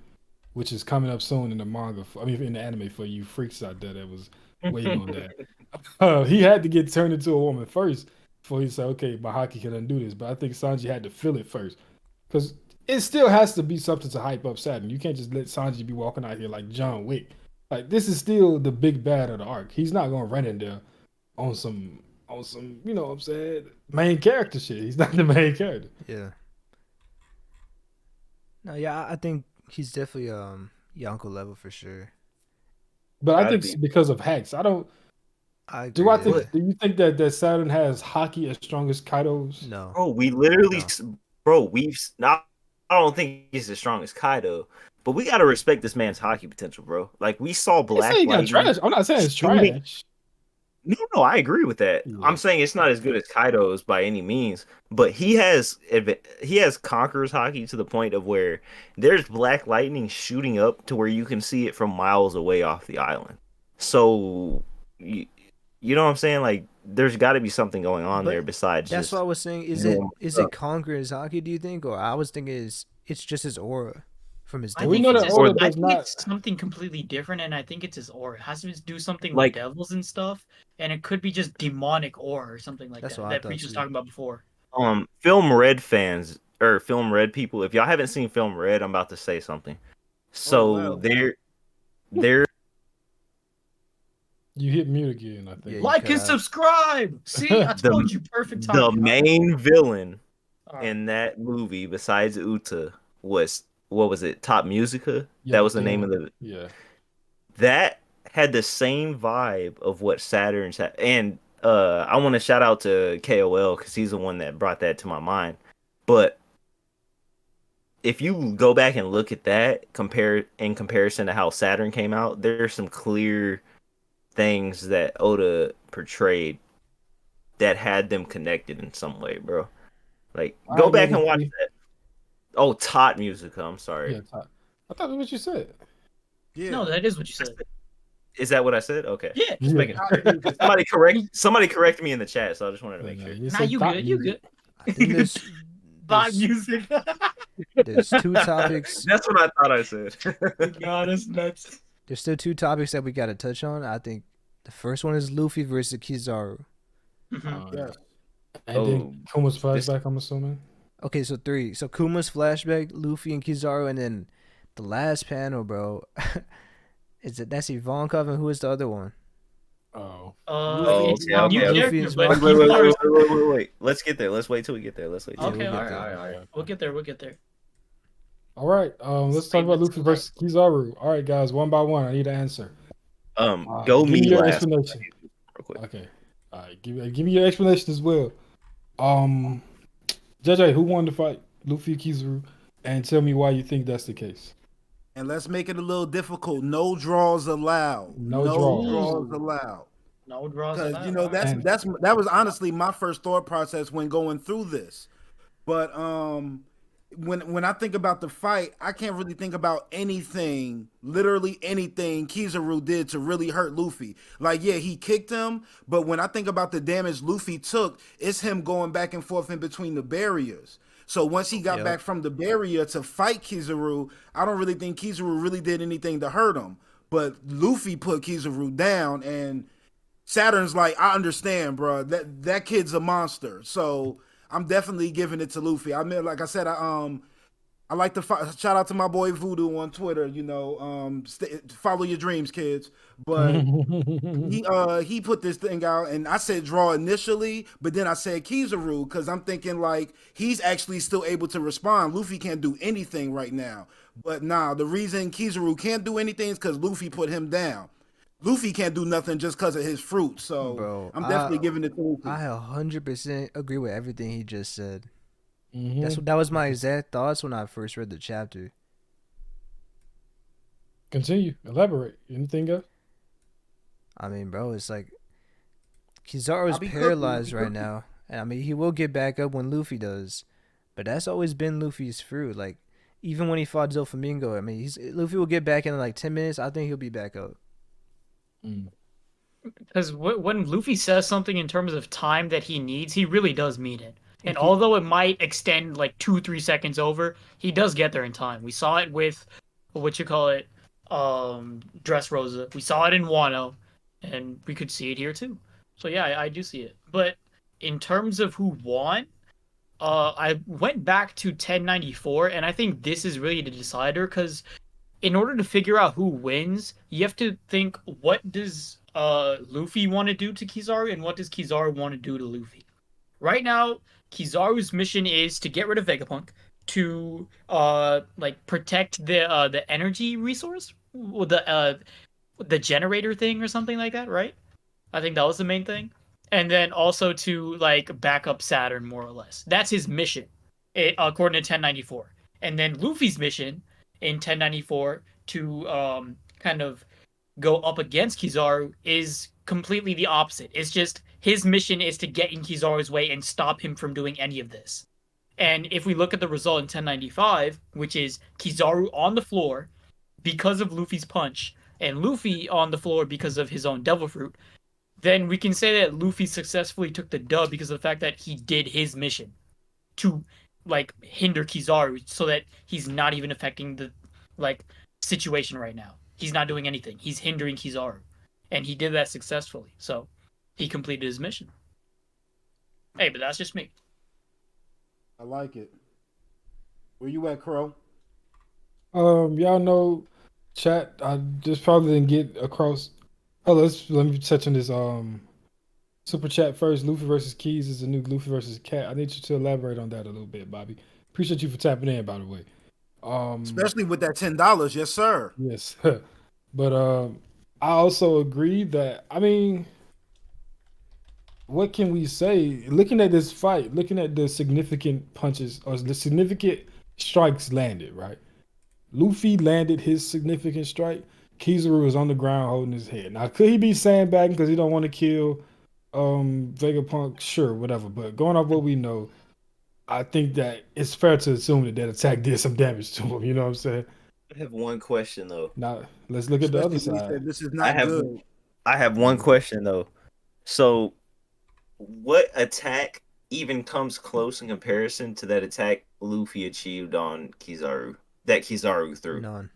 Speaker 1: which is coming up soon in the manga. In the anime for you freaks out there that was waiting on that. He had to get turned into a woman first before he said, "Okay, my Haki can undo this." But I think Sanji had to feel it first because it still has to be something to hype up Saturn. You can't just let Sanji be walking out here like John Wick. Like this is still the big bad of the arc. He's not gonna run in there on some you know what I'm saying, main character shit. He's not the main character.
Speaker 2: Yeah. No, yeah, I think he's definitely Yonko level for sure.
Speaker 1: But I think because of hacks, I don't.
Speaker 2: I agree,
Speaker 1: Do you think that Saturn has Haki as strong as Kaido's?
Speaker 2: No.
Speaker 5: Bro, we literally, we've not. I don't think he's as strong as Kaido, but we gotta respect this man's Haki potential, bro. Like we saw Black Lightning.
Speaker 1: Trash. I'm not saying it's trash.
Speaker 5: No, I agree with that.
Speaker 1: Yeah.
Speaker 5: I'm saying it's not as good as Kaido's by any means, but he has Conqueror's Haki to the point of where there's Black Lightning shooting up to where you can see it from miles away off the island. So you know what I'm saying? Like there's got to be something going on there besides.
Speaker 2: That's what I was saying. Is it Conqueror's Haki? Do you think, or I was thinking it's just his aura from his.
Speaker 3: I think it's something completely different, and I think it's his aura. It has to do something with devils and stuff, and it could be just demonic aura or something like that. That Preach was talking about before.
Speaker 5: Film Red fans or Film Red people, if y'all haven't seen Film Red, I'm about to say something. So they're
Speaker 1: You hit mute again, I think.
Speaker 3: Like and subscribe. See, I told you, perfect time.
Speaker 5: The main villain in that movie, besides Uta, was what was it? Top Musica. That was the name of the.
Speaker 1: Yeah.
Speaker 5: That had the same vibe of what Saturn's had, and I want to shout out to KOL because he's the one that brought that to my mind. But if you go back and look at that, in comparison to how Saturn came out, there's some clear things that Oda portrayed that had them connected in some way, bro. Like, go back and watch that. Oh, Tot Musica. I'm sorry.
Speaker 1: Yeah, Tot. I thought that's what you said.
Speaker 3: Yeah. No, that is what you said.
Speaker 5: Is that what I said? Okay.
Speaker 3: Yeah.
Speaker 5: Just making somebody correct me in the chat, so I just wanted to make sure.
Speaker 3: Nah, you good. You good. I think there's music.
Speaker 2: There's two topics.
Speaker 5: That's what I thought I said.
Speaker 3: God, that's nuts.
Speaker 2: There's still two topics that we got to touch on. I think the first one is Luffy versus Kizaru.
Speaker 1: Yeah. And then Kuma's flashback, I'm assuming.
Speaker 2: Okay, so three. So Kuma's flashback, Luffy and Kizaru, and then the last panel, bro. That's Ivankov, and who is the other one?
Speaker 5: Okay. Wait. Let's get there. Let's wait till we get there.
Speaker 3: Okay, all right. We'll get there.
Speaker 1: All right. Let's talk about Luffy versus Kizaru. All right, guys, one by one. I need an answer.
Speaker 5: Go me
Speaker 1: your
Speaker 5: last.
Speaker 1: Explanation. Okay. All right. Give me your explanation as well. JJ, who won the fight? Luffy, Kizaru, and tell me why you think that's the case.
Speaker 4: And let's make it a little difficult. No draws allowed.
Speaker 1: No
Speaker 4: draws allowed.
Speaker 3: No draws allowed.
Speaker 4: Because you know that was honestly my first thought process when going through this. But when I think about the fight, I can't really think about anything, literally anything Kizaru did to really hurt Luffy. Like, yeah, he kicked him, but when I think about the damage Luffy took, it's him going back and forth in between the barriers. So once he got back from the barrier to fight Kizaru, I don't really think Kizaru really did anything to hurt him. But Luffy put Kizaru down, and Saturn's like, I understand, bro. That kid's a monster. So I'm definitely giving it to Luffy. I mean, like I said, I I like to shout out to my boy Voodoo on Twitter. Follow your dreams, kids. But he put this thing out, and I said draw initially, but then I said Kizaru because I'm thinking like he's actually still able to respond. Luffy can't do anything right now, but nah, the reason Kizaru can't do anything is because Luffy put him down. Luffy can't do nothing just because of his fruit, so
Speaker 6: Bro,
Speaker 4: I'm definitely giving it to Luffy.
Speaker 6: I 100% agree with everything he just said.
Speaker 1: Mhm.
Speaker 6: That was my exact thoughts when I first read the chapter.
Speaker 1: Continue. Elaborate. Anything else?
Speaker 6: I mean, bro, it's like
Speaker 4: I'll
Speaker 6: Kizaru's
Speaker 4: be
Speaker 6: paralyzed
Speaker 4: cooking.
Speaker 6: right now, and I mean he will get back up when Luffy does, but that's always been Luffy's fruit. Like even when he fought Doflamingo, I mean Luffy will get back in like 10 minutes. I think he'll be back up.
Speaker 3: Because when Luffy says something in terms of time that he needs, he really does mean it. And although it might extend like 2-3 seconds over, he does get there in time. We saw it with Dressrosa. We saw it in Wano, and we could see it here too. So yeah, I do see it. But in terms of who won, I went back to 1094, and I think this is really the decider because in order to figure out who wins, you have to think what does Luffy want to do to Kizaru and what does Kizaru want to do to Luffy. Right now, Kizaru's mission is to get rid of Vegapunk, to protect the energy resource, the generator thing or something like that, right? I think that was the main thing. And then also to like back up Saturn more or less. That's his mission, according to 1094. And then Luffy's mission in 1094 to kind of go up against Kizaru is completely the opposite. It's just his mission is to get in Kizaru's way and stop him from doing any of this. And if we look at the result in 1095, which is Kizaru on the floor because of Luffy's punch, and Luffy on the floor because of his own Devil Fruit, then we can say that Luffy successfully took the dub because of the fact that he did his mission to like hinder Kizaru so that he's not even affecting the like situation right now. He's not doing anything. He's hindering Kizaru. And he did that successfully. So he completed his mission. Hey, but that's just me.
Speaker 4: I like it. Where you at, Krow?
Speaker 1: Y'all know, chat. I just probably didn't get across. Oh, let me touch on this. Super chat first. Luffy versus Keys is a new Luffy versus Cat. I need you to elaborate on that a little bit, Bobby. Appreciate you for tapping in, by the way.
Speaker 4: Especially with that $10, yes, sir.
Speaker 1: Yes, but I also agree that what can we say? Looking at this fight, looking at the significant punches or the significant strikes landed, right? Luffy landed his significant strike. Kizaru was on the ground holding his head. Now, could he be sandbagging because he don't want to kill Vegapunk? Sure, whatever. But going off what we know, I think that it's fair to assume that attack did some damage to him. You know what I'm saying?
Speaker 5: I have one question though.
Speaker 1: Now let's look at the other
Speaker 4: Especially when he
Speaker 1: side.
Speaker 4: said, this is not good.
Speaker 5: I have one question though. So, what attack even comes close in comparison to that attack Luffy achieved on Kizaru? That Kizaru threw.
Speaker 6: None.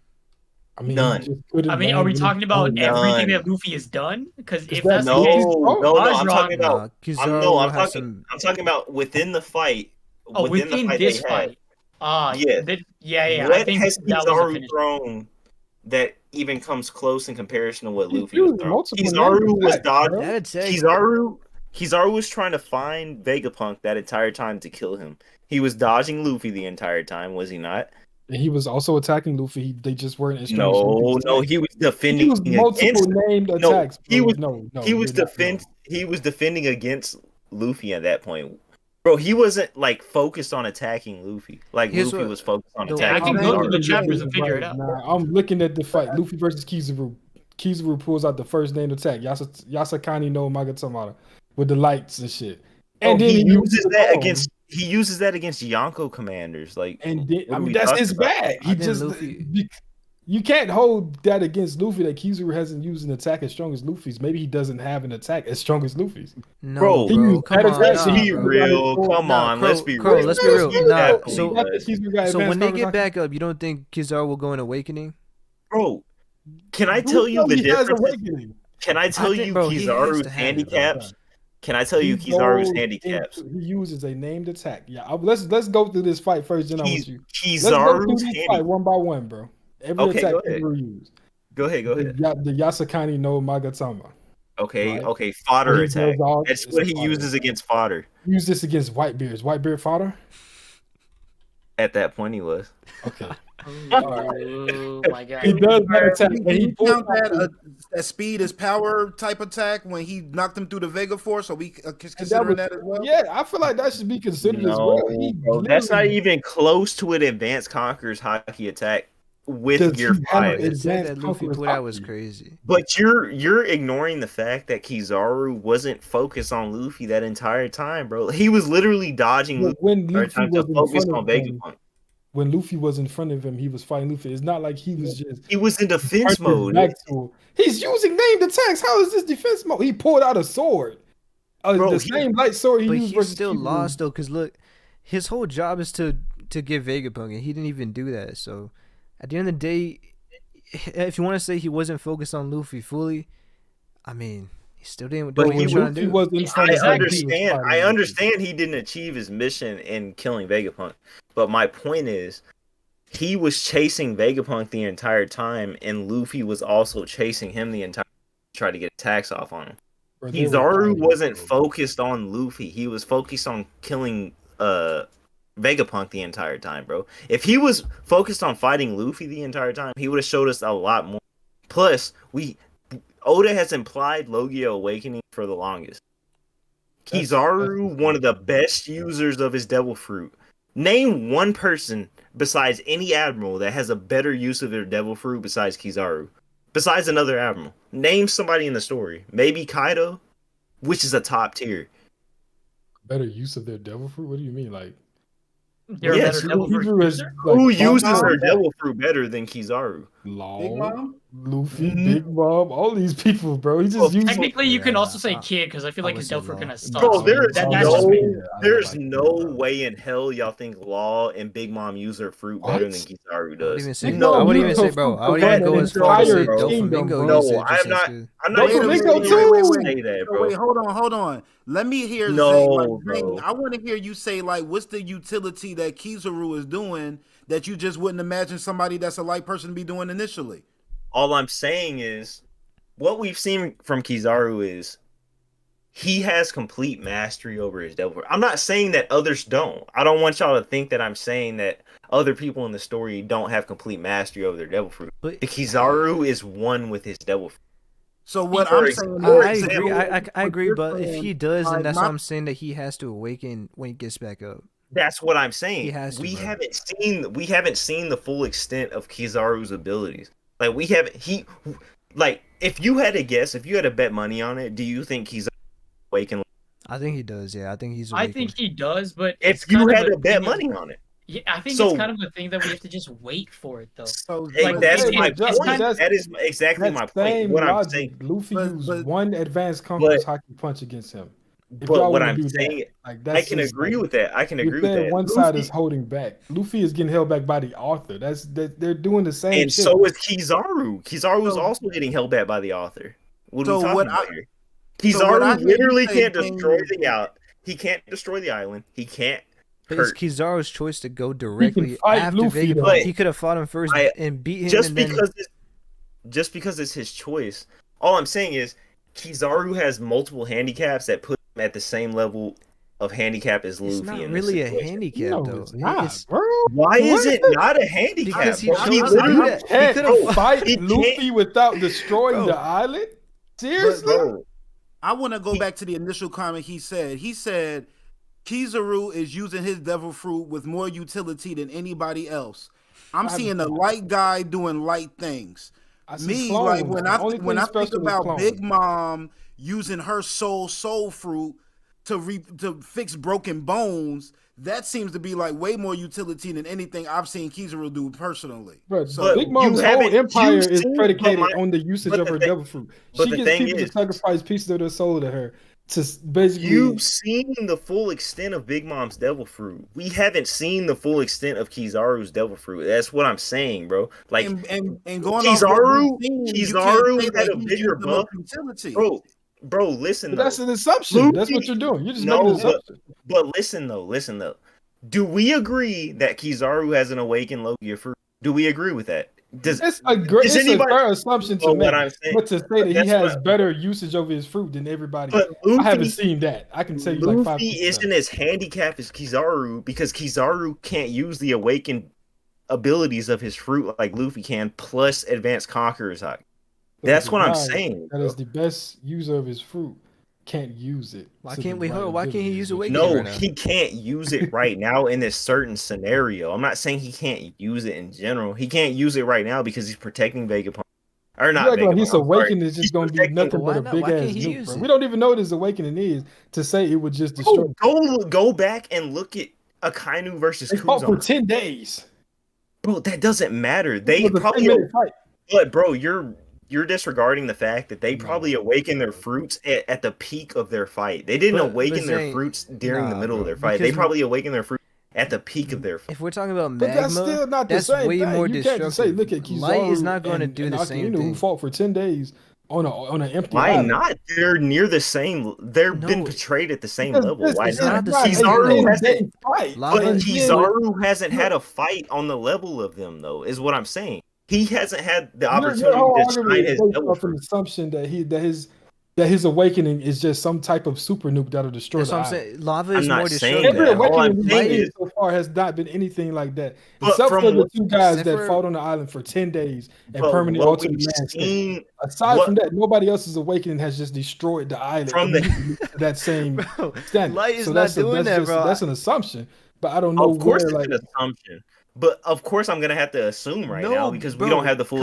Speaker 1: I mean,
Speaker 5: None.
Speaker 1: he just couldn't
Speaker 3: I mean, are we
Speaker 1: land
Speaker 3: talking about
Speaker 5: None.
Speaker 3: everything that Luffy has done? Because if
Speaker 1: that
Speaker 3: that's the
Speaker 5: No,
Speaker 3: case,
Speaker 5: no, I'm
Speaker 3: Vajra-
Speaker 5: talking about.
Speaker 6: Nah, Kizaru
Speaker 5: I'm
Speaker 6: has
Speaker 5: talking about within the fight.
Speaker 3: within
Speaker 5: the fight
Speaker 3: this
Speaker 5: they had.
Speaker 3: fight.
Speaker 5: Yeah.
Speaker 3: I
Speaker 5: What
Speaker 3: think
Speaker 5: has
Speaker 3: that was a
Speaker 5: Kizaru
Speaker 3: finish.
Speaker 5: thrown that even comes close in comparison to what
Speaker 1: He
Speaker 5: Luffy was
Speaker 1: used
Speaker 5: throwing?
Speaker 1: multiple
Speaker 5: Kizaru was
Speaker 1: attacks,
Speaker 5: dodging.
Speaker 1: bro.
Speaker 6: That attack.
Speaker 5: Kizaru was trying to find Vegapunk that entire time to kill him. He was dodging Luffy the entire time, was he not?
Speaker 1: And he was also attacking Luffy. They just weren't as
Speaker 5: No, he was defending
Speaker 1: multiple
Speaker 5: against.
Speaker 1: named
Speaker 5: No,
Speaker 1: attacks.
Speaker 5: he
Speaker 1: bro.
Speaker 5: was-
Speaker 1: no.
Speaker 5: He was defending against Luffy at that point. Bro, he wasn't like focused on attacking Luffy. Like
Speaker 6: Here's
Speaker 5: Luffy
Speaker 6: what-
Speaker 5: was focused on
Speaker 6: No,
Speaker 5: attacking
Speaker 3: I can
Speaker 6: I'm
Speaker 3: go
Speaker 6: saying-
Speaker 3: through the
Speaker 5: Kizaru.
Speaker 3: chapters and figure it out.
Speaker 1: Nah, I'm looking at the fight. Luffy versus Kizaru. Kizaru pulls out the first named attack. Yasakani no Magatamata with the lights and shit. And then
Speaker 5: he uses
Speaker 1: the
Speaker 5: that
Speaker 1: bomb.
Speaker 5: against Yonko commanders. Like,
Speaker 1: And then,
Speaker 5: what are we
Speaker 1: that's
Speaker 5: talking
Speaker 1: his
Speaker 5: about?
Speaker 1: bag.
Speaker 6: I
Speaker 1: He
Speaker 6: think
Speaker 1: just
Speaker 6: Luffy-
Speaker 1: you can't hold that against Luffy that Kizaru hasn't used an attack as strong as Luffy's. Maybe he doesn't have an attack as strong as Luffy's.
Speaker 6: No,
Speaker 5: Bro,
Speaker 6: bro, come
Speaker 1: that
Speaker 6: on,
Speaker 1: is
Speaker 5: Let's
Speaker 1: actually-
Speaker 5: be
Speaker 6: nah, bro.
Speaker 5: real. Come
Speaker 6: Nah,
Speaker 5: on,
Speaker 6: Crow,
Speaker 5: let's be
Speaker 6: Crow,
Speaker 5: real.
Speaker 6: let's be real. Nah,
Speaker 5: Definitely
Speaker 6: so-
Speaker 5: does.
Speaker 6: So when they get back up, you don't think Kizaru will go in Awakening?
Speaker 5: Bro, can I tell you the difference?
Speaker 1: Awakening.
Speaker 5: Can I tell
Speaker 6: think,
Speaker 5: you
Speaker 6: bro, he has
Speaker 5: Kizaru's
Speaker 6: to have it, bro.
Speaker 5: handicaps? Can I tell you
Speaker 1: He
Speaker 5: Kizaru's
Speaker 1: goes
Speaker 5: handicaps?
Speaker 1: he uses a named attack. Yeah, let's go through this fight first. Then I want you. Let's go through
Speaker 5: Kizaru's
Speaker 1: this
Speaker 5: handy.
Speaker 1: fight one by one, bro. Every
Speaker 5: Okay,
Speaker 1: attack
Speaker 5: go ahead.
Speaker 1: Kizaru used.
Speaker 5: Go ahead.
Speaker 1: The Yasakani no Magatama.
Speaker 5: Okay,
Speaker 1: Right.
Speaker 5: okay. Fodder
Speaker 1: He
Speaker 5: attack.
Speaker 1: goes off,
Speaker 5: That's
Speaker 1: it's
Speaker 5: what
Speaker 1: a
Speaker 5: he
Speaker 1: fodder
Speaker 5: uses
Speaker 1: attack.
Speaker 5: against fodder.
Speaker 1: Use this against Whitebeard. Is Whitebeard fodder?
Speaker 5: At that point, he was.
Speaker 1: Okay.
Speaker 3: Oh my god.
Speaker 1: He does that attack.
Speaker 4: Did
Speaker 1: And
Speaker 4: you
Speaker 1: he pulls
Speaker 4: count
Speaker 1: out
Speaker 4: that speed is power type attack when he knocked him through the Vega Force? So we
Speaker 1: and that
Speaker 4: considering
Speaker 1: was-
Speaker 4: that as well?
Speaker 1: Yeah, I feel like that should be considered as well.
Speaker 5: No, bro, that's not even close to an advanced Conqueror's Haki attack with
Speaker 1: Does
Speaker 5: Gear
Speaker 1: he have
Speaker 5: 5.
Speaker 1: it?
Speaker 6: The set that
Speaker 1: Advanced
Speaker 6: Luffy
Speaker 1: Conqueror's
Speaker 6: put out was
Speaker 1: Haki.
Speaker 6: crazy.
Speaker 5: But you're ignoring the fact that Kizaru wasn't focused on Luffy that entire time, bro. He was literally dodging
Speaker 1: But
Speaker 5: Luffy
Speaker 1: when
Speaker 5: the entire
Speaker 1: Luffy
Speaker 5: time
Speaker 1: was
Speaker 5: to
Speaker 1: in
Speaker 5: focus
Speaker 1: front
Speaker 5: on
Speaker 1: of him,
Speaker 5: Vegapunk.
Speaker 1: when Luffy was in front of him, he was fighting Luffy. It's not like he was just
Speaker 5: He was in defense
Speaker 1: turning his
Speaker 5: mode.
Speaker 1: back to him. He's using named attacks. How is this defense mode? He pulled out a sword.
Speaker 5: Bro,
Speaker 1: The
Speaker 5: he-
Speaker 1: same light sword he
Speaker 6: But
Speaker 1: used
Speaker 6: he
Speaker 1: versus
Speaker 6: still
Speaker 1: Kizaru.
Speaker 6: lost though, cause look, his whole job is to get Vegapunk, and he didn't even do that. So, at the end of the day, if you want to say he wasn't focused on Luffy fully, I mean, he still didn't do
Speaker 5: But
Speaker 6: what he
Speaker 1: When
Speaker 6: was trying
Speaker 1: Luffy
Speaker 6: to do.
Speaker 1: was in front
Speaker 5: I
Speaker 1: of him, he was
Speaker 5: understand.
Speaker 1: fighting
Speaker 5: I
Speaker 1: Luffy.
Speaker 5: understand he didn't achieve his mission in killing Vegapunk. But my point is, he was chasing Vegapunk the entire time, and Luffy was also chasing him the entire time to try to get attacks off on him.
Speaker 1: Bro, they were
Speaker 5: Kizaru
Speaker 1: fighting,
Speaker 5: wasn't
Speaker 1: bro.
Speaker 5: focused on Luffy. He was focused on killing Vegapunk the entire time, bro. If he was focused on fighting Luffy the entire time, he would have showed us a lot more. Plus, Oda has implied Logia Awakening for the longest. Kizaru, one of the best users of his Devil Fruit. Name one person besides any Admiral that has a better use of their Devil Fruit besides Kizaru. Besides another Admiral. Name somebody in the story. Maybe Kaido, which is a top tier.
Speaker 1: Better use of their devil fruit? What do you mean? Like,
Speaker 3: You're a
Speaker 5: Yes,
Speaker 3: better Devil Fruit
Speaker 1: Kizaru is
Speaker 3: user?
Speaker 1: like
Speaker 5: Who
Speaker 1: Bob
Speaker 5: uses
Speaker 1: Mom,
Speaker 5: their Devil Fruit better than Kizaru?
Speaker 1: Law,
Speaker 4: Big Mom?
Speaker 1: Luffy,
Speaker 5: Mhm.
Speaker 1: Big Mom, all these people, bro. He just
Speaker 5: Well,
Speaker 1: uses
Speaker 3: Technically, you can
Speaker 6: Yeah,
Speaker 3: also say
Speaker 6: I-
Speaker 3: Kid because I feel
Speaker 6: I
Speaker 3: like
Speaker 6: would
Speaker 3: his
Speaker 6: say
Speaker 3: Devil Fruit
Speaker 6: Law.
Speaker 3: kind of sucks.
Speaker 5: Bro, there is
Speaker 3: That's just me.
Speaker 5: there's no way in hell y'all think Law and Big Mom use their fruit better
Speaker 1: What?
Speaker 5: than Kizaru
Speaker 6: I would
Speaker 5: does.
Speaker 6: even say,
Speaker 1: Big
Speaker 5: No,
Speaker 1: Mom
Speaker 6: I would even
Speaker 1: used
Speaker 6: say,
Speaker 1: her
Speaker 6: bro,
Speaker 1: fruit
Speaker 6: I would
Speaker 1: to
Speaker 6: even
Speaker 1: run
Speaker 6: go
Speaker 1: an
Speaker 6: as far as say
Speaker 1: entire
Speaker 6: Doflamingo
Speaker 1: kingdom,
Speaker 6: uses
Speaker 1: bro.
Speaker 6: it just
Speaker 5: I'm
Speaker 6: as
Speaker 5: not-
Speaker 6: good.
Speaker 5: I'm not
Speaker 4: Wait a
Speaker 5: even
Speaker 4: minute,
Speaker 1: Doflamingo
Speaker 5: saying
Speaker 1: too.
Speaker 5: say that,
Speaker 4: So
Speaker 5: bro.
Speaker 4: wait, hold on. Let me hear
Speaker 5: No,
Speaker 4: Zane. Like,
Speaker 5: bro.
Speaker 4: Zane, I want to hear you say like, what's the utility that Kizaru is doing that you just wouldn't imagine somebody that's a light person to be doing initially?
Speaker 5: All I'm saying is, what we've seen from Kizaru is he has complete mastery over his Devil Fruit. I'm not saying that others don't. I don't want y'all to think that I'm saying that other people in the story don't have complete mastery over their Devil Fruit.
Speaker 6: But
Speaker 5: The Kizaru is one with his Devil Fruit.
Speaker 4: So what
Speaker 5: For
Speaker 4: I'm
Speaker 5: ex-
Speaker 4: saying,
Speaker 5: for
Speaker 6: I
Speaker 4: is-
Speaker 6: agree.
Speaker 5: example-
Speaker 6: I agree,
Speaker 4: What
Speaker 6: but
Speaker 4: you're
Speaker 6: if he
Speaker 4: saying,
Speaker 6: does, then
Speaker 4: like,
Speaker 6: that's
Speaker 4: my-
Speaker 6: why I'm saying that he has to awaken when he gets back up.
Speaker 5: That's what I'm saying.
Speaker 6: He has to,
Speaker 5: we
Speaker 6: bro.
Speaker 5: haven't seen the full extent of Kizaru's abilities. Like we haven't like if you had to guess, if you had to bet money on it, do you think Kizaru awaken?
Speaker 6: I think he does. Yeah, I think he's.
Speaker 3: I
Speaker 6: Awakened.
Speaker 3: think he does, but it's
Speaker 5: If you
Speaker 3: kind of
Speaker 5: had
Speaker 3: a
Speaker 5: to bet
Speaker 3: thing of-
Speaker 5: money on it.
Speaker 3: Yeah, I think
Speaker 5: So-
Speaker 3: it's kind of a thing that we have to just wait for it though.
Speaker 4: So,
Speaker 5: Hey,
Speaker 3: Like,
Speaker 5: that's
Speaker 3: it's-
Speaker 5: my
Speaker 3: it's
Speaker 5: point.
Speaker 3: kind of-
Speaker 5: That is exactly my
Speaker 1: That
Speaker 5: point.
Speaker 1: same
Speaker 5: What I'm
Speaker 1: logic,
Speaker 5: saying,
Speaker 1: Luffy used
Speaker 4: but-
Speaker 1: one advanced Conqueror's Haki punch against him. If
Speaker 5: but
Speaker 1: y'all
Speaker 5: what
Speaker 1: wanna
Speaker 5: I'm
Speaker 1: do that,
Speaker 5: saying,
Speaker 1: like,
Speaker 5: I
Speaker 1: that's
Speaker 5: can
Speaker 1: just,
Speaker 5: agree
Speaker 1: like,
Speaker 5: with that. I can
Speaker 1: you're
Speaker 5: agree with
Speaker 1: saying
Speaker 5: that.
Speaker 1: one side
Speaker 5: Luffy-
Speaker 1: is holding back. Luffy is getting held back by the author. They're doing the same
Speaker 5: and
Speaker 1: shit.
Speaker 5: so is Kizaru. Kizaru is
Speaker 4: So-
Speaker 5: also getting held back by the author. What are
Speaker 4: So
Speaker 5: we talking
Speaker 4: what
Speaker 5: about
Speaker 4: I-
Speaker 5: here?
Speaker 4: so what I
Speaker 5: Kizaru
Speaker 4: hear you
Speaker 5: literally
Speaker 4: say,
Speaker 5: can't
Speaker 4: King,
Speaker 5: destroy
Speaker 4: is-
Speaker 5: the out. He can't destroy the island. He can't
Speaker 6: But it's
Speaker 5: hurt.
Speaker 6: Kizaru's choice to go directly
Speaker 1: fight
Speaker 6: after
Speaker 1: Luffy,
Speaker 6: Vegapunk.
Speaker 1: though.
Speaker 6: He could have fought him first
Speaker 5: I-
Speaker 6: and beat him.
Speaker 5: just
Speaker 6: and then,
Speaker 5: because it's his choice. All I'm saying is Kizaru has multiple handicaps that put him at the same level of handicap as Luffy.
Speaker 6: it's not
Speaker 5: in
Speaker 6: really
Speaker 5: this
Speaker 6: a
Speaker 5: situation.
Speaker 6: handicap
Speaker 1: No,
Speaker 6: though.
Speaker 1: it's not,
Speaker 6: It's,
Speaker 1: bro.
Speaker 5: Why is it not a handicap?
Speaker 6: Because he
Speaker 5: bro?
Speaker 6: chose to do
Speaker 5: literally
Speaker 6: that. He
Speaker 1: Can't
Speaker 6: could've-
Speaker 1: fight
Speaker 5: he
Speaker 1: Luffy
Speaker 5: can't-
Speaker 1: without destroying
Speaker 6: Bro.
Speaker 1: the island. Seriously,
Speaker 5: bro.
Speaker 4: I want to go back to the initial comment he said. He said Kizaru is using his devil fruit with more utility than anybody else. I'm seeing a light guy doing light things.
Speaker 1: I see
Speaker 4: Me,
Speaker 1: clones.
Speaker 4: like when
Speaker 1: The
Speaker 4: I
Speaker 1: only
Speaker 4: when
Speaker 1: thing
Speaker 4: I think
Speaker 1: special is
Speaker 4: about
Speaker 1: clones.
Speaker 4: Big Mom using her soul fruit to fix broken bones, that seems to be like way more utility than anything I've seen Kizaru do personally.
Speaker 1: Bro,
Speaker 4: So-
Speaker 1: Big Mom's
Speaker 5: you
Speaker 1: whole
Speaker 5: haven't-
Speaker 1: empire
Speaker 5: you've
Speaker 1: is
Speaker 5: seen-
Speaker 1: predicated
Speaker 5: but my-
Speaker 1: on the usage
Speaker 5: but
Speaker 1: of
Speaker 5: the
Speaker 1: her
Speaker 5: thing-
Speaker 1: devil fruit.
Speaker 5: but
Speaker 1: She
Speaker 5: the
Speaker 1: gets
Speaker 5: thing
Speaker 1: people
Speaker 5: is-
Speaker 1: to sacrifice pieces of their soul to her to basically.
Speaker 5: You've seen the full extent of Big Mom's devil fruit. We haven't seen the full extent of Kizaru's devil fruit. That's what I'm saying, bro. Like,
Speaker 4: and going
Speaker 5: Kizaru-
Speaker 4: off what we've seen, you
Speaker 5: Kizaru
Speaker 4: can't say
Speaker 5: had
Speaker 4: that
Speaker 5: a
Speaker 4: he's
Speaker 5: bigger
Speaker 4: using the most
Speaker 5: buff.
Speaker 4: utility.
Speaker 5: bro, listen
Speaker 1: But
Speaker 5: though.
Speaker 1: that's an assumption. That's what you're doing. You're just making an assumption.
Speaker 5: But listen though. Do we agree that Kizaru has an awakened Logia fruit? Do we agree with that? It's
Speaker 1: a fair assumption to make.
Speaker 5: What I'm saying?
Speaker 1: But to say that he has better usage over his fruit than everybody,
Speaker 5: but Luffy,
Speaker 1: I haven't seen that. I can tell you
Speaker 5: Luffy
Speaker 1: like 5
Speaker 5: isn't as handicapped as Kizaru because Kizaru can't use the awakened abilities of his fruit like Luffy can, plus advanced conqueror's haki. That's what I'm saying.
Speaker 1: That is the best user of his fruit. Can't use it.
Speaker 6: Why can't he use awakening?
Speaker 5: No,
Speaker 6: right now?
Speaker 5: he can't use it right now in this certain scenario. I'm not saying he can't use it in general. He can't use it right now because he's protecting Vegapunk. Or not Vegapunk.
Speaker 1: His awakening is just going to be nothing but a big ass nuke, bro. We don't even know what his awakening is to say it would just destroy.
Speaker 5: Go back and look at Akainu versus Kuzan.
Speaker 1: Fought for 10 days.
Speaker 5: Bro, that doesn't matter. They probably but bro, you're disregarding the fact that they probably awakened their fruits at the peak of their fight. They didn't awaken their fruits during the middle of their fight. They probably awakened their fruits at the peak of their fight.
Speaker 6: If we're talking about magma,
Speaker 1: but that's still not the same
Speaker 6: way
Speaker 1: thing.
Speaker 6: more
Speaker 1: You
Speaker 6: destructive.
Speaker 1: can't just say, look at Kizaru
Speaker 6: Light is not going to do the same thing.
Speaker 1: Who fought for 10 days on an empty
Speaker 5: Why
Speaker 1: island.
Speaker 5: not? They're near the same. They've been portrayed at the same level. Why not?
Speaker 6: Kizaru
Speaker 5: hasn't had a fight on the level of them, though. Is what I'm saying. He hasn't had the opportunity to shine his level.
Speaker 1: From an assumption that his awakening is just some type of super nuke that'll destroy
Speaker 6: That's
Speaker 1: the
Speaker 6: what I'm
Speaker 1: island.
Speaker 6: saying. Lava is more destructive.
Speaker 1: Every awakening we've made so far has not been anything like that. Except for the 2 guys that fought on the island for 10 days and permanently altered the man's state. Aside from that, nobody else's awakening has just destroyed the island from that same standard.
Speaker 6: Light is not doing that, bro.
Speaker 1: That's an assumption, but I don't know.
Speaker 5: Of course, it's an assumption. But of course, I'm gonna have to assume now because we don't have the full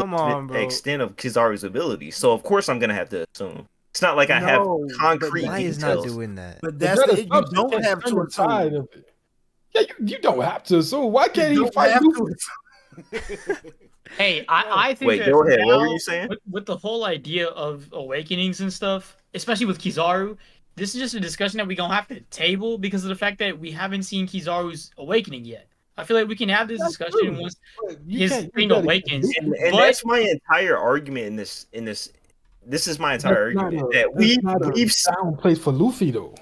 Speaker 5: extent of Kizaru's abilities. So of course, I'm gonna have to assume. It's not like I have concrete details.
Speaker 6: Is not doing that.
Speaker 4: But that's you don't have to assume.
Speaker 1: Yeah, you don't have to assume. Why can't he fight Luffy?
Speaker 3: Hey, I think.
Speaker 5: Wait, go ahead. What were you saying?
Speaker 3: With the whole idea of awakenings and stuff, especially with Kizaru, this is just a discussion that we're gonna have to table because of the fact that we haven't seen Kizaru's awakening yet. I feel like we can have this discussion once his thing awakens.
Speaker 5: And that's my entire argument in this. This is my entire argument that we've
Speaker 1: downplay for Luffy though.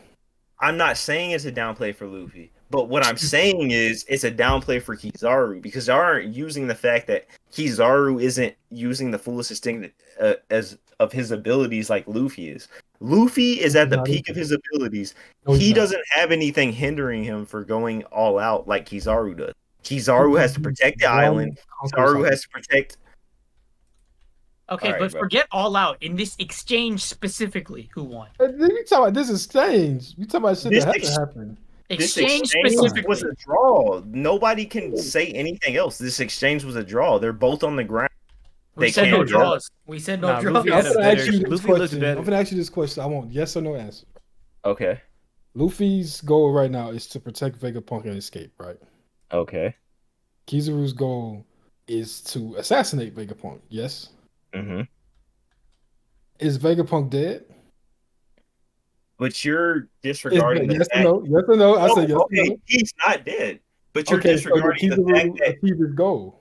Speaker 5: I'm not saying it's a downplay for Luffy, but what I'm saying is it's a downplay for Kizaru because they aren't using the fact that Kizaru isn't using the fullest extent as of his abilities like Luffy is. Luffy is at the peak of his abilities. He doesn't have anything hindering him for going all out like Kizaru does. Kizaru has to protect the island. Kizaru has to protect.
Speaker 3: Okay, but forget all out. In this exchange specifically, who won?
Speaker 1: You talking about this exchange? You talking about shit that has to happen?
Speaker 3: Exchange specifically
Speaker 5: was a draw. Nobody can say anything else. This exchange was a draw. They're both on the ground.
Speaker 3: We said no draws. We said no draws.
Speaker 1: I'm gonna ask you this question. I want yes or no answer.
Speaker 5: Okay.
Speaker 1: Luffy's goal right now is to protect Vegapunk and escape, right?
Speaker 5: Okay.
Speaker 1: Kizaru's goal is to assassinate Vegapunk. Yes.
Speaker 5: Mm-hmm.
Speaker 1: Is Vegapunk dead?
Speaker 5: But you're disregarding the fact.
Speaker 1: Yes or no? I said yes.
Speaker 5: Okay, no. He's not dead. But you're disregarding the fact that
Speaker 1: achieve his goal.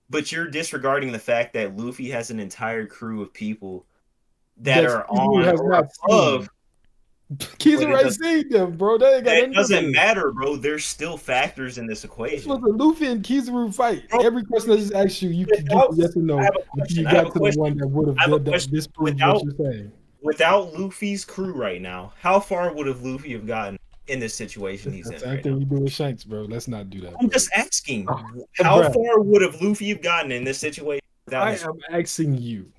Speaker 5: But you're disregarding the fact that Luffy has an entire crew of people that are on or above.
Speaker 1: Kizaru ain't seen them, bro. They ain't got
Speaker 5: that doesn't matter, bro. There's still factors in this equation.
Speaker 1: This was a Luffy and Kizaru fight. Bro, every question I just asked you can give yes or no. You got to the one that would have disproved what you're saying.
Speaker 5: Without Luffy's crew right now, how far would have Luffy have gotten in this situation he's in?
Speaker 1: Same thing you do with Shanks, bro. Let's not do that.
Speaker 5: I'm just asking. How far would have Luffy have gotten in this situation?
Speaker 1: I am asking you.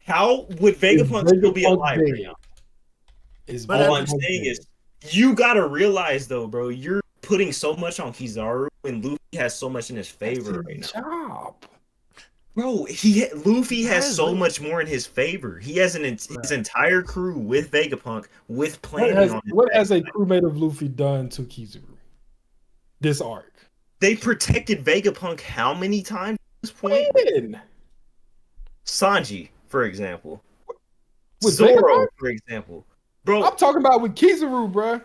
Speaker 5: How would Vegapunk still be alive right now? All I'm saying is, you gotta realize though, bro, you're putting so much on Kizaru, and Luffy has so much in his favor right now. Bro, Luffy has so much more in his favor. He has his entire crew with Vegapunk with planning on.
Speaker 1: What has a crewmate of Luffy done to Kizaru? This arc.
Speaker 5: They protected Vegapunk how many times at this point?
Speaker 1: When?
Speaker 5: Sanji, for example.
Speaker 1: With
Speaker 5: Zoro,
Speaker 1: Vegapunk?
Speaker 5: for example. Bro,
Speaker 1: I'm talking about with Kizaru, bro.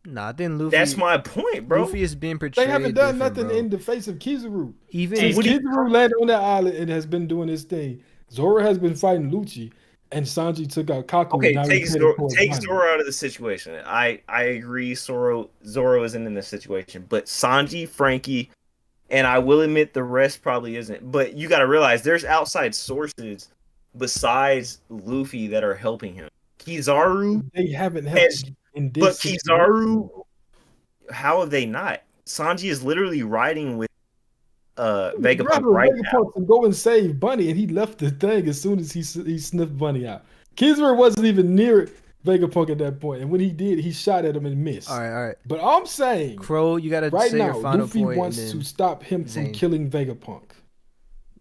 Speaker 6: Nah, then Luffy.
Speaker 5: That's my point, bro.
Speaker 6: Luffy is being portrayed.
Speaker 1: They haven't done nothing in the face of Kizaru.
Speaker 6: Even
Speaker 1: Kizaru landed on that island and has been doing his thing. Zoro has been fighting Lucci. and Sanji took out Kaku.
Speaker 5: Okay,
Speaker 1: and now
Speaker 5: take
Speaker 1: he's headed
Speaker 5: Zoro,
Speaker 1: towards
Speaker 5: take
Speaker 1: Nami.
Speaker 5: Zoro out of the situation. I agree. Zoro isn't in this situation, but Sanji, Frankie, and I will admit the rest probably isn't. But you got to realize there's outside sources besides Luffy that are helping him. Kizaru,
Speaker 1: They haven't helped in this.
Speaker 5: but
Speaker 1: situation.
Speaker 5: Kizaru, how have they not? Sanji is literally riding with Vegapunk
Speaker 1: Rather
Speaker 5: right now.
Speaker 1: Vegapunk and go and save Bunny, and he left the thing as soon as he sniffed Bunny out. Kizaru wasn't even near Vegapunk at that point, and when he did, he shot at him and missed.
Speaker 6: All right.
Speaker 1: But I'm saying,
Speaker 6: Crow, you gotta
Speaker 1: right
Speaker 6: say
Speaker 1: now,
Speaker 6: your final
Speaker 1: Luffy
Speaker 6: point.
Speaker 1: wants
Speaker 6: and
Speaker 1: to
Speaker 6: then
Speaker 1: stop him from
Speaker 6: Zane.
Speaker 1: killing Vegapunk.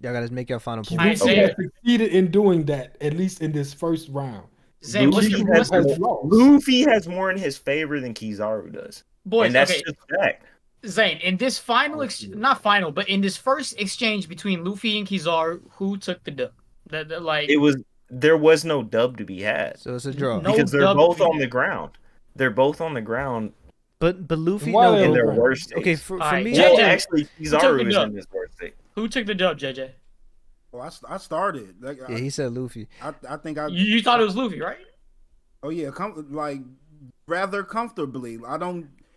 Speaker 6: Y'all gotta make your final point.
Speaker 3: Alright,
Speaker 1: Luffy
Speaker 3: Zane.
Speaker 1: has succeeded in doing that, at least in this first round.
Speaker 3: Zane, what's
Speaker 5: Luffy
Speaker 3: your,
Speaker 5: has
Speaker 3: what's,
Speaker 5: more-
Speaker 1: lost.
Speaker 5: Luffy has more in his favor than Kizaru does,
Speaker 3: boys,
Speaker 5: and that's
Speaker 3: okay,
Speaker 5: just fact.
Speaker 3: Zane, in this final, not final, but in this first exchange between Luffy and Kizaru, who took the dub? Like,
Speaker 5: There was no dub to be had
Speaker 6: So it's a draw.
Speaker 3: No
Speaker 5: because they're
Speaker 3: dub
Speaker 5: both
Speaker 3: to be
Speaker 5: on the ground. They're both on the ground
Speaker 6: But Luffy,
Speaker 1: Why
Speaker 6: no,
Speaker 1: they
Speaker 5: in
Speaker 1: on
Speaker 5: their
Speaker 1: the ground?
Speaker 5: worst days.
Speaker 6: okay, for
Speaker 3: Alright,
Speaker 6: me,
Speaker 3: JJ.
Speaker 5: Well, actually,
Speaker 3: took
Speaker 5: Kizaru
Speaker 3: the
Speaker 5: is
Speaker 3: dub?
Speaker 5: in his worst state.
Speaker 3: who took the dub, JJ?
Speaker 4: Oh, I started. Like,
Speaker 6: yeah, he said Luffy.
Speaker 4: I think I.
Speaker 3: You thought it was Luffy, right?
Speaker 4: Oh yeah, like rather comfortably.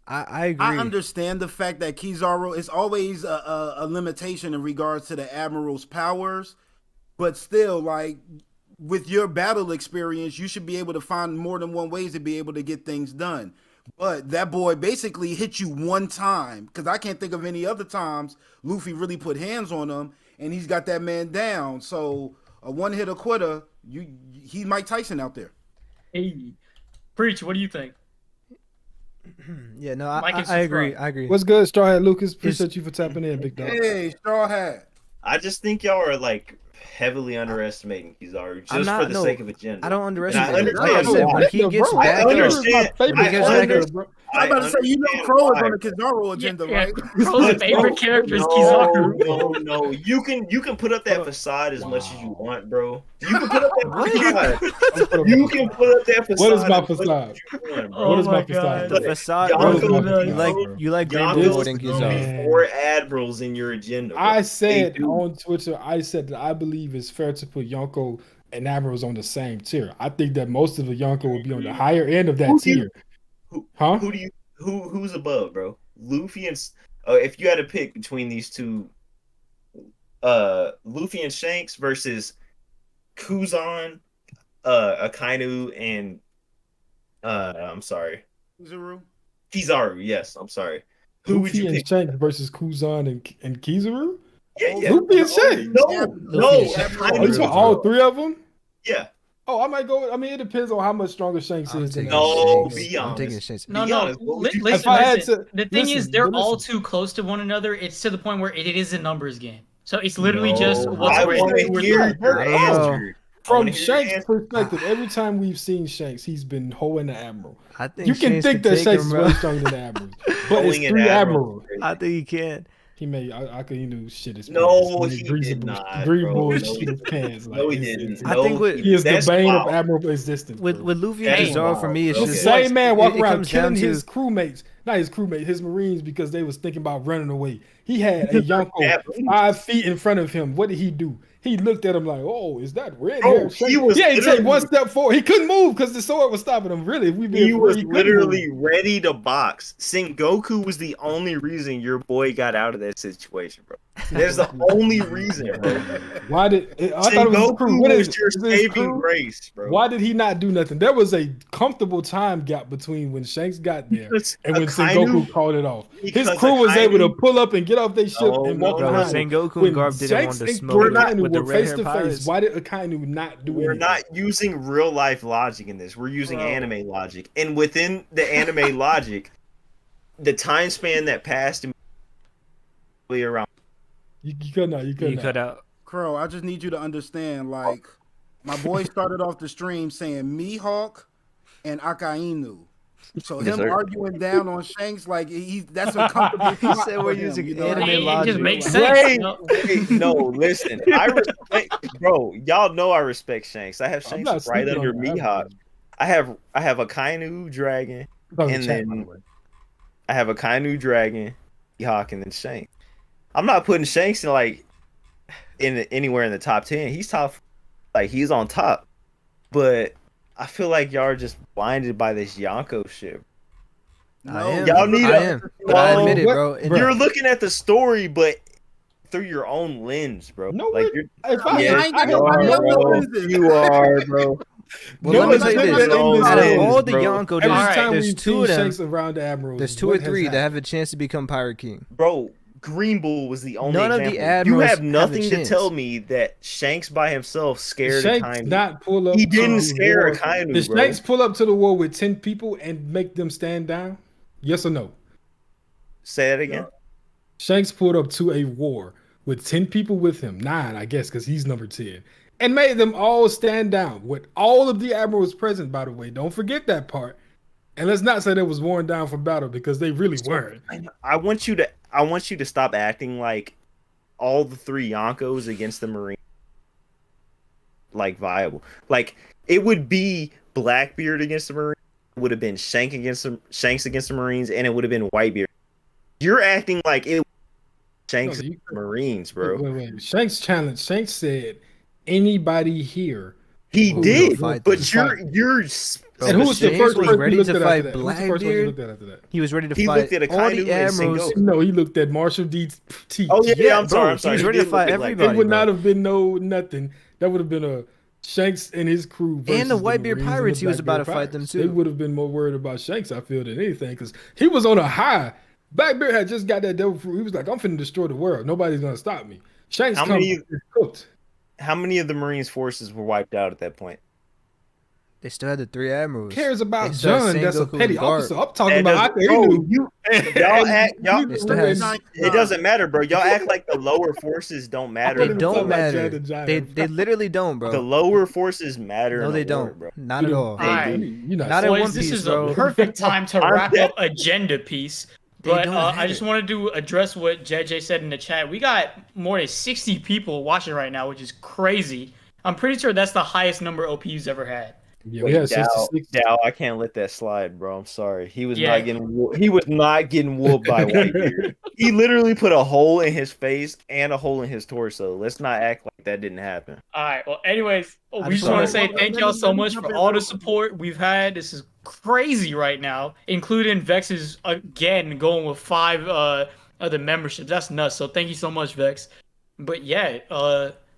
Speaker 6: I agree.
Speaker 4: I understand the fact that Kizaru is always a limitation in regards to the Admiral's powers, but still, like, with your battle experience, you should be able to find more than one ways to be able to get things done. But that boy basically hit you one time, because I can't think of any other times Luffy really put hands on him, and he's got that man down. So a one-hit quitter, he's Mike Tyson out there.
Speaker 3: Hey, Preach, what do you think?
Speaker 6: Yeah, no,
Speaker 3: Like and
Speaker 6: I agree.
Speaker 3: subscribe.
Speaker 6: I agree.
Speaker 1: What's good, Straw Hat Lucas? Appreciate you for tapping in, big dog.
Speaker 4: Hey, Straw Hat.
Speaker 5: I just think y'all are like heavily underestimating Kizaru
Speaker 6: I'm
Speaker 5: just
Speaker 6: not-
Speaker 5: for the
Speaker 6: no,
Speaker 5: sake of agenda.
Speaker 6: I don't underestimate
Speaker 5: And
Speaker 6: him.
Speaker 5: I
Speaker 6: Like I
Speaker 5: understand
Speaker 6: said,
Speaker 5: why.
Speaker 6: when he gets
Speaker 1: Bro,
Speaker 6: back
Speaker 5: I
Speaker 6: up,
Speaker 5: understand.
Speaker 1: Favorite
Speaker 6: When he gets
Speaker 5: I
Speaker 6: back
Speaker 1: character,
Speaker 6: up,
Speaker 1: bro.
Speaker 4: I'm about to say, you know,
Speaker 5: understand
Speaker 4: Krow is
Speaker 5: why.
Speaker 4: on the Kizaru agenda, right?
Speaker 3: Crow's favorite character is Kizaru.
Speaker 5: No. You can put up that
Speaker 1: Hold on.
Speaker 5: facade as much as you
Speaker 1: Wow.
Speaker 5: want, bro. You can put up that facade.
Speaker 1: What
Speaker 5: You can put up that facade.
Speaker 1: is my
Speaker 5: as much
Speaker 1: facade?
Speaker 5: as you want, bro.
Speaker 3: Oh
Speaker 1: What is my
Speaker 3: my
Speaker 1: facade?
Speaker 3: God.
Speaker 6: the
Speaker 1: bro?
Speaker 6: facade.
Speaker 5: Y'all
Speaker 6: bro,
Speaker 1: What is my
Speaker 3: go
Speaker 1: facade,
Speaker 3: nuts.
Speaker 6: you like
Speaker 5: Y'all
Speaker 6: Greenbull
Speaker 5: know
Speaker 6: more than Kizaru.
Speaker 5: four admirals in your agenda. Bro.
Speaker 1: I said
Speaker 5: They do.
Speaker 1: on Twitter, I said that I believe it's fair to put Yonko and Admirals on the same tier. I think that most of the Yonko will be on the higher end of that
Speaker 5: Who do you-
Speaker 1: tier.
Speaker 5: Who
Speaker 1: Huh?
Speaker 5: who's above, bro? Luffy and if you had to pick between these two, Luffy and Shanks versus Kuzan, Akainu, and I'm sorry,
Speaker 4: Kizaru.
Speaker 5: Kizaru. Yes, I'm sorry. Who would
Speaker 1: Luffy
Speaker 5: you
Speaker 1: and
Speaker 5: pick?
Speaker 1: Shanks versus Kuzan and Kizaru?
Speaker 5: Yeah.
Speaker 1: Luffy and Shanks.
Speaker 5: No,
Speaker 6: Luffy and Shanks.
Speaker 1: Oh, you
Speaker 5: Akainu.
Speaker 1: want all three of them?
Speaker 5: Yeah.
Speaker 1: Oh, I might go. I mean, it depends on how much stronger Shanks
Speaker 6: I'm
Speaker 1: is than
Speaker 6: taking
Speaker 5: No,
Speaker 6: Shanks.
Speaker 5: be
Speaker 6: I'm
Speaker 5: honest.
Speaker 6: taking Shanks.
Speaker 3: No,
Speaker 5: Be
Speaker 3: no.
Speaker 5: honest, what would you-
Speaker 3: Listen,
Speaker 1: If I had
Speaker 3: listen.
Speaker 1: to-
Speaker 3: The thing is,
Speaker 1: listen,
Speaker 3: they're
Speaker 1: but
Speaker 3: all
Speaker 1: listen.
Speaker 3: too close to one another. It's to the point where it is a numbers game. So it's literally just
Speaker 5: No,
Speaker 3: what's
Speaker 5: I
Speaker 3: worth
Speaker 5: want
Speaker 3: it.
Speaker 5: to hear
Speaker 6: I
Speaker 5: your
Speaker 6: don't know.
Speaker 5: answer. I
Speaker 1: From
Speaker 5: wanna hear your
Speaker 1: Shanks'
Speaker 5: answer.
Speaker 1: perspective, every time we've seen Shanks, he's been hoeing the Admiral.
Speaker 6: I think
Speaker 1: You can
Speaker 6: Shanks
Speaker 1: think that
Speaker 6: take
Speaker 1: Shanks
Speaker 6: him,
Speaker 1: is
Speaker 6: bro.
Speaker 1: way stronger than the Admirals, but it's
Speaker 5: Going in
Speaker 1: three
Speaker 5: Admiral.
Speaker 1: Admirals.
Speaker 6: I think he can.
Speaker 1: He made Akainu shit his
Speaker 5: No,
Speaker 1: pants.
Speaker 5: he
Speaker 1: Greenbull-
Speaker 5: did not,
Speaker 1: Greenbull
Speaker 5: bro. No,
Speaker 1: shit
Speaker 5: he
Speaker 1: his pants. Like,
Speaker 5: No, he
Speaker 1: it's-
Speaker 5: didn't.
Speaker 1: it's-
Speaker 6: I think with-
Speaker 1: He is the
Speaker 5: That's
Speaker 1: bane
Speaker 5: wild.
Speaker 1: of Admiral existence.
Speaker 6: With
Speaker 1: bro.
Speaker 6: Luffy
Speaker 5: That
Speaker 6: and
Speaker 5: is
Speaker 6: Kizaru,
Speaker 5: wild,
Speaker 6: for me, it's
Speaker 5: bro.
Speaker 1: The
Speaker 6: just
Speaker 1: same man walking
Speaker 6: it
Speaker 1: around
Speaker 6: comes down
Speaker 1: killing
Speaker 6: to-
Speaker 1: his crewmates, not his crewmates, his Marines, because they was thinking about running away. He had a Yonko
Speaker 5: Japanese.
Speaker 1: 5 feet in front of him. What did he do? He looked at him like, "Oh, is that red
Speaker 5: Bro,
Speaker 1: hair?"
Speaker 5: he was
Speaker 1: ain't take
Speaker 5: literally-
Speaker 1: one step forward. He couldn't move because the sword was stopping him. Really, if we
Speaker 5: He was
Speaker 1: couldn't
Speaker 5: literally
Speaker 1: move.
Speaker 5: ready to box. Sengoku was the only reason your boy got out of that situation, bro. That's the only reason, bro.
Speaker 1: Why did I thought it was his crew?
Speaker 5: Sengoku
Speaker 1: What is
Speaker 5: was
Speaker 1: it?
Speaker 5: your
Speaker 1: Is it his
Speaker 5: saving
Speaker 1: crew?
Speaker 5: grace, bro.
Speaker 1: Why did he not do nothing? There was a comfortable time gap between when Shanks got there
Speaker 5: Because
Speaker 1: and when
Speaker 5: Akainu-
Speaker 1: Sengoku called it off. His
Speaker 5: because
Speaker 1: crew was able to
Speaker 5: Akainu-
Speaker 1: pull up and get off their ship
Speaker 5: No,
Speaker 1: and walk
Speaker 5: no,
Speaker 6: Bro,
Speaker 5: no.
Speaker 1: behind him.
Speaker 6: Sengoku
Speaker 1: When
Speaker 6: and Garp didn't
Speaker 1: Shanks
Speaker 6: want to
Speaker 1: and
Speaker 6: smoke
Speaker 5: We're not-
Speaker 1: Akainu
Speaker 6: with the
Speaker 1: were
Speaker 6: red
Speaker 1: face
Speaker 6: hair
Speaker 1: to face.
Speaker 6: pirates.
Speaker 1: Why did Akainu not do
Speaker 5: We're
Speaker 1: anything?
Speaker 5: not using real life logic in this. We're using
Speaker 3: Bro.
Speaker 5: anime logic. And within the anime logic, the time span that passed immediately around.
Speaker 1: You could not. You could
Speaker 6: You
Speaker 1: not.
Speaker 6: cut out.
Speaker 4: Crow, I just need you to understand, like, my boy started off the stream saying Mihawk and Akainu. So
Speaker 5: Yes,
Speaker 4: him
Speaker 5: sir.
Speaker 4: arguing down on Shanks, like that's a comfortable
Speaker 6: He
Speaker 4: spot
Speaker 6: said
Speaker 4: for
Speaker 6: we're
Speaker 4: him,
Speaker 6: using
Speaker 4: you know?
Speaker 6: anime
Speaker 3: It
Speaker 6: logic.
Speaker 3: just makes sense.
Speaker 5: Wait,
Speaker 3: you know?
Speaker 5: wait, no, listen. I respect, bro. Y'all know I respect Shanks. I have
Speaker 1: I'm
Speaker 5: Shanks
Speaker 1: not
Speaker 5: right
Speaker 1: sleeping
Speaker 5: under
Speaker 1: on the
Speaker 5: Mihawk.
Speaker 1: Admiral.
Speaker 5: I have a Kainu dragon.
Speaker 1: I'm talking
Speaker 5: and
Speaker 1: chat, by
Speaker 5: then-
Speaker 1: the way.
Speaker 5: I have a Kainu dragon, Mihawk, and then Shanks. I'm not putting Shanks in anywhere in the top 10. He's top, like he's on top. but I feel like y'all are just blinded by this Yonko shit.
Speaker 6: I am.
Speaker 5: Y'all need
Speaker 6: I am. But I admit it, bro.
Speaker 5: You're looking at the story, but through your own lens, bro.
Speaker 1: No,
Speaker 5: like
Speaker 1: you're,
Speaker 5: you are, bro.
Speaker 6: Well,
Speaker 1: No,
Speaker 6: let me
Speaker 1: it's
Speaker 6: tell you
Speaker 1: not
Speaker 6: this.
Speaker 1: that in
Speaker 6: Out
Speaker 1: this
Speaker 6: of all
Speaker 1: lens,
Speaker 6: the
Speaker 5: bro.
Speaker 6: Yonko,
Speaker 1: every
Speaker 3: Alright,
Speaker 1: time
Speaker 6: there's
Speaker 1: we've
Speaker 6: two
Speaker 1: seen
Speaker 6: of them.
Speaker 1: Shanks around the Admirals,
Speaker 6: There's two
Speaker 1: what
Speaker 6: or
Speaker 1: has
Speaker 6: three that
Speaker 1: happened?
Speaker 6: have a chance to become Pirate King.
Speaker 5: Bro, Greenbull was the only
Speaker 6: None of
Speaker 5: example.
Speaker 6: the Admirals
Speaker 5: you have
Speaker 6: have a
Speaker 5: nothing to
Speaker 6: chance.
Speaker 5: tell me that Shanks by himself scared
Speaker 1: Shanks
Speaker 5: Akainu.
Speaker 1: not pull up.
Speaker 5: He
Speaker 1: to
Speaker 5: didn't
Speaker 1: the
Speaker 5: scare
Speaker 1: war.
Speaker 5: Akainu,
Speaker 1: Did
Speaker 5: bro.
Speaker 1: Shanks pull up to the war with 10 people and make them stand down? Yes or no?
Speaker 5: Say that again.
Speaker 1: Shanks pulled up to a war with 10 people with him, 9, I guess, because he's number 10, and made them all stand down with all of the admirals present, by the way. Don't forget that part. And let's not say they was worn down for battle, because they really weren't.
Speaker 5: I want you to stop acting like all the 3 Yonkos against the Marines like viable. Like it would be Blackbeard against the Marines, it would have been Shanks against the Marines, and it would have been Whitebeard. You're acting like it was Shanks against the Marines, bro.
Speaker 1: Wait. Shanks challenged. Shanks said, anybody here.
Speaker 5: He
Speaker 1: who
Speaker 5: did,
Speaker 1: will fight
Speaker 5: but
Speaker 1: them.
Speaker 5: you're
Speaker 1: and who was the
Speaker 6: Shanks
Speaker 1: first
Speaker 6: was
Speaker 1: person
Speaker 6: ready
Speaker 1: he looked
Speaker 6: to
Speaker 1: at
Speaker 6: fight
Speaker 1: after that? Who was the first person he
Speaker 6: Blackbeard.
Speaker 1: looked at after that?
Speaker 6: He was ready to
Speaker 5: He
Speaker 6: fight
Speaker 5: looked at
Speaker 6: all
Speaker 5: Akainu
Speaker 6: the
Speaker 5: and
Speaker 6: Admirals.
Speaker 5: Sengoku.
Speaker 1: No, he looked at Marshall D's teeth.
Speaker 5: Oh yeah, I'm
Speaker 6: bro,
Speaker 5: sorry.
Speaker 6: he was ready
Speaker 5: He
Speaker 6: to fight
Speaker 5: did look at
Speaker 6: everybody.
Speaker 1: It would
Speaker 6: bro.
Speaker 1: not have been no nothing. That would have been a Shanks and his crew versus
Speaker 6: And the Whitebeard
Speaker 1: Marines
Speaker 6: Pirates,
Speaker 1: the
Speaker 6: he was about to
Speaker 1: Blackbeard
Speaker 6: fight them
Speaker 1: Pirates.
Speaker 6: too.
Speaker 1: They would have been more worried about Shanks, I feel, than anything, because he was on a high. Blackbeard had just got that devil fruit. He was like, I'm finna destroy the world. Nobody's gonna stop me. Shanks cooked.
Speaker 5: How many of the Marines' forces were wiped out at that point?
Speaker 6: They still had the 3 Admirals.
Speaker 1: Who cares about
Speaker 6: They still had
Speaker 1: John? That's a
Speaker 6: Sengoku
Speaker 1: petty
Speaker 6: and Garp.
Speaker 1: officer. I'm talking
Speaker 5: That
Speaker 1: about
Speaker 5: doesn't- bro,
Speaker 1: Akainu.
Speaker 6: They still had-
Speaker 5: It doesn't matter, bro. Y'all act like the lower forces don't matter.
Speaker 6: They
Speaker 1: Talking
Speaker 6: don't
Speaker 1: about
Speaker 6: matter.
Speaker 1: Jan and Giant.
Speaker 6: They literally don't, bro.
Speaker 5: The lower forces matter.
Speaker 6: No,
Speaker 5: in
Speaker 6: they
Speaker 5: a war,
Speaker 6: don't.
Speaker 5: bro.
Speaker 6: Not at all.
Speaker 3: Alright.
Speaker 1: You're
Speaker 6: Not in
Speaker 3: Boys,
Speaker 6: One
Speaker 3: this
Speaker 6: Piece,
Speaker 3: is
Speaker 6: bro.
Speaker 3: a perfect time to wrap up agenda piece.
Speaker 6: They
Speaker 3: But
Speaker 6: don't
Speaker 3: I
Speaker 6: have
Speaker 3: just
Speaker 6: it.
Speaker 3: wanted to address what JJ said in the chat. We got more than 60 people watching right now, which is crazy. I'm pretty sure that's the highest number OPU's ever had.
Speaker 1: Yeah,
Speaker 5: Wait,
Speaker 1: we had
Speaker 5: Dow,
Speaker 1: 66.
Speaker 5: Dow, I can't let that slide, bro. I'm sorry. He was
Speaker 3: Yeah.
Speaker 5: not getting. He was not getting whooped by Whitebeard. He literally put a hole in his face and a hole in his torso. Let's not act like that didn't happen.
Speaker 3: All right. Well, anyways, we
Speaker 6: just
Speaker 3: just want
Speaker 6: wanna-
Speaker 3: to say
Speaker 4: Well,
Speaker 3: thank
Speaker 4: let
Speaker 3: y'all
Speaker 4: me-
Speaker 3: so
Speaker 4: let me
Speaker 3: much
Speaker 4: jump
Speaker 3: for
Speaker 4: in
Speaker 3: all
Speaker 4: real
Speaker 3: the
Speaker 4: quick.
Speaker 3: support we've had. This is crazy right now, including Vex's again going with 5 other memberships. That's nuts. So thank you so much, Vex. But yeah,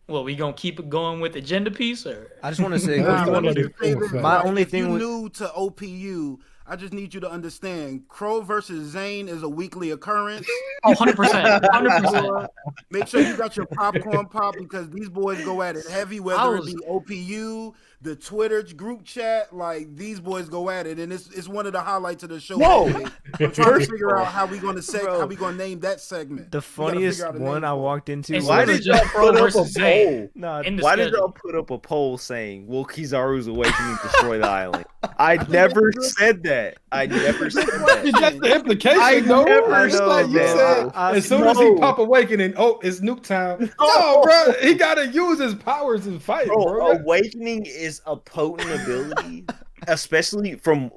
Speaker 3: well, we gonna keep it going with agenda piece, or
Speaker 6: I just want to say,
Speaker 1: Nah,
Speaker 4: Nah,
Speaker 1: you
Speaker 4: let me
Speaker 1: wanna
Speaker 4: just say this,
Speaker 6: My
Speaker 4: right?
Speaker 6: only
Speaker 4: If
Speaker 6: thing
Speaker 4: you
Speaker 6: with-
Speaker 4: new to OPU, I just need you to understand, Krow versus Zane is a weekly occurrence.
Speaker 3: 100%, 100%.
Speaker 4: Make sure you got your popcorn pop, because these boys go at it heavy, whether it be OPU, the Twitter group chat, like these boys go at it, and it's one of the highlights of the show.
Speaker 5: Whoa.
Speaker 4: today. I'm trying to figure out how we gonna
Speaker 6: Bro.
Speaker 4: how we gonna name that segment.
Speaker 6: the
Speaker 4: We gotta
Speaker 6: funniest
Speaker 4: figure out a
Speaker 6: one
Speaker 4: name
Speaker 6: I
Speaker 4: for it.
Speaker 6: walked into.
Speaker 3: It's
Speaker 5: Why
Speaker 6: was-
Speaker 3: literally
Speaker 5: did y'all
Speaker 3: just Krow
Speaker 5: put up a
Speaker 3: versus Zane.
Speaker 5: poll?
Speaker 6: Nah,
Speaker 3: In the
Speaker 5: Why did
Speaker 3: schedule.
Speaker 5: y'all put up a poll saying, "Will Kizaru's awakening destroy the island"? I never said that. I never said
Speaker 1: It's
Speaker 5: that.
Speaker 1: just the implication,
Speaker 5: I
Speaker 1: though.
Speaker 5: never
Speaker 1: It's like you
Speaker 5: know,
Speaker 1: said,
Speaker 6: bro.
Speaker 1: as soon as he
Speaker 5: No.
Speaker 1: pop awakening, oh, it's Nuke Town. No, bro, he gotta use his powers and fight,
Speaker 5: Bro,
Speaker 1: bro.
Speaker 5: awakening is a potent ability, especially from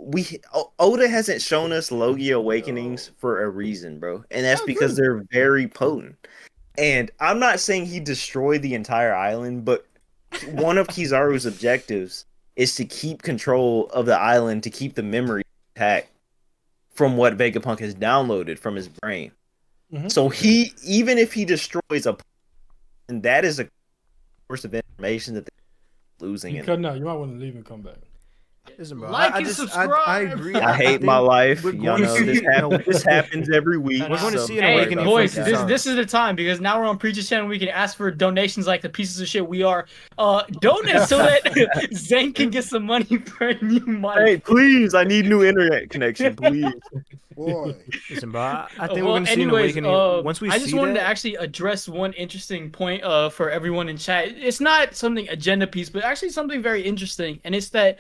Speaker 5: Oda hasn't shown us Logia awakenings for a reason, bro, and that's because they're very potent. And I'm not saying he destroyed the entire island, but one of Kizaru's objectives is to keep control of the island, to keep the memory intact from what Vegapunk has downloaded from his brain.
Speaker 1: Mhm.
Speaker 5: So even if he destroys a, and that is a source of information that they're losing.
Speaker 1: You
Speaker 5: And
Speaker 1: cutting out. You might want to leave and come back.
Speaker 6: Listen, bro,
Speaker 3: Like
Speaker 6: I
Speaker 3: and
Speaker 6: just,
Speaker 3: subscribe.
Speaker 6: I agree.
Speaker 5: I hate
Speaker 6: think
Speaker 5: my life.
Speaker 6: we're
Speaker 5: Y'all
Speaker 6: going
Speaker 5: know
Speaker 6: to
Speaker 5: this,
Speaker 6: see-
Speaker 5: this happens every week.
Speaker 3: We're
Speaker 6: going to
Speaker 5: so
Speaker 6: see an
Speaker 5: don't worry
Speaker 3: Hey,
Speaker 6: awakening
Speaker 5: about
Speaker 3: boys,
Speaker 6: from
Speaker 5: that.
Speaker 6: Kizaru.
Speaker 3: this is the time, because now we're on Preacher's channel. We can ask for donations like the pieces of shit we are. Donate so that Zane can get some money for a new mic.
Speaker 5: Hey, please! I need new internet connection, please.
Speaker 4: Boy,
Speaker 6: Listen, bro, I think we're
Speaker 3: Well,
Speaker 6: gonna see an
Speaker 3: anyways,
Speaker 6: awakening once we
Speaker 3: I just
Speaker 6: see
Speaker 3: wanted
Speaker 6: that.
Speaker 3: to actually address one interesting point for everyone in chat. It's not something agenda piece, but actually something very interesting, and it's that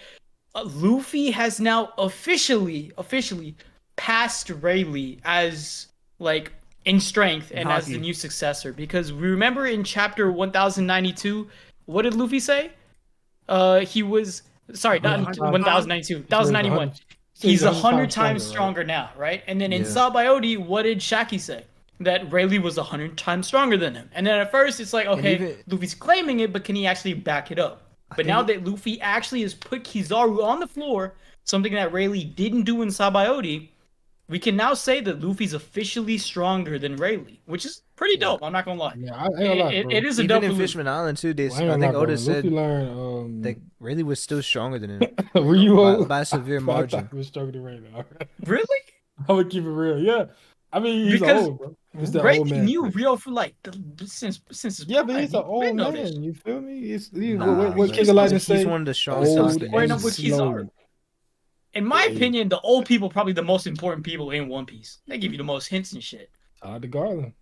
Speaker 3: Luffy has now officially passed Rayleigh as like in strength and as the
Speaker 6: Haki.
Speaker 3: new successor. Because we remember in chapter 1092, what did Luffy say? He was sorry, not 1092, 1091. He's 100 times stronger now, right? And then in
Speaker 6: Yeah.
Speaker 3: Sabayoti, what did Shaki say? That Rayleigh was 100 times stronger than him. And then at first it's like, okay,
Speaker 6: even-
Speaker 3: Luffy's claiming it, but can he actually back it up? But now that Luffy actually has put Kizaru on the floor, something that Rayleigh didn't do in Sabaody, we can now say that Luffy's officially stronger than Rayleigh, which is pretty dope. I'm not gonna lie.
Speaker 1: Yeah, I ain't gonna lie, bro.
Speaker 3: It is a
Speaker 6: Even
Speaker 3: dope
Speaker 6: in
Speaker 3: move.
Speaker 6: Fishman Island too,
Speaker 1: Well, I
Speaker 6: I
Speaker 1: ain't gonna
Speaker 6: think
Speaker 1: lie,
Speaker 6: Oda
Speaker 1: bro.
Speaker 6: said
Speaker 1: Luffy learned,
Speaker 6: that Rayleigh was still stronger than him
Speaker 1: were you
Speaker 6: by a severe
Speaker 1: I
Speaker 6: margin.
Speaker 1: thought he was stronger than Ray now.
Speaker 3: Really?
Speaker 1: I'm gonna keep it real. Yeah, I mean he's
Speaker 3: Because
Speaker 1: old, bro. It's the
Speaker 3: Rayleigh
Speaker 1: old man.
Speaker 3: knew
Speaker 1: thing.
Speaker 3: Rio for like since his
Speaker 1: Yeah, but
Speaker 3: prime.
Speaker 1: he's an
Speaker 3: He
Speaker 1: old
Speaker 3: been know
Speaker 1: man.
Speaker 3: this.
Speaker 1: You feel me?
Speaker 6: Nah,
Speaker 1: What
Speaker 6: he's-
Speaker 1: King of Lightning
Speaker 6: he's
Speaker 1: say?
Speaker 6: one of the strongest
Speaker 1: Old
Speaker 6: Haki.
Speaker 3: Squaring
Speaker 1: and
Speaker 3: up with
Speaker 1: slow.
Speaker 3: Kizaru. In my opinion, the old people probably the most important people in One Piece. They give you the most hints and shit.
Speaker 1: Todd the Garland.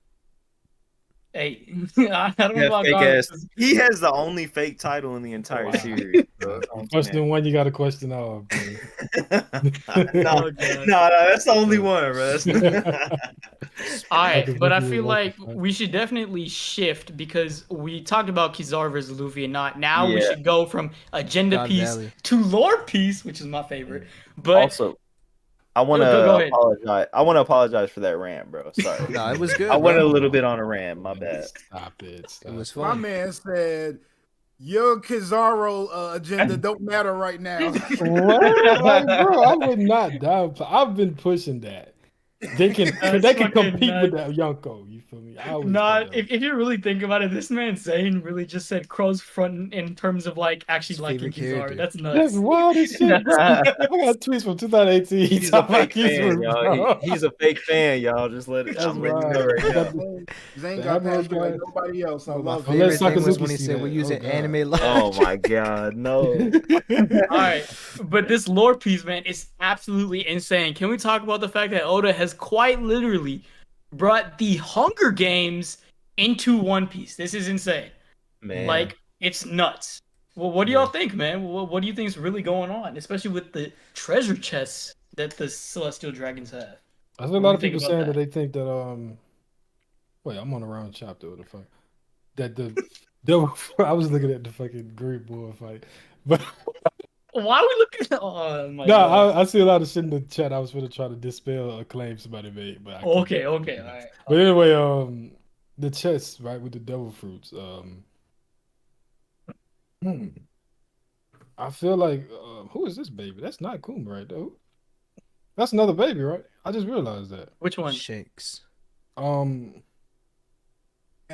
Speaker 3: Hey, I don't know
Speaker 5: Yeah,
Speaker 3: about
Speaker 5: fake
Speaker 3: Garland.
Speaker 5: ass. He has the only fake title in the entire
Speaker 1: Wow.
Speaker 5: series. Bro.
Speaker 1: Question one, you got to question all, bro.
Speaker 5: no, that's the only one, bro.
Speaker 3: All right,
Speaker 1: Because
Speaker 3: but I
Speaker 1: Luffy
Speaker 3: feel
Speaker 1: was
Speaker 3: like
Speaker 1: welcome,
Speaker 3: we should definitely shift because we talked about Kizaru versus Luffy and not. Now we
Speaker 5: Yeah.
Speaker 3: should go from agenda
Speaker 6: God
Speaker 3: piece
Speaker 6: Valley.
Speaker 3: to lore piece, which is my favorite. But
Speaker 5: Also, I want
Speaker 3: Go
Speaker 5: to
Speaker 3: ahead.
Speaker 5: apologize. I want to apologize for that rant, bro. Sorry.
Speaker 6: No, it was good.
Speaker 5: I went
Speaker 6: bro.
Speaker 5: a little bit on a rant. My bad.
Speaker 1: Stop it. Stop.
Speaker 6: It was
Speaker 4: My
Speaker 6: fun.
Speaker 4: man said, "Your Kizaru agenda don't matter right now."
Speaker 1: What? Like, bro, I would not die. I've been pushing that. They can
Speaker 3: That's
Speaker 1: they can
Speaker 3: fucking
Speaker 1: compete with
Speaker 3: nuts.
Speaker 1: that Yonko. You feel me? I always
Speaker 3: not
Speaker 1: thought that.
Speaker 3: if you really think about it, this man Zane really just said Crow's front in terms of like actually
Speaker 6: His
Speaker 3: liking
Speaker 6: favorite
Speaker 3: Kizaru.
Speaker 6: character.
Speaker 3: That's nuts.
Speaker 1: That's wild as shit, bro. I got tweets from 2018.
Speaker 5: He's a
Speaker 1: talking about
Speaker 5: fake fan,
Speaker 1: Kizaru,
Speaker 5: y'all.
Speaker 1: bro.
Speaker 5: He's a fake fan, y'all. Just let it.
Speaker 1: That's
Speaker 5: I'm letting you know
Speaker 1: right.
Speaker 5: right now.
Speaker 4: Zane
Speaker 1: The
Speaker 4: got
Speaker 1: Admiral
Speaker 4: passion like
Speaker 1: guy.
Speaker 4: nobody else. I
Speaker 6: My
Speaker 4: love
Speaker 6: favorite
Speaker 1: Unless
Speaker 6: thing was
Speaker 1: Sakazuki
Speaker 6: when he
Speaker 1: see
Speaker 6: said
Speaker 1: that.
Speaker 6: we're using
Speaker 1: Oh, God.
Speaker 6: anime logic.
Speaker 5: Oh my god, no.
Speaker 3: All right, but this lore piece, man, is absolutely insane. Can we talk about the fact that Oda has quite literally brought the Hunger Games into One Piece? This is insane.
Speaker 5: Man.
Speaker 3: Like, it's nuts. Well, what do y'all think, man? What do you think is really going on, especially with the treasure chests that the Celestial Dragons have?
Speaker 1: I see a
Speaker 3: What
Speaker 1: lot
Speaker 3: do
Speaker 1: of
Speaker 3: you think
Speaker 1: people
Speaker 3: about
Speaker 1: saying
Speaker 3: that?
Speaker 1: that they think that wait, I'm on the wrong chapter. What the fuck? That the devil. I was looking at the fucking Greenbull fight, but
Speaker 3: Why are we looking? Oh my
Speaker 1: no,
Speaker 3: god.
Speaker 1: I see a lot of shit in the chat. I was gonna try to dispel a claim somebody made, but I couldn't.
Speaker 3: Okay, all right.
Speaker 1: But anyway, the chest right with the devil fruits. I feel like who is this baby? That's not Kuma, right? Though. That's another baby, right? I just realized that.
Speaker 3: Which one?
Speaker 6: Shanks.
Speaker 4: And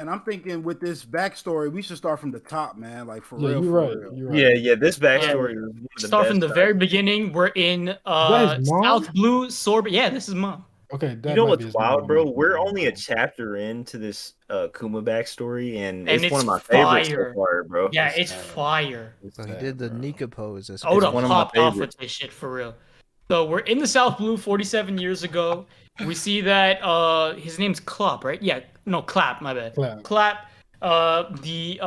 Speaker 4: I'm thinking with this backstory, we should start from the top, man. Like for
Speaker 1: Yeah,
Speaker 4: real.
Speaker 1: you're
Speaker 4: for
Speaker 1: right.
Speaker 4: real.
Speaker 1: You're right.
Speaker 5: Yeah, this backstory is one of the
Speaker 3: Start from
Speaker 5: best
Speaker 3: the very
Speaker 5: I've-
Speaker 3: beginning. We're in
Speaker 1: his mom?
Speaker 3: South Blue Sorbet. Yeah, this is mom.
Speaker 1: Okay, that
Speaker 5: You know
Speaker 1: might be
Speaker 5: what's
Speaker 1: his
Speaker 5: wild,
Speaker 1: mom.
Speaker 5: bro? We're only a chapter into this Kuma backstory, and
Speaker 3: And
Speaker 5: it's one
Speaker 3: it's
Speaker 5: of my favorites
Speaker 3: fire.
Speaker 5: so far, bro.
Speaker 3: Yeah,
Speaker 1: It's
Speaker 3: it's
Speaker 1: sad.
Speaker 3: fire.
Speaker 6: So he did the Nika pose. That's
Speaker 3: Oda
Speaker 6: crazy.
Speaker 5: one of my
Speaker 3: popped off
Speaker 5: favorites.
Speaker 3: with this shit for real. So we're in the South Blue 47 years ago. We see that his name's Clap, right? Yeah, no, Clap, my bad.
Speaker 1: Clap.
Speaker 3: The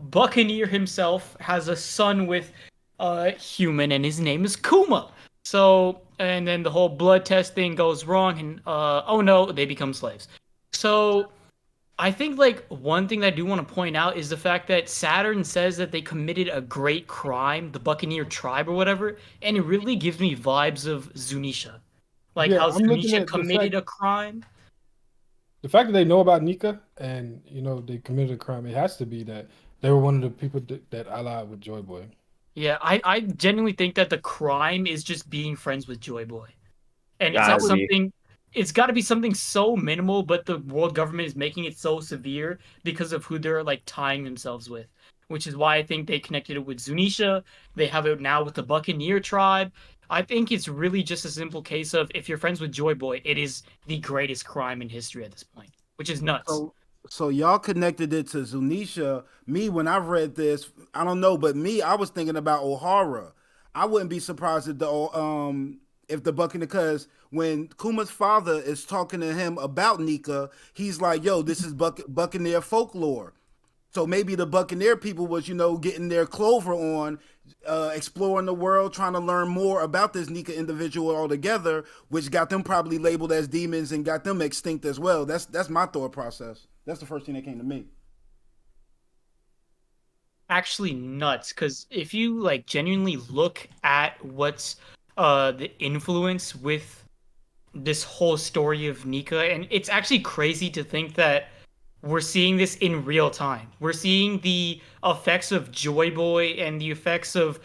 Speaker 3: Buccaneer himself has a son with human, and his name is Kuma. So, and then the whole blood test thing goes wrong, and oh no, they become slaves. So, I think like one thing that I do want to point out is the fact that Saturn says that they committed a great crime, the Buccaneer tribe or whatever, and it really gives me vibes of Zunisha. Like
Speaker 1: Yeah,
Speaker 3: how
Speaker 1: I'm looking
Speaker 3: Zunisha
Speaker 1: at the
Speaker 3: committed
Speaker 1: fact-
Speaker 3: a crime.
Speaker 1: The fact that they know about Nika and they committed a crime, it has to be that they were one of the people that allied with Joy Boy.
Speaker 3: Yeah, I genuinely think that the crime is just being friends with Joy Boy. And it's not
Speaker 5: Gotta be.
Speaker 3: something it's got to be something so minimal, but the world government is making it so severe because of who they're like tying themselves with, which is why I think they connected it with Zunisha. They have it now with the Buccaneer tribe. I think it's really just a simple case of if you're friends with Joy Boy, it is the greatest crime in history at this point, which is nuts.
Speaker 4: So y'all connected it to Zunisha. Me, when I read this, I don't know, but me, I was thinking about O'Hara. I wouldn't be surprised if the Buccaneer, because when Kuma's father is talking to him about Nika, he's like, "Yo, this is Buccaneer folklore." So maybe the Buccaneer people was, getting their clover on, exploring the world, trying to learn more about this Nika individual altogether, which got them probably labeled as demons and got them extinct as well. That's my thought process. That's the first thing that came to me.
Speaker 3: Actually nuts, because if you like genuinely look at what's the influence with this whole story of Nika, and it's actually crazy to think that we're seeing this in real time. We're seeing the effects of Joy Boy and the effects of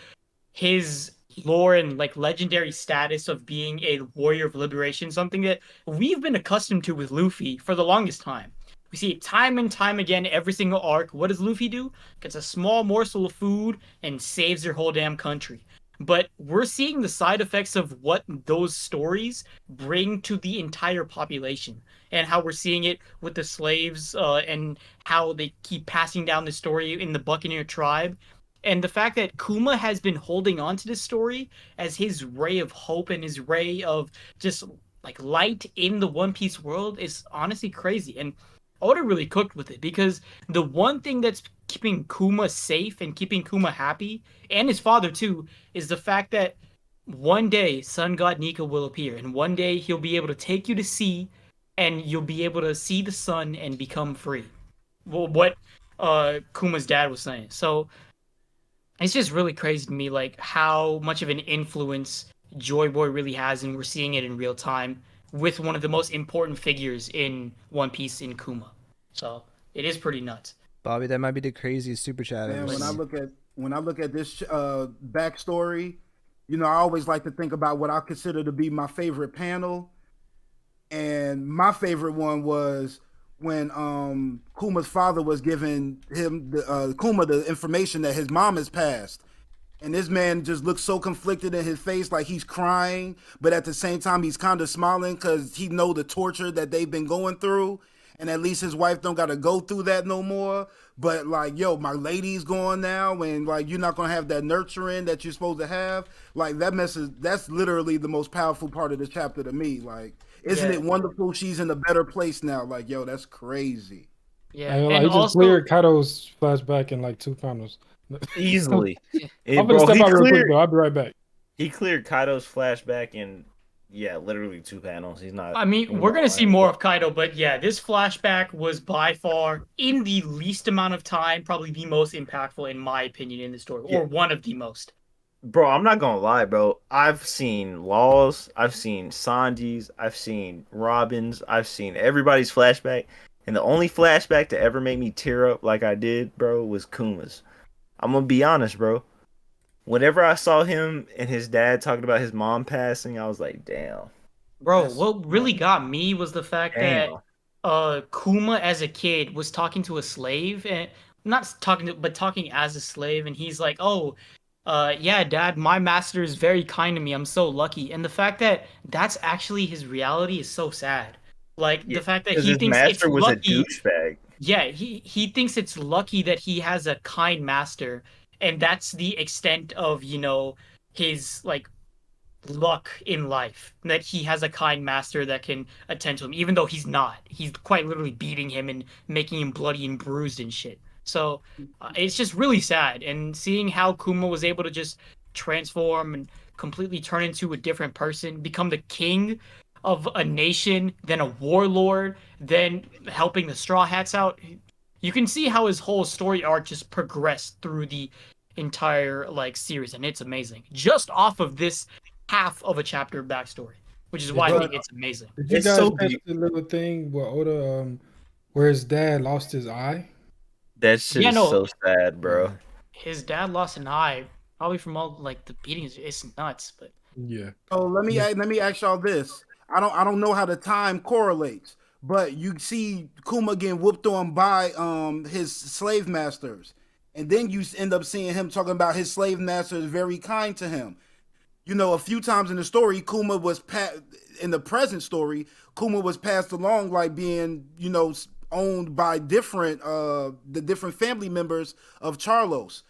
Speaker 3: his lore and like legendary status of being a warrior of liberation, something that we've been accustomed to with Luffy for the longest time. We see it time and time again, every single arc. What does Luffy do? Gets a small morsel of food and saves their whole damn country. But we're seeing the side effects of what those stories bring to the entire population, and how we're seeing it with the slaves, and how they keep passing down the story in the Buccaneer tribe. And the fact that Kuma has been holding on to this story as his ray of hope and his ray of just like light in the One Piece world is honestly crazy. And Oda really cooked with it, because the one thing that's keeping Kuma safe and keeping Kuma happy, and his father too, is the fact that one day Sun God Nika will appear, and one day he'll be able to take you to sea, and you'll be able to see the sun and become free. Well, what Kuma's dad was saying. So it's just really crazy to me, like how much of an influence Joy Boy really has, and we're seeing it in real time with one of the most important figures in One Piece, in Kuma. So it is pretty nuts.
Speaker 6: Bobby, that might be the craziest super chat I've
Speaker 4: Man,
Speaker 6: ever seen.
Speaker 4: when I look at this backstory, you know, I always like to think about what I consider to be my favorite panel, and my favorite one was when Kuma's father was giving him Kuma the information that his mom has passed. And this man just looks so conflicted in his face, like he's crying, but at the same time he's kind of smiling because he know the torture that they've been going through, and at least his wife don't got to go through that no more. But like, yo, my lady's gone now, and like you're not gonna have that nurturing that you're supposed to have. Like that message, that's literally the most powerful part of the chapter to me. Like, isn't
Speaker 3: Yeah.
Speaker 4: it wonderful? She's in a better place now. Like, yo, that's crazy.
Speaker 3: Yeah,
Speaker 1: And,
Speaker 3: and
Speaker 1: he just
Speaker 3: also,
Speaker 1: cleared Kaido's flashback in like 2 panels.
Speaker 5: Easily.
Speaker 1: I'm
Speaker 5: Bro,
Speaker 1: gonna step
Speaker 5: he
Speaker 1: out real quick,
Speaker 5: cleared
Speaker 1: bro. I'll be right back.
Speaker 5: he cleared Kaido's flashback in literally 2 panels. He's not.
Speaker 3: I mean, we're gonna see more of Kaido, but yeah, this flashback was by far, in the least amount of time, probably the most impactful in my opinion in the story,
Speaker 5: Yeah.
Speaker 3: or one of the most.
Speaker 5: Bro, I'm not gonna lie, bro. I've seen Laws, I've seen Sanji's, I've seen Robin's, I've seen everybody's flashback, and the only flashback to ever make me tear up like I did, bro, was Kuma's. I'm gonna be honest, bro. Whenever I saw him and his dad talking about his mom passing, I was like, damn.
Speaker 3: Bro,
Speaker 5: That's-
Speaker 3: what really got me was the fact that Kuma as a kid was talking to a slave, and not talking to, but talking as a slave, and he's like, "Oh, yeah, Dad, my master is very kind to me. I'm so lucky." And the fact that that's actually his reality is so sad. Like
Speaker 5: Yeah,
Speaker 3: the fact that
Speaker 5: 'cause
Speaker 3: he
Speaker 5: his
Speaker 3: thinks it's
Speaker 5: master was a
Speaker 3: lucky.
Speaker 5: douchebag.
Speaker 3: Yeah, he thinks it's lucky that he has a kind master, and that's the extent of, his like luck in life, that he has a kind master that can attend to him, even though he's quite literally beating him and making him bloody and bruised and shit. So it's just really sad, and seeing how Kuma was able to just transform and completely turn into a different person, become the king of a nation, then a warlord, then helping the Straw Hats out. You can see how his whole story arc just progressed through the entire like series, and it's amazing. Just off of this half of a chapter backstory, which is why I
Speaker 1: But-
Speaker 3: think it's amazing.
Speaker 1: Did you
Speaker 5: It's
Speaker 1: guys
Speaker 5: so
Speaker 1: catch
Speaker 5: deep.
Speaker 1: the little thing where Oda, where his dad lost his eye?
Speaker 5: That shit
Speaker 3: Yeah,
Speaker 5: is
Speaker 3: no.
Speaker 5: so sad, bro.
Speaker 3: His dad lost an eye, probably from all like the beatings. It's nuts, but
Speaker 1: Yeah.
Speaker 4: So let me
Speaker 1: Yeah.
Speaker 4: ask y'all this. I don't know how the time correlates, but you see Kuma getting whooped on by his slave masters, and then you end up seeing him talking about his slave masters very kind to him. You know, a few times in the story, Kuma was in the present story, Kuma was passed along like being, owned by the different family members of Charlos.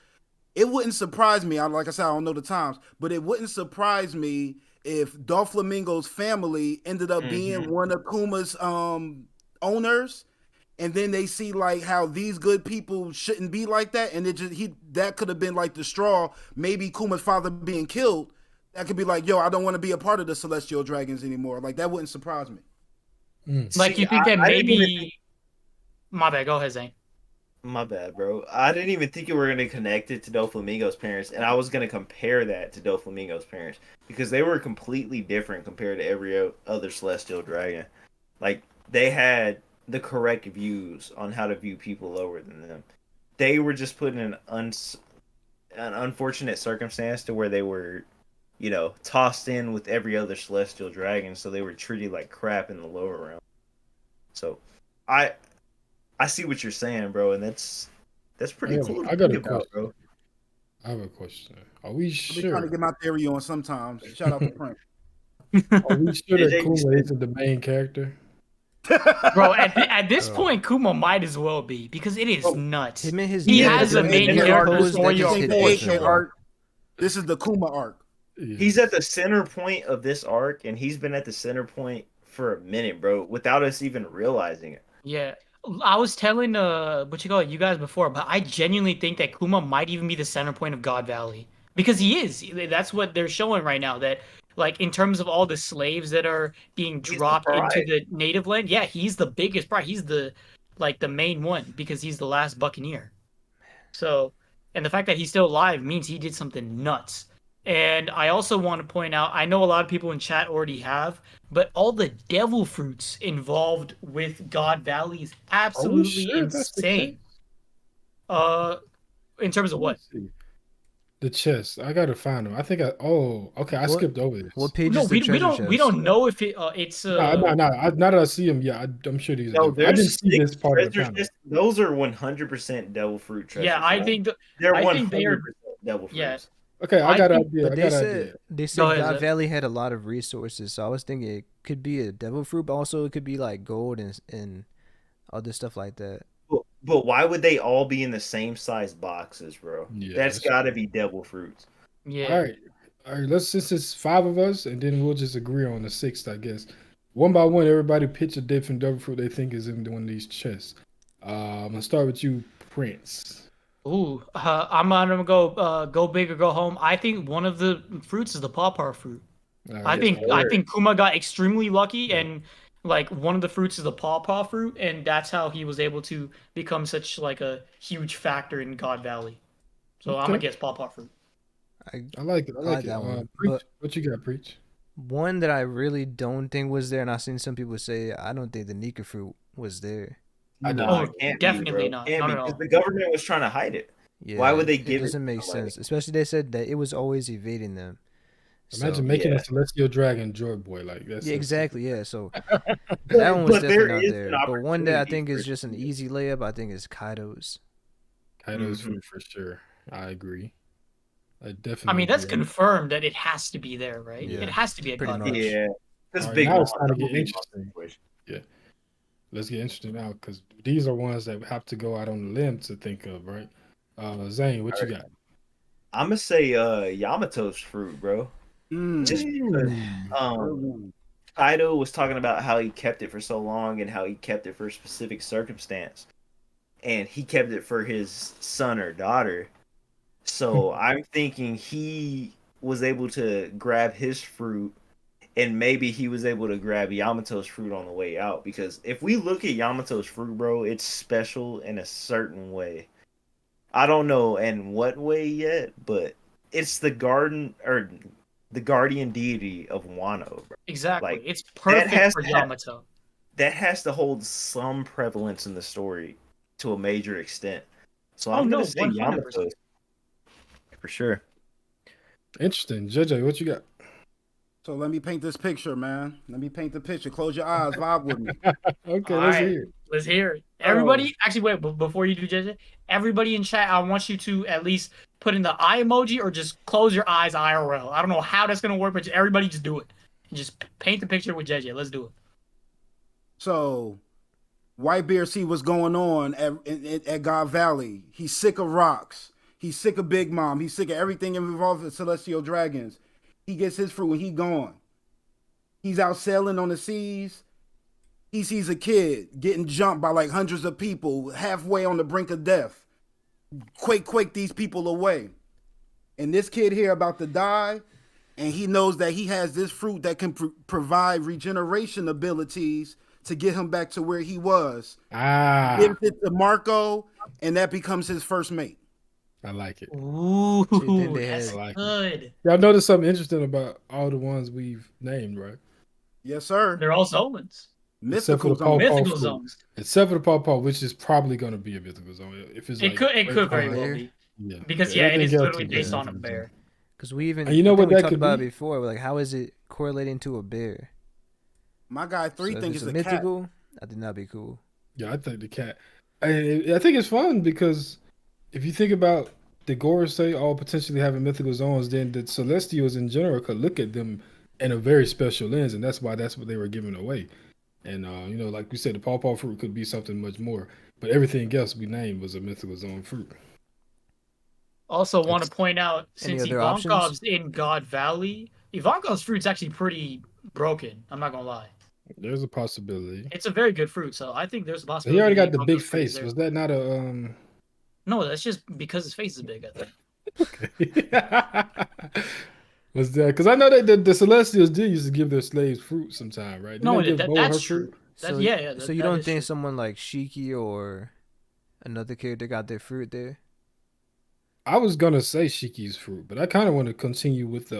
Speaker 4: It wouldn't surprise me. Like I said, I don't know the times, but it wouldn't surprise me if Doflamingo's family ended up being one of Kuma's owners, and then they see like how these good people shouldn't be like that, and that could have been like the straw. Maybe Kuma's father being killed. That could be like, yo, I don't want to be a part of the Celestial Dragons anymore. Like that wouldn't surprise me.
Speaker 3: like you think that
Speaker 5: I didn't even
Speaker 3: maybe. My bad. Go ahead, Zane.
Speaker 5: My bad, bro. I didn't even think you were gonna connect it to Doflamingo's parents, and I was gonna compare that to Doflamingo's parents because they were completely different compared to every other Celestial Dragon. Like they had the correct views on how to view people lower than them. They were just put in an unfortunate circumstance to where they were, you know, tossed in with every other celestial dragon, so they were treated like crap in the lower realm. So, I see what you're saying, bro, and that's pretty cool.
Speaker 1: I got a
Speaker 5: think about,
Speaker 1: question.
Speaker 5: bro.
Speaker 1: I have a question. Are we
Speaker 4: I be trying
Speaker 1: sure?
Speaker 4: to get my theory on sometimes. Shout out to Prince.
Speaker 1: Are we sure that
Speaker 5: JJ,
Speaker 1: Kuma isn't the main character?
Speaker 3: Bro, at this
Speaker 6: Bro.
Speaker 3: point, Kuma might as well be because it is
Speaker 5: Oh,
Speaker 3: nuts.
Speaker 6: Him and his
Speaker 3: He
Speaker 6: dad
Speaker 3: has a
Speaker 6: doing
Speaker 3: main
Speaker 6: the
Speaker 3: character
Speaker 6: pose,
Speaker 3: story
Speaker 6: that just
Speaker 3: on
Speaker 6: hit
Speaker 3: point.
Speaker 6: different, bro.
Speaker 4: arc. This is the Kuma arc.
Speaker 1: Yeah.
Speaker 5: He's at the center point of this arc, and he's been at the center point for a minute, bro, without us even realizing it.
Speaker 3: Yeah. I was telling you guys before, but I genuinely think that Kuma might even be the center point of God Valley. Because he is. That's what they're showing right now. That like in terms of all the slaves that are being
Speaker 5: He's the
Speaker 3: dropped into
Speaker 5: pride.
Speaker 3: the native land, yeah, he's the biggest pride. He's the main one because he's the last Buccaneer. So, and the fact that he's still alive means he did something nuts. And I also want to point out, I know a lot of people in chat already have, but all the devil fruits involved with God Valley is absolutely
Speaker 1: sure that's the
Speaker 3: insane. In terms of what?
Speaker 1: Let's see. The chest. I gotta find them. I think I
Speaker 6: What-
Speaker 1: skipped over this.
Speaker 6: What page
Speaker 3: No,
Speaker 6: is the
Speaker 3: we
Speaker 6: treasure
Speaker 3: don't
Speaker 6: chest?
Speaker 3: we don't know if it's
Speaker 1: No, now that I see them, yeah, I'm sure these
Speaker 5: No,
Speaker 1: are different. I didn't
Speaker 5: there's
Speaker 1: see this
Speaker 5: 6
Speaker 1: part of the
Speaker 5: treasure
Speaker 1: panel.
Speaker 5: chests. Those are 100% devil fruit treasures.
Speaker 3: yeah, I
Speaker 5: man.
Speaker 3: think
Speaker 5: they're
Speaker 3: I
Speaker 5: 100%
Speaker 3: think they are.
Speaker 5: devil fruits.
Speaker 3: Yeah.
Speaker 1: Okay, I
Speaker 3: I
Speaker 1: got an
Speaker 3: think-
Speaker 1: idea.
Speaker 6: But
Speaker 1: I
Speaker 6: they
Speaker 1: got an
Speaker 6: said
Speaker 1: idea.
Speaker 6: they
Speaker 3: Go
Speaker 6: said
Speaker 3: ahead,
Speaker 6: God
Speaker 3: Zach.
Speaker 6: Valley had a lot of resources, so I was thinking it could be a devil fruit, but also it could be like gold and other stuff like that.
Speaker 5: But why would they all be in the same size boxes, bro?
Speaker 1: Yeah,
Speaker 5: That's
Speaker 1: that's
Speaker 5: got to be devil fruits.
Speaker 3: Yeah.
Speaker 1: All right. Let's since it's 5 of us, and then we'll just agree on the 6th, I guess. One by one, everybody pitch a different double fruit they think is in one of these chests. I'm gonna start with you, Prince.
Speaker 3: Ooh, I'm gonna go big or go home. I think one of the fruits is the pawpaw fruit.
Speaker 1: All
Speaker 3: I
Speaker 1: right.
Speaker 3: think Kuma got extremely lucky, and like one of the fruits is the pawpaw fruit, and that's how he was able to become such like a huge factor in God Valley. So I'm gonna
Speaker 1: Okay.
Speaker 3: guess pawpaw fruit.
Speaker 1: I like it. I like it.
Speaker 6: that one.
Speaker 1: Preach.
Speaker 6: But
Speaker 1: What you got, Preach?
Speaker 6: one that I really don't think was there, and I've seen some people say I don't think the Nika fruit was there.
Speaker 5: No,
Speaker 3: Oh,
Speaker 5: it can't
Speaker 3: definitely
Speaker 5: be,
Speaker 3: not.
Speaker 5: Can't
Speaker 3: Not
Speaker 5: be,
Speaker 3: at all.
Speaker 5: because the government was trying to hide it.
Speaker 6: Yeah,
Speaker 5: Why would they
Speaker 6: it
Speaker 5: give it
Speaker 6: doesn't
Speaker 5: to
Speaker 6: make
Speaker 5: somebody?
Speaker 6: sense. Especially they said that it was always evading them.
Speaker 1: Imagine
Speaker 6: So,
Speaker 1: making
Speaker 5: yeah.
Speaker 1: a celestial dragon joy boy like that.
Speaker 6: yeah, exactly. Yeah, so that one was
Speaker 5: But
Speaker 6: definitely
Speaker 5: there
Speaker 6: not
Speaker 5: is
Speaker 6: there.
Speaker 5: an
Speaker 6: But one that I
Speaker 5: opportunity
Speaker 6: think
Speaker 5: for
Speaker 6: is
Speaker 5: it
Speaker 6: just
Speaker 5: to
Speaker 6: an
Speaker 5: be.
Speaker 6: easy layup, I think, is Kaido's.
Speaker 1: Kaido's
Speaker 5: Mhm.
Speaker 1: fruit for sure. I agree. I definitely.
Speaker 3: I mean, that's
Speaker 1: agree.
Speaker 3: confirmed that it has to be there, right?
Speaker 6: Yeah,
Speaker 3: It has to be a
Speaker 6: pretty
Speaker 3: God
Speaker 6: much.
Speaker 3: Valley.
Speaker 5: Yeah, because
Speaker 1: All right,
Speaker 5: big
Speaker 1: now
Speaker 5: Mom,
Speaker 1: it's time to
Speaker 5: that
Speaker 1: get
Speaker 5: will be my
Speaker 1: interesting.
Speaker 5: situation.
Speaker 1: Let's get interesting now because these are ones that have to go out on the limb to think of, right? Zane, what you got?
Speaker 5: I'm gonna say Yamato's fruit, bro. Just because Kaido was talking about how he kept it for so long and how he kept it for a specific circumstance, and he kept it for his son or daughter. So I'm thinking he was able to grab his fruit, and maybe he was able to grab Yamato's fruit on the way out. Because if we look at Yamato's fruit, bro, it's special in a certain way. I don't know in what way yet, but it's the guardian deity of Wano, bro.
Speaker 3: Exactly.
Speaker 5: Like,
Speaker 3: It's perfect
Speaker 5: has
Speaker 3: for
Speaker 5: to have-
Speaker 3: Yamato.
Speaker 5: That has to hold some prevalence in the story to a major extent. So
Speaker 3: Oh,
Speaker 5: I'm
Speaker 3: no,
Speaker 5: gonna say
Speaker 3: 100%.
Speaker 5: Yamato for sure.
Speaker 1: Interesting, JJ. What you got?
Speaker 4: So let me paint this picture, man. Let me paint the picture. Close your eyes, vibe with me.
Speaker 1: Okay,
Speaker 3: All
Speaker 1: let's
Speaker 3: right.
Speaker 1: hear it.
Speaker 3: Let's hear it. Everybody, actually, wait, before you do, JJ, everybody in chat, I want you to at least put in the eye emoji or just close your eyes IRL. I don't know how that's going to work, but everybody just do it. Just paint the picture with JJ. Let's do it.
Speaker 4: So, Whitebeard see what's going on at God Valley. He's sick of rocks. He's sick of Big Mom. He's sick of everything involved with celestial dragons. He gets his fruit and he gone. He's out sailing on the seas. He sees a kid getting jumped by like hundreds of people halfway on the brink of death. Quake these people away. And this kid here about to die, and he knows that he has this fruit that can provide regeneration abilities to get him back to where he was. Gives it to Marco, and that becomes his first mate.
Speaker 1: I like it.
Speaker 3: Ooh,
Speaker 6: think they
Speaker 3: that's
Speaker 6: had-
Speaker 1: I like it.
Speaker 3: good.
Speaker 1: Y'all notice something interesting about all the ones we've named, right?
Speaker 4: Yes, sir.
Speaker 3: They're all Solons.
Speaker 1: Except for
Speaker 4: Mythical
Speaker 1: the Paw
Speaker 4: zone.
Speaker 1: Paw
Speaker 3: Mythical
Speaker 1: fruit.
Speaker 3: zones.
Speaker 1: Except for the Paw Paw, which is probably going to be a mythical zone. If it's like
Speaker 3: It could very
Speaker 1: hard.
Speaker 3: well
Speaker 6: bear?
Speaker 3: be.
Speaker 1: Yeah.
Speaker 3: Because it
Speaker 1: everything
Speaker 3: is
Speaker 1: else
Speaker 3: literally
Speaker 1: is
Speaker 3: based on a
Speaker 1: mythical
Speaker 3: bear.
Speaker 1: zone.
Speaker 6: Because we even,
Speaker 1: And you know
Speaker 6: I
Speaker 1: what
Speaker 6: think we
Speaker 1: that
Speaker 6: talked
Speaker 1: could
Speaker 6: about
Speaker 1: be?
Speaker 6: it before. Like, how is it correlating to a bear?
Speaker 4: My guy three
Speaker 6: So if
Speaker 4: think
Speaker 6: it's
Speaker 4: it's
Speaker 6: a
Speaker 4: a cat.
Speaker 6: mythical, I think that'd be cool.
Speaker 1: Yeah, I think the cat. I think it's fun because if you think about the Gorosei all potentially having mythical zones, then the Celestials in general could look at them in a very special lens, and that's what they were giving away. And like we said, the Paw Paw fruit could be something much more, but everything else we named was a mythical zone fruit.
Speaker 3: Also, want to point out
Speaker 6: Any
Speaker 3: since
Speaker 6: other options?
Speaker 3: Ivankov's in God Valley, Ivankov's fruit's actually pretty broken. I'm not gonna lie.
Speaker 1: There's a possibility.
Speaker 3: It's a very good fruit, so I think there's a
Speaker 1: He
Speaker 3: possibility.
Speaker 1: already got the
Speaker 3: Ivankov's
Speaker 1: big
Speaker 3: fruit is
Speaker 1: face.
Speaker 3: there.
Speaker 1: Was that not a
Speaker 3: No, that's just because his face is big. I think.
Speaker 1: Was that because I know that the Celestials did used to give their slaves fruit sometime, right? Didn't
Speaker 3: No,
Speaker 1: they give Bo her
Speaker 3: that's true.
Speaker 1: fruit?
Speaker 3: That's,
Speaker 6: So
Speaker 3: yeah.
Speaker 6: so you
Speaker 3: that
Speaker 6: don't
Speaker 3: is
Speaker 6: think
Speaker 3: true.
Speaker 6: someone like Shiki or another character got their fruit there?
Speaker 1: I was gonna say Shiki's fruit, but I kind of want to continue with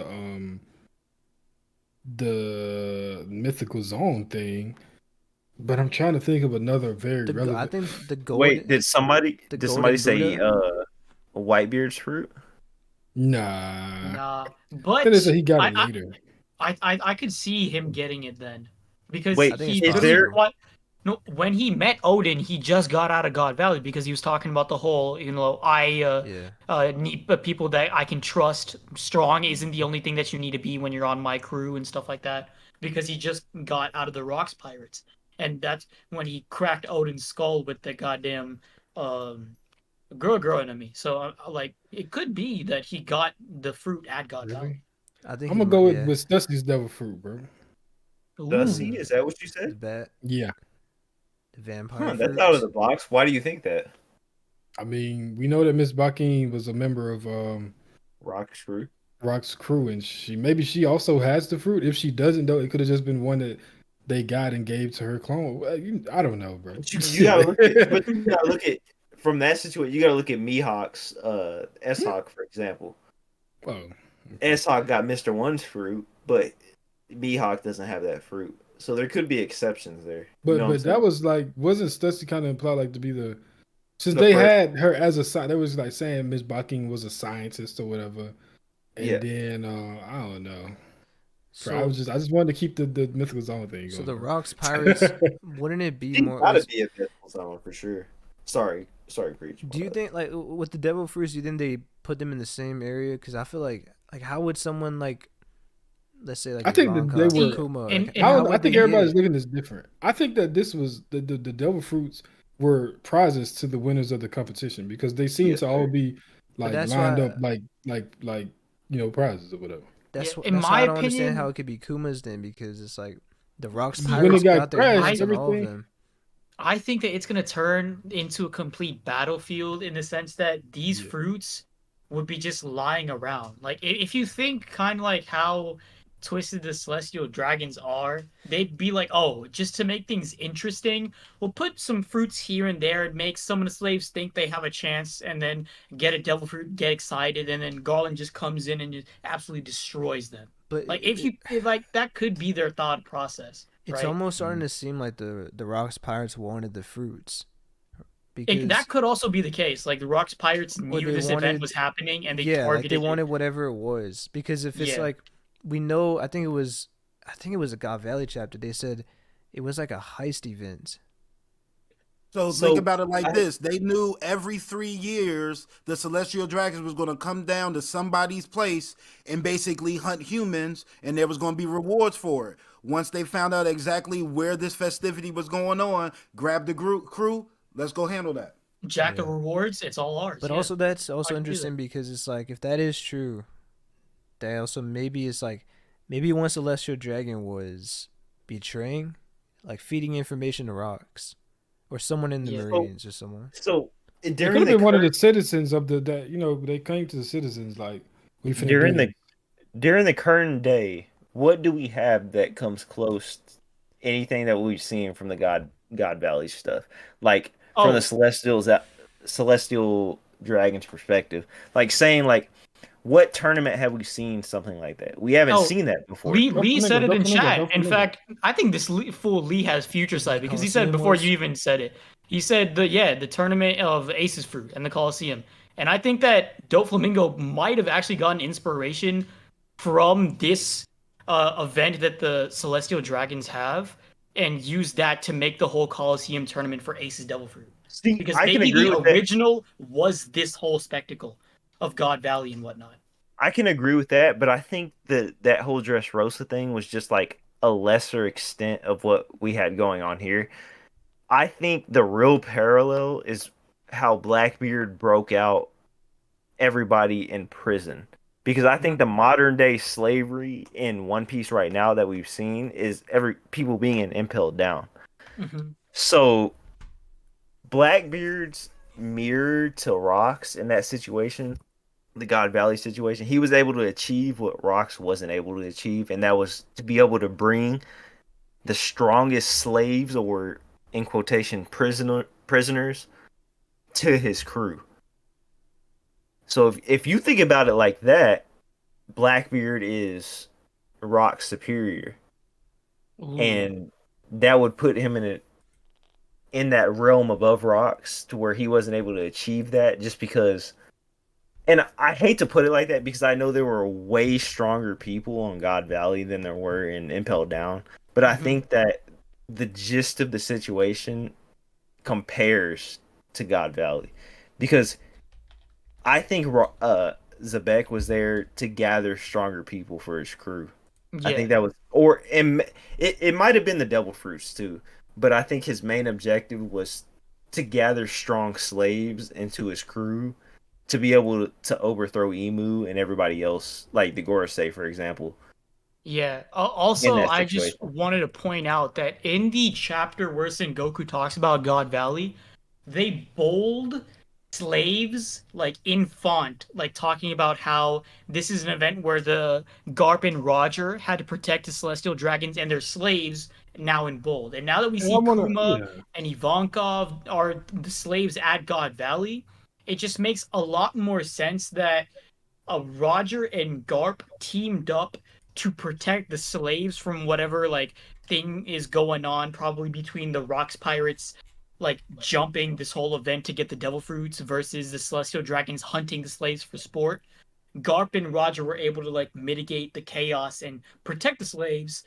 Speaker 1: the mythical zone thing. But I'm trying to think of another very
Speaker 6: I
Speaker 1: relevant.
Speaker 6: think the gold.
Speaker 5: Wait, did somebody
Speaker 6: the
Speaker 5: say
Speaker 6: golden
Speaker 5: Whitebeard's fruit?
Speaker 1: Nah.
Speaker 3: Nah, but
Speaker 1: Then they said he got it
Speaker 3: I,
Speaker 1: later.
Speaker 3: I could see him getting it then, because
Speaker 5: Wait,
Speaker 6: I think
Speaker 3: he
Speaker 6: it's
Speaker 3: literally
Speaker 6: possible.
Speaker 3: no, when he met Odin, he just got out of God Valley because he was talking about the whole,
Speaker 6: Yeah.
Speaker 3: need people that I can trust. Strong isn't the only thing that you need to be when you're on my crew and stuff like that. Because he just got out of the Rocks Pirates, and that's when he cracked Odin's skull with the goddamn girl enemy. So like, it could be that he got the fruit at God Valley.
Speaker 1: Really?
Speaker 6: I think
Speaker 1: I'm
Speaker 6: he
Speaker 1: gonna go
Speaker 6: might-
Speaker 1: with,
Speaker 6: yeah,
Speaker 1: with Stusty's devil fruit, bro.
Speaker 5: Dusty,
Speaker 3: Ooh.
Speaker 5: is that what you
Speaker 6: the
Speaker 5: said?
Speaker 6: bat,
Speaker 1: Yeah.
Speaker 6: the vampire.
Speaker 5: Huh, that's
Speaker 6: fruits.
Speaker 5: out of the box. Why do you think that?
Speaker 1: I mean, we know that Miss Bakin was a member of
Speaker 5: Rock's fruit.
Speaker 1: Rock's crew, and maybe she also has the fruit. If she doesn't, though, it could have just been one that they got and gave to her clone. Well, I don't know, bro.
Speaker 5: You gotta look at, but you gotta look at from that situation. You gotta look at Mihawk's S-Hawk, for example.
Speaker 1: Oh,
Speaker 5: S-Hawk got Mr. One's fruit, but Mihawk doesn't have that fruit. So there could be exceptions there.
Speaker 1: but
Speaker 5: You know what I'm
Speaker 1: that
Speaker 5: saying?
Speaker 1: was like, wasn't Stusty kind of implied like to be the since
Speaker 5: The
Speaker 1: they
Speaker 5: first-
Speaker 1: had her as a scientist, they was like saying Miss Bakin was a scientist or whatever, and
Speaker 5: Yeah.
Speaker 1: then I don't know.
Speaker 6: So,
Speaker 1: I just wanted to keep the mythical zone thing going.
Speaker 6: so the
Speaker 1: bro.
Speaker 6: Rocks Pirates, wouldn't it be
Speaker 5: He
Speaker 6: more?
Speaker 5: gotta be a mythical zone for sure. Sorry, Preach.
Speaker 6: Do you think like with the devil fruits, do you think they put them in the same area? Because I feel like how would someone like, let's say like
Speaker 1: I think that they
Speaker 6: Ivanka or
Speaker 1: were-
Speaker 6: Kuma,
Speaker 3: and-
Speaker 6: like,
Speaker 3: and
Speaker 1: I,
Speaker 6: how
Speaker 1: don't, I
Speaker 6: would
Speaker 1: think
Speaker 6: they
Speaker 1: everybody's
Speaker 6: get it?
Speaker 1: looking at this different. I think that this was the devil fruits were prizes to the winners of the competition because they seem
Speaker 5: Yes,
Speaker 1: to all
Speaker 5: sir.
Speaker 1: be like
Speaker 6: that's
Speaker 1: lined
Speaker 6: why-
Speaker 1: up like prizes or whatever.
Speaker 6: That's
Speaker 3: Yeah,
Speaker 6: what
Speaker 3: in
Speaker 6: that's why
Speaker 3: my
Speaker 6: I don't understand
Speaker 3: opinion-
Speaker 6: how it could be Kuma's then, because it's like the Rocks
Speaker 3: See,
Speaker 6: Pirates
Speaker 1: when it got
Speaker 6: got their
Speaker 1: crashed,
Speaker 6: hands on all of
Speaker 1: everything-
Speaker 6: them.
Speaker 3: I think that it's gonna turn into a complete battlefield in the sense that these
Speaker 1: Yeah.
Speaker 3: fruits would be just lying around. Like, if you think kind of like how twisted the celestial dragons are, they'd be like, oh, just to make things interesting, we'll put some fruits here and there and make some of the slaves think they have a chance, and then get a devil fruit, get excited, and then Garland just comes in and just absolutely destroys them.
Speaker 6: But
Speaker 3: Like, if like that could be their thought process.
Speaker 6: it's
Speaker 3: right?
Speaker 6: almost starting to seem like the Rocks Pirates wanted the fruits, because
Speaker 3: That could also be the case. Like, the Rocks Pirates
Speaker 6: Or
Speaker 3: knew
Speaker 6: they
Speaker 3: this
Speaker 6: wanted-
Speaker 3: event was happening, and they
Speaker 6: yeah, like
Speaker 3: targeted
Speaker 6: they
Speaker 3: it.
Speaker 6: wanted whatever it was. Because if it's
Speaker 3: Yeah.
Speaker 6: like, we know, I think it was a God Valley chapter. They said it was like a heist event.
Speaker 4: So,
Speaker 5: So,
Speaker 4: think about it like
Speaker 5: I-
Speaker 4: this. They knew every 3 years the celestial dragons was going to come down to somebody's place and basically hunt humans, and there was going to be rewards for it. Once they found out exactly where this festivity was going on, grab the crew, let's go handle that.
Speaker 3: Jack the
Speaker 6: Yeah.
Speaker 3: rewards, it's all ours.
Speaker 6: But
Speaker 3: yeah.
Speaker 6: also that's also
Speaker 3: I can do
Speaker 6: interesting because it's like, if that is true, that also maybe it's like, maybe one celestial dragon was betraying, like feeding information to Rocks, or someone in the
Speaker 3: Yeah.
Speaker 6: Marines or someone.
Speaker 5: So
Speaker 1: It could
Speaker 5: during
Speaker 1: have
Speaker 5: the
Speaker 1: been one of
Speaker 5: current-
Speaker 1: the citizens of that they came to the citizens like we finna
Speaker 5: during
Speaker 1: do
Speaker 5: the
Speaker 1: this.
Speaker 5: during the current day, what do we have that comes close to anything that we've seen from the God Valley stuff? Like from
Speaker 3: Oh.
Speaker 5: the celestial dragon's perspective. Like saying like what tournament have we seen something like that? We haven't seen that before.
Speaker 3: Lee said it in chat.
Speaker 1: Don't
Speaker 3: In
Speaker 1: forget.
Speaker 3: fact, I think this fool Lee has future sight because he said
Speaker 1: Coliseum
Speaker 3: before
Speaker 1: was-
Speaker 3: you even said it. He said the tournament of Aces Fruit and the Coliseum. And I think that Doflamingo might have actually gotten inspiration from this event that the Celestial Dragons have and used that to make the whole Coliseum tournament for Aces Devil Fruit.
Speaker 5: See,
Speaker 3: Because
Speaker 5: I can
Speaker 3: maybe
Speaker 5: agree
Speaker 3: the
Speaker 5: with that.
Speaker 3: original was this whole spectacle of God Valley and whatnot.
Speaker 5: I can agree with that, but I think that whole Dressrosa thing was just like a lesser extent of what we had going on here. I think the real parallel is how Blackbeard broke out everybody in prison. Because I think the modern day slavery in One Piece right now that we've seen is people being impelled down.
Speaker 3: Mm-hmm.
Speaker 5: So Blackbeard's mirror to Rocks in that situation, the God Valley situation, he was able to achieve what Rocks wasn't able to achieve, and that was to be able to bring the strongest slaves, or in quotation prisoners, to his crew. So if you think about it like that, Blackbeard is Rock's superior.
Speaker 3: Ooh.
Speaker 5: And that would put him in that realm above Rocks to where he wasn't able to achieve that just because. And I hate to put it like that because I know there were way stronger people on God Valley than there were in Impel Down. But I think that the gist of the situation compares to God Valley. Because I think Zebek was there to gather stronger people for his crew.
Speaker 3: Yeah.
Speaker 5: I think that was, or it might have been the Devil Fruits too, but I think his main objective was to gather strong slaves into his crew to be able to overthrow Emu and everybody else, like the Gorosei, for example.
Speaker 3: Yeah. Also,
Speaker 5: that
Speaker 3: I just
Speaker 5: situation.
Speaker 3: wanted to point out that in the chapter where Sengoku talks about God Valley, they bold slaves like in font, like talking about how this is an event where the Garp and Roger had to protect the Celestial Dragons and their slaves, now in bold. And now that we see Kuma and Ivankov are the slaves at God Valley, it just makes a lot more sense that Roger and Garp teamed up to protect the slaves from whatever like thing is going on, probably between the Rocks pirates like jumping this whole event to get the devil fruits versus the Celestial Dragons hunting the slaves for sport. Garp and Roger were able to like mitigate the chaos and protect the slaves.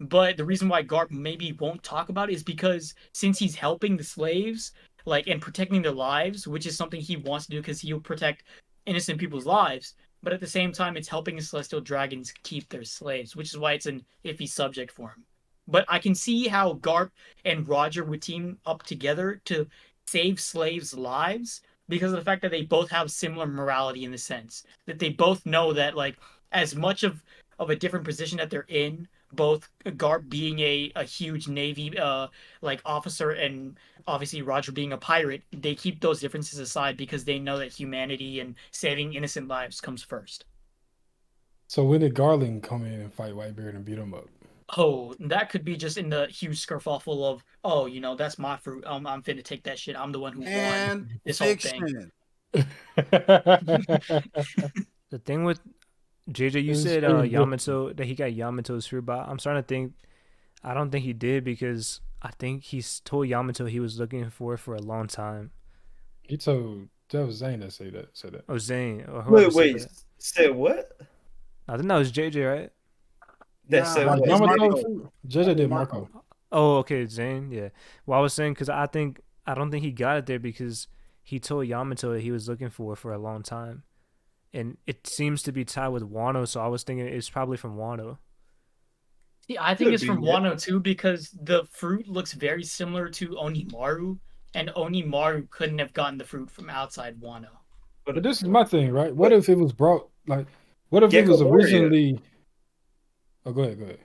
Speaker 3: But the reason why Garp maybe won't talk about it is because since he's helping the slaves, like, and protecting their lives, which is something he wants to do because he'll protect innocent people's lives, but at the same time, it's helping the Celestial Dragons keep their slaves, which is why it's an iffy subject for him. But I can see how Garp and Roger would team up together to save slaves' lives because of the fact that they both have similar morality in the sense that they both know that, like, as much of a different position that they're in, both Garp being a huge Navy like officer and obviously Roger being a pirate, they keep those differences aside because they know that humanity and saving innocent lives comes first.
Speaker 1: So when did Garling come in and fight Whitebeard and beat him up?
Speaker 3: Oh, that could be just in the huge kerfuffle of, oh, you know, that's my fruit. I'm finna take that shit. I'm the one who
Speaker 4: And
Speaker 3: won this whole thing.
Speaker 6: The thing with JJ, you
Speaker 1: It's
Speaker 6: said
Speaker 1: very
Speaker 6: Yamato, that he got Yamato's fruit, but I'm starting to think, I don't think he did because I think he's told Yamato he was looking for it for a long time.
Speaker 1: He told that was Zane that said that.
Speaker 6: Oh, Zane. Or whoever
Speaker 5: Wait,
Speaker 6: said that.
Speaker 5: said what?
Speaker 6: I think that was JJ, right?
Speaker 5: That
Speaker 4: Nah,
Speaker 5: said
Speaker 1: Like
Speaker 5: what?
Speaker 4: it's
Speaker 1: Yamato,
Speaker 4: Marco.
Speaker 1: JJ did Marco.
Speaker 6: Oh, okay, Zane. Yeah. Well, I was saying because I don't think he got it there because he told Yamato that he was looking for it for a long time, and it seems to be tied with Wano. So I was thinking it's probably from Wano.
Speaker 3: See, I think
Speaker 5: Could
Speaker 3: it's
Speaker 5: be,
Speaker 3: from
Speaker 5: yeah.
Speaker 3: Wano too because the fruit looks very similar to Onimaru, and Onimaru couldn't have gotten the fruit from outside Wano.
Speaker 1: But this is my thing, right? What if it was brought like? What if it was
Speaker 5: Gecko Moria.
Speaker 1: originally? Oh, go ahead.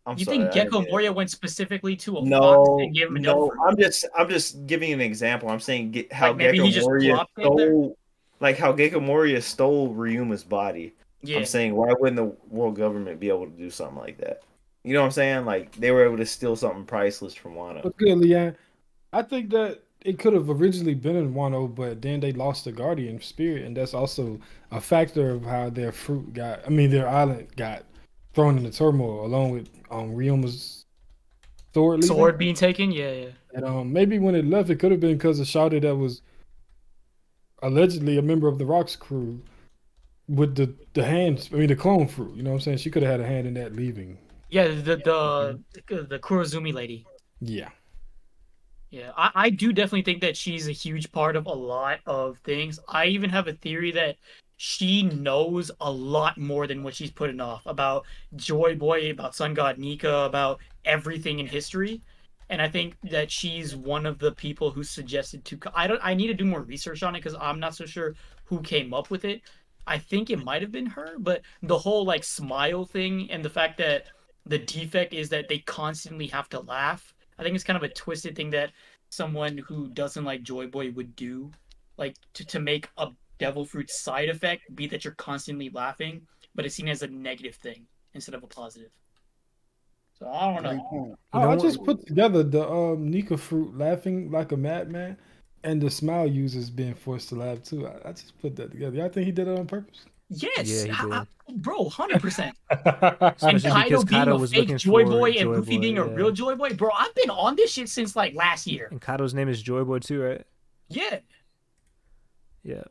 Speaker 5: I'm
Speaker 3: You
Speaker 5: sorry,
Speaker 3: think
Speaker 5: I didn't
Speaker 3: Gecko
Speaker 5: mean to-
Speaker 3: Moria went specifically to a fox
Speaker 5: No,
Speaker 3: and gave him a devil
Speaker 5: no.
Speaker 3: fruit?
Speaker 5: I'm just giving an example. I'm saying how
Speaker 3: Like, maybe
Speaker 5: Gecko
Speaker 3: he just
Speaker 5: Moria
Speaker 3: plopped it there?
Speaker 5: stole, like how Gecko Moria stole Ryuma's body.
Speaker 3: Yeah.
Speaker 5: I'm saying, why wouldn't the world government be able to do something like that? You know what I'm saying? Like they were able to steal something priceless from Wano.
Speaker 1: What's good, Leanne? I think that it could have originally been in Wano, but then they lost the Guardian Spirit, and that's also a factor of how their their island got thrown into turmoil, along with Ryuma's sword leaving.
Speaker 3: Sword being taken, yeah.
Speaker 1: And maybe when it left, it could have been because of Shawty that was allegedly a member of the Rocks crew with the hands. I mean, the clone fruit. You know what I'm saying? She could have had a hand in that leaving.
Speaker 3: Yeah, the Kurozumi lady.
Speaker 1: Yeah.
Speaker 3: Yeah, I do definitely think that she's a huge part of a lot of things. I even have a theory that she knows a lot more than what she's putting off about Joy Boy, about Sun God Nika, about everything in history. And I think that she's one of the people who suggested to. I need to do more research on it because I'm not so sure who came up with it. I think it might have been her, but the whole like smile thing and the fact that the defect is that they constantly have to laugh. I think it's kind of a twisted thing that someone who doesn't like Joy Boy would do, like to make a devil fruit side effect be that you're constantly laughing, but it's seen as a negative thing instead of a positive. So I don't
Speaker 4: Great
Speaker 3: know.
Speaker 4: point.
Speaker 1: I just put together the Nika fruit laughing like a madman, and the smile users being forced to laugh too. I just put that together. Y'all think he did it on purpose?
Speaker 3: Yes,
Speaker 6: Yeah, he did.
Speaker 3: bro, 100%.
Speaker 6: Especially
Speaker 3: And Kaido
Speaker 6: because
Speaker 3: being
Speaker 6: Kaido
Speaker 3: a
Speaker 6: was
Speaker 3: fake
Speaker 6: looking
Speaker 3: Joy
Speaker 6: for
Speaker 3: Boy and
Speaker 6: Joy
Speaker 3: Luffy
Speaker 6: Boy,
Speaker 3: being a
Speaker 6: yeah.
Speaker 3: real Joy Boy, bro. I've been on this shit since like last year.
Speaker 6: And Kaido's name is Joy Boy too, right?
Speaker 3: Yeah.
Speaker 6: Yeah.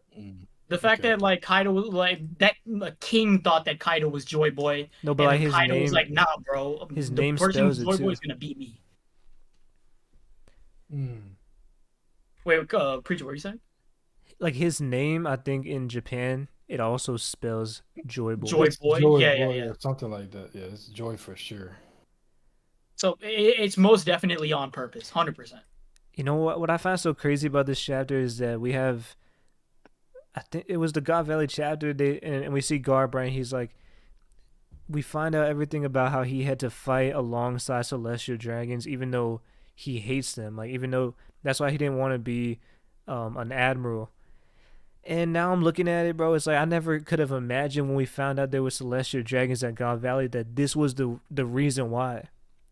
Speaker 3: The fact
Speaker 4: Okay.
Speaker 3: that like Kaido was like that King thought that Kaido was Joy Boy,
Speaker 6: No, but
Speaker 3: and
Speaker 6: like
Speaker 3: then
Speaker 6: his
Speaker 3: Kaido was
Speaker 6: name,
Speaker 3: like, "Nah, bro,
Speaker 6: his
Speaker 3: the
Speaker 6: name
Speaker 3: version of
Speaker 6: spells it
Speaker 3: Joy Boy
Speaker 6: too.
Speaker 3: is gonna beat me."
Speaker 1: Mm.
Speaker 3: Wait, Preacher, what are you saying?
Speaker 6: like his name, I think in Japan it also spells Joy Boy.
Speaker 3: Joy Boy,
Speaker 1: Joy
Speaker 3: yeah.
Speaker 1: or something like that. Yeah, it's Joy for sure.
Speaker 3: So it's most definitely on purpose, 100%.
Speaker 6: You know what? What I find so crazy about this chapter is that we have, I think it was the God Valley chapter. And we see Garp, right? He's like, we find out everything about how he had to fight alongside celestial dragons, even though he hates them. Like, even though that's why he didn't want to be an admiral. And now I'm looking at it, bro. It's like I never could have imagined when we found out there were celestial dragons at God Valley that this was the reason why.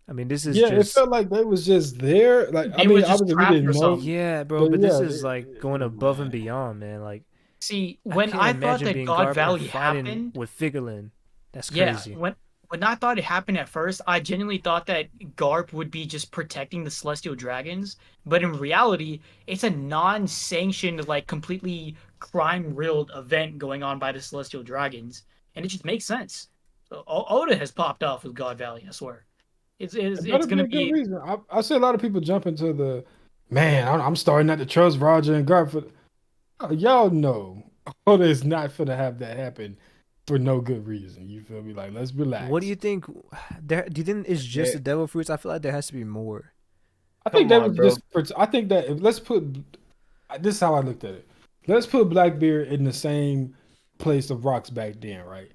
Speaker 6: I mean, this is
Speaker 1: Yeah,
Speaker 6: just
Speaker 1: it felt like they was just there. Like
Speaker 3: They
Speaker 1: I
Speaker 3: were
Speaker 1: mean,
Speaker 3: just
Speaker 1: obviously we
Speaker 3: trapped
Speaker 1: didn't
Speaker 3: or
Speaker 1: know.
Speaker 3: something.
Speaker 6: yeah, bro. But
Speaker 1: yeah,
Speaker 6: this is like going above and
Speaker 1: man.
Speaker 6: beyond, man. Like
Speaker 3: See,
Speaker 6: I
Speaker 3: when
Speaker 6: can't
Speaker 3: I thought
Speaker 6: imagine
Speaker 3: that
Speaker 6: being
Speaker 3: God
Speaker 6: Garp
Speaker 3: Valley
Speaker 6: and fighting
Speaker 3: happened,
Speaker 6: with Figurland. That's
Speaker 3: yeah,
Speaker 6: crazy.
Speaker 3: when I thought it happened at first, I genuinely thought that Garp would be just protecting the Celestial Dragons, but in reality, it's a non-sanctioned, like completely crime-riddled event going on by the Celestial Dragons, and it just makes sense. So Oda has popped off with God Valley, I swear. It's
Speaker 1: It better
Speaker 3: gonna
Speaker 1: be a good
Speaker 3: be
Speaker 1: reason. I see a lot of people jump into the man. I'm starting not to trust Roger and Garp. Y'all know Oda is not finna have that happen for no good reason. You feel me? Like, let's relax.
Speaker 6: What do you think? Do you think it's just
Speaker 5: Yeah.
Speaker 6: the devil fruits? I feel like there has to be more.
Speaker 1: I think
Speaker 5: Come
Speaker 1: that
Speaker 5: on,
Speaker 1: was just. I think that let's put. This is how I looked at it. Let's put Blackbeard in the same place of rocks back then, right?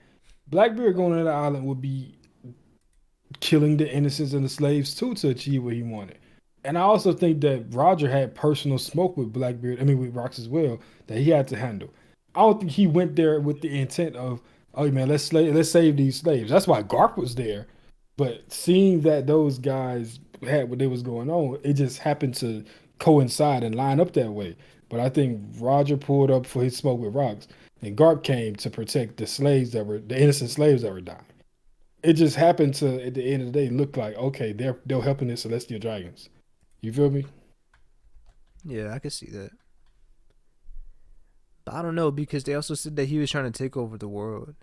Speaker 1: Blackbeard going to the island would be killing the innocents and the slaves too to achieve what he wanted. And I also think that Roger had personal smoke with Blackbeard, I mean with Rocks as well, that he had to handle. I don't think he went there with the intent of, oh man, let's save these slaves. That's why Garp was there. But seeing that those guys had what they was going on, it just happened to coincide and line up that way. But I think Roger pulled up for his smoke with Rocks, and Garp came to protect the innocent slaves that were dying. It just happened to, at the end of the day, look like, okay, they're helping the celestial dragons. You feel me?
Speaker 6: Yeah, I can see that. But I don't know because they also said that he was trying to take over the world.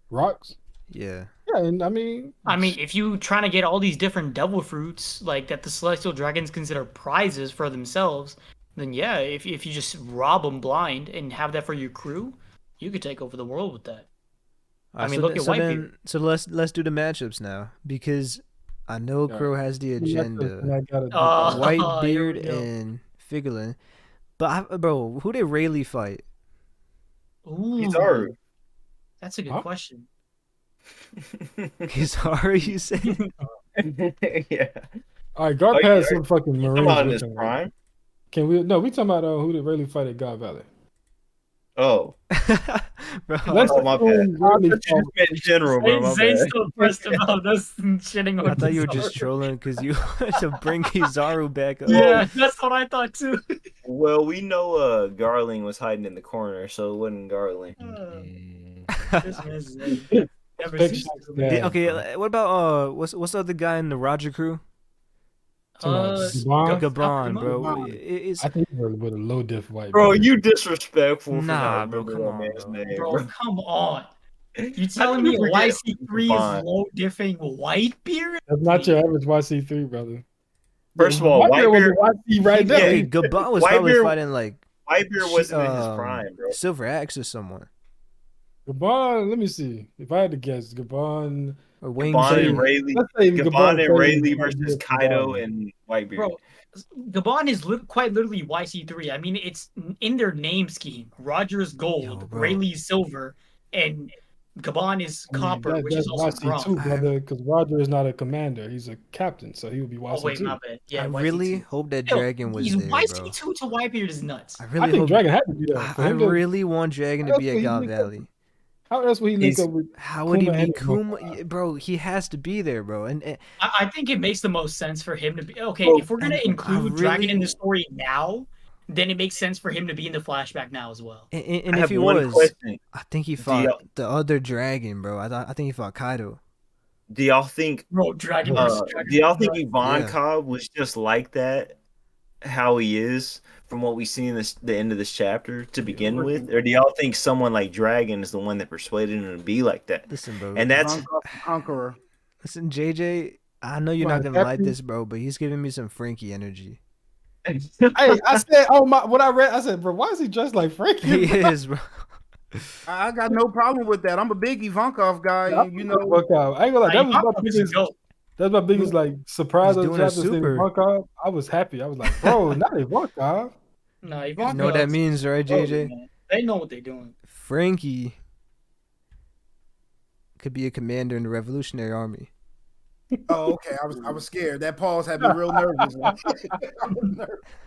Speaker 1: Rocks?
Speaker 6: Yeah.
Speaker 1: Yeah, and I mean,
Speaker 3: if you trying to get all these different devil fruits like that the celestial dragons consider prizes for themselves, then yeah, if you just rob them blind and have that for your crew, you could take over the world with that. I mean, look at Whitebeard.
Speaker 6: So let's do the matchups now because I know
Speaker 1: Yeah.
Speaker 6: Krow has the agenda.
Speaker 3: Oh, here
Speaker 6: Whitebeard
Speaker 3: we go.
Speaker 6: and Figurland. But bro, who did Rayleigh fight?
Speaker 3: Ooh,
Speaker 5: Kizaru.
Speaker 3: that's a good
Speaker 1: Huh?
Speaker 3: question.
Speaker 6: Kizaru, you said?
Speaker 5: Yeah.
Speaker 1: all right, Garp
Speaker 5: Oh,
Speaker 1: has
Speaker 5: yeah.
Speaker 1: some fucking
Speaker 5: You
Speaker 1: Marines
Speaker 5: talking about in
Speaker 1: with
Speaker 5: his
Speaker 1: him.
Speaker 5: prime?
Speaker 1: Can we? No, we talking about who did really fight at God Valley?
Speaker 5: Oh,
Speaker 6: Bro,
Speaker 1: Let's
Speaker 5: oh my bad.
Speaker 1: assume really
Speaker 5: In general, bro. My
Speaker 3: Zane's
Speaker 5: bad.
Speaker 3: still pressed about us shitting on
Speaker 6: I thought you were
Speaker 3: Kizaru.
Speaker 6: just trolling because you wanted to bring Kizaru back up.
Speaker 3: Yeah, that's what I thought too.
Speaker 5: Well, we know Garling was hiding in the corner, so it wasn't Garling.
Speaker 3: This man's never ceased to amaze.
Speaker 1: Yeah.
Speaker 6: Okay, what about what's the other guy in the Roger crew?
Speaker 1: Gabon?
Speaker 6: Gabon, bro.
Speaker 4: Gabon.
Speaker 6: It's
Speaker 1: I think we're with a low diff white.
Speaker 5: Bro,
Speaker 1: man.
Speaker 5: you disrespectful for
Speaker 6: Nah,
Speaker 5: not
Speaker 6: bro,
Speaker 5: remembering
Speaker 6: come
Speaker 5: that
Speaker 6: on,
Speaker 5: man's
Speaker 6: bro.
Speaker 5: name,
Speaker 3: Bro,
Speaker 5: bro.
Speaker 3: come on. You
Speaker 5: How
Speaker 3: telling
Speaker 5: did
Speaker 3: me
Speaker 5: you forget
Speaker 3: YC3
Speaker 5: Gabon?
Speaker 3: is low diffing Whitebeard?
Speaker 1: That's not your average YC3, brother.
Speaker 5: First of all,
Speaker 1: Whitebeard was
Speaker 5: Whitebeard,
Speaker 1: a YC right
Speaker 5: Yeah,
Speaker 1: there.
Speaker 6: Okay, Gabon was probably
Speaker 5: Whitebeard-
Speaker 6: fighting like
Speaker 5: Whitebeard wasn't in his prime, bro.
Speaker 6: Silver Axe or someone.
Speaker 1: Gabon, let me see. If I had to guess, Gabon.
Speaker 6: Or Wayne
Speaker 5: Gabon
Speaker 6: Zay.
Speaker 5: and Rayleigh,
Speaker 1: Let's say
Speaker 5: Gabon and
Speaker 1: played
Speaker 5: Rayleigh versus
Speaker 1: against
Speaker 5: Kaido
Speaker 1: Gabon.
Speaker 5: and Whitebeard.
Speaker 3: Bro, Gabon is quite literally YC3. I mean, it's in their name scheme. Roger is gold,
Speaker 6: Yo, bro.
Speaker 3: Rayleigh is silver, and Gabon is
Speaker 1: I mean,
Speaker 3: copper, which
Speaker 1: that's
Speaker 3: is also bronze.
Speaker 1: YC2, brother, because Roger is not a commander. He's a captain, so he would be YC2.
Speaker 3: Oh, wait, my bad. Yeah,
Speaker 6: I
Speaker 3: YC2.
Speaker 6: really hope that
Speaker 3: Yo,
Speaker 6: Dragon was
Speaker 3: he's
Speaker 6: there, bro.
Speaker 3: YC2 to Whitebeard is nuts.
Speaker 6: I
Speaker 1: I
Speaker 6: really
Speaker 1: think
Speaker 6: hope.
Speaker 1: Dragon had to be there. For
Speaker 6: I
Speaker 1: him to-
Speaker 6: really want Dragon to
Speaker 1: How
Speaker 6: be
Speaker 1: else
Speaker 6: at
Speaker 1: would he
Speaker 6: God
Speaker 1: link up
Speaker 6: Valley.
Speaker 1: How else would he link
Speaker 5: He's-
Speaker 1: up with?
Speaker 6: How would he
Speaker 1: Kuma
Speaker 6: be
Speaker 1: and
Speaker 6: Kuma?
Speaker 1: Yonko?
Speaker 6: Bro, he has to be there, bro. And
Speaker 3: I think it makes the most sense for him to be okay.
Speaker 5: Bro,
Speaker 3: If we're gonna
Speaker 6: and
Speaker 3: include
Speaker 6: I
Speaker 3: Dragon in
Speaker 6: really-
Speaker 3: the story now, then it makes sense for him to be in the flashback now as well.
Speaker 6: and
Speaker 5: I
Speaker 6: if
Speaker 5: have
Speaker 6: he
Speaker 5: one
Speaker 6: was,
Speaker 5: question.
Speaker 6: I think he
Speaker 5: y'all-
Speaker 6: fought the other dragon, bro. I think he fought Kaido.
Speaker 5: Do y'all think
Speaker 3: Bro, Dragon
Speaker 1: Uh,
Speaker 3: versus Dragon.
Speaker 5: do y'all think Yvonne
Speaker 6: Yeah.
Speaker 5: Cobb was just like that, how he is from what we see in the end of this chapter to begin with, or do y'all think someone like Dragon is the one that persuaded him to be like that?
Speaker 6: Listen, bro.
Speaker 5: And that's
Speaker 4: Conqueror.
Speaker 6: Listen, JJ. I know you're not
Speaker 1: Right,
Speaker 6: gonna like
Speaker 1: Captain?
Speaker 6: this, bro, but he's giving me some Frankie energy.
Speaker 1: Hey, I said, oh my! When I read, I said, bro, why is he dressed like Frankie?
Speaker 6: He is, bro.
Speaker 4: I got no problem with that. I'm a big Ivankov guy. You know,
Speaker 1: Fuck out. I ain't gonna lie, that was my
Speaker 3: Ivankov is a
Speaker 1: biggest.
Speaker 3: goat.
Speaker 1: That's my biggest like surprise
Speaker 6: He's
Speaker 1: of the
Speaker 6: doing a
Speaker 1: chapter. Seeing
Speaker 6: super.
Speaker 1: Ivankov. I was happy. I was like, bro, not Ivankov.
Speaker 3: No,
Speaker 6: You know what that means, right, JJ?
Speaker 3: They know what they're doing.
Speaker 6: Frankie could be a commander in the Revolutionary Army.
Speaker 4: oh, okay. I was scared. That pause had me real nervous.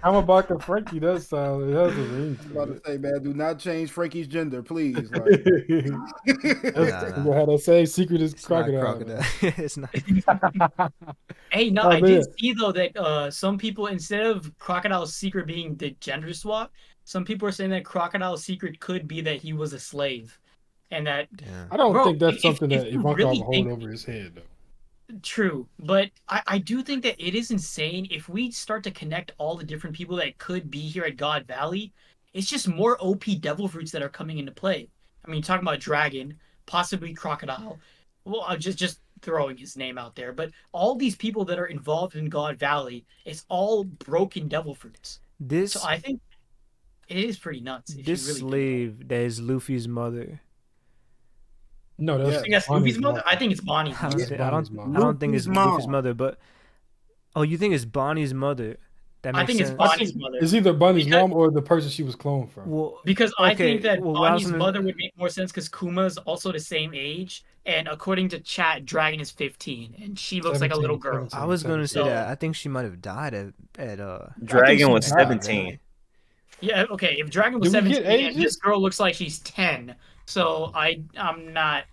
Speaker 1: I'm about to Frankie. That's it has a ring.
Speaker 4: I was about to say, man, do not change Frankie's gender, please. Like,
Speaker 1: That's
Speaker 6: Nah.
Speaker 1: gonna have that same secret as
Speaker 6: It's not
Speaker 1: crocodile.
Speaker 6: crocodile. It's not.
Speaker 3: Hey, no,
Speaker 1: Oh,
Speaker 3: I
Speaker 1: man.
Speaker 3: did see though that some people, instead of Crocodile's secret being the gender swap, some people are saying that Crocodile's secret could be that he was a slave, and that
Speaker 6: Yeah.
Speaker 1: I don't
Speaker 3: Bro,
Speaker 1: think that's
Speaker 3: if-
Speaker 1: something
Speaker 3: if
Speaker 1: that
Speaker 3: you
Speaker 1: Ivankov
Speaker 3: really
Speaker 1: will hold
Speaker 3: think-
Speaker 1: over his head though.
Speaker 3: true. But I do think that it is insane if we start to connect all the different people that could be here at God Valley. It's just more OP devil fruits that are coming into play. I mean, talking about Dragon, possibly Crocodile. Well, I'm just throwing his name out there, but all these people that are involved in God Valley, it's all broken devil fruits.
Speaker 6: This
Speaker 3: So I think it is pretty nuts. If
Speaker 6: this
Speaker 3: you really
Speaker 6: slave that is Luffy's mother.
Speaker 1: No,
Speaker 4: Yeah.
Speaker 1: that's
Speaker 3: I think that's Luffy's mother. I think it's Bonnie's
Speaker 6: I
Speaker 3: mother.
Speaker 6: don't, think, I
Speaker 1: Bonnie's
Speaker 6: don't,
Speaker 1: mom.
Speaker 6: I don't think it's
Speaker 4: Luffy's
Speaker 6: Luffy's
Speaker 4: mom.
Speaker 6: mother, but you think it's Bonnie's mother? That
Speaker 3: I
Speaker 6: makes
Speaker 3: think it's
Speaker 6: sense.
Speaker 3: Bonnie's mother.
Speaker 1: It's either Bunny's
Speaker 3: Because-
Speaker 1: mom or the person she was cloned from.
Speaker 6: Well,
Speaker 3: Because I
Speaker 6: okay,
Speaker 3: think that
Speaker 6: well, what I was
Speaker 3: Bonnie's
Speaker 6: gonna-
Speaker 3: mother would make more sense because Kuma's also the same age, and according to chat, Dragon is 15, and she looks like a little
Speaker 1: 17,
Speaker 3: girl.
Speaker 1: 17.
Speaker 6: I was gonna say
Speaker 3: So-
Speaker 6: that. I think she might have died at
Speaker 5: Dragon was
Speaker 1: she died,
Speaker 5: 17.
Speaker 3: Yeah, okay. If Dragon was
Speaker 1: Do we get
Speaker 3: 17, and this
Speaker 1: ages?
Speaker 3: girl looks like she's 10, so I'm not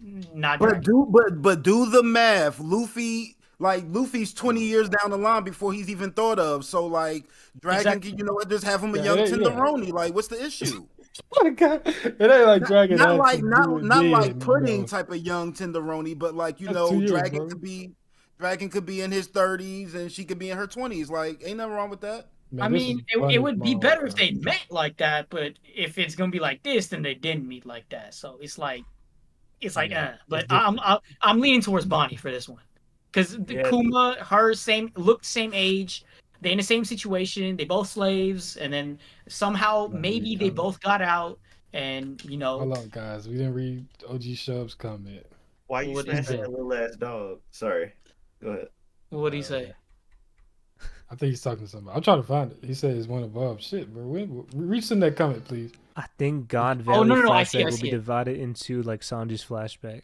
Speaker 4: but
Speaker 3: Dragon.
Speaker 4: do the math. Luffy's 20 years down the line before he's even thought of. So like Dragon,
Speaker 3: Exactly.
Speaker 4: can, you know what? Just have him a
Speaker 1: Yeah,
Speaker 4: young
Speaker 1: yeah.
Speaker 4: tenderoni. Like, what's the issue?
Speaker 1: Oh my God. It ain't like Dragon.
Speaker 4: Not
Speaker 1: had
Speaker 4: like
Speaker 1: to
Speaker 4: not
Speaker 1: do it
Speaker 4: not
Speaker 1: then,
Speaker 4: like
Speaker 1: you
Speaker 4: pudding
Speaker 1: know.
Speaker 4: type of young tenderoni, but like
Speaker 1: That's 2 years,
Speaker 4: Dragon
Speaker 1: bro.
Speaker 4: could be in his 30s and she could be in her 20s. Like, ain't nothing wrong with that.
Speaker 1: Man,
Speaker 3: I
Speaker 1: this
Speaker 3: mean,
Speaker 1: is
Speaker 3: it
Speaker 1: Bunny's
Speaker 3: would be
Speaker 1: mom,
Speaker 3: better if
Speaker 1: bro.
Speaker 3: they met like that, but if it's gonna be like this, then they didn't meet like that. So it's like,
Speaker 1: Yeah,
Speaker 3: but
Speaker 1: it's
Speaker 3: I'm leaning towards Bonnie for this one, because
Speaker 5: Yeah.
Speaker 3: Kuma, looked same age, they in the same situation, they both slaves, and then somehow
Speaker 1: Right,
Speaker 3: maybe they
Speaker 1: kinda.
Speaker 3: both got out, and
Speaker 1: Hold on, guys. We didn't read OG Shub's comment.
Speaker 5: Why you
Speaker 3: What is
Speaker 5: smashing
Speaker 3: that?
Speaker 5: that little ass dog? Sorry. Go ahead.
Speaker 3: what do you say?
Speaker 1: I think he's talking to somebody. I'm trying to find it. He said it's one above. Shit, bro. Reach in that comment, please.
Speaker 6: I think God Valley
Speaker 3: no, I see
Speaker 6: flashback will
Speaker 3: it.
Speaker 6: be divided into like Sanji's flashback.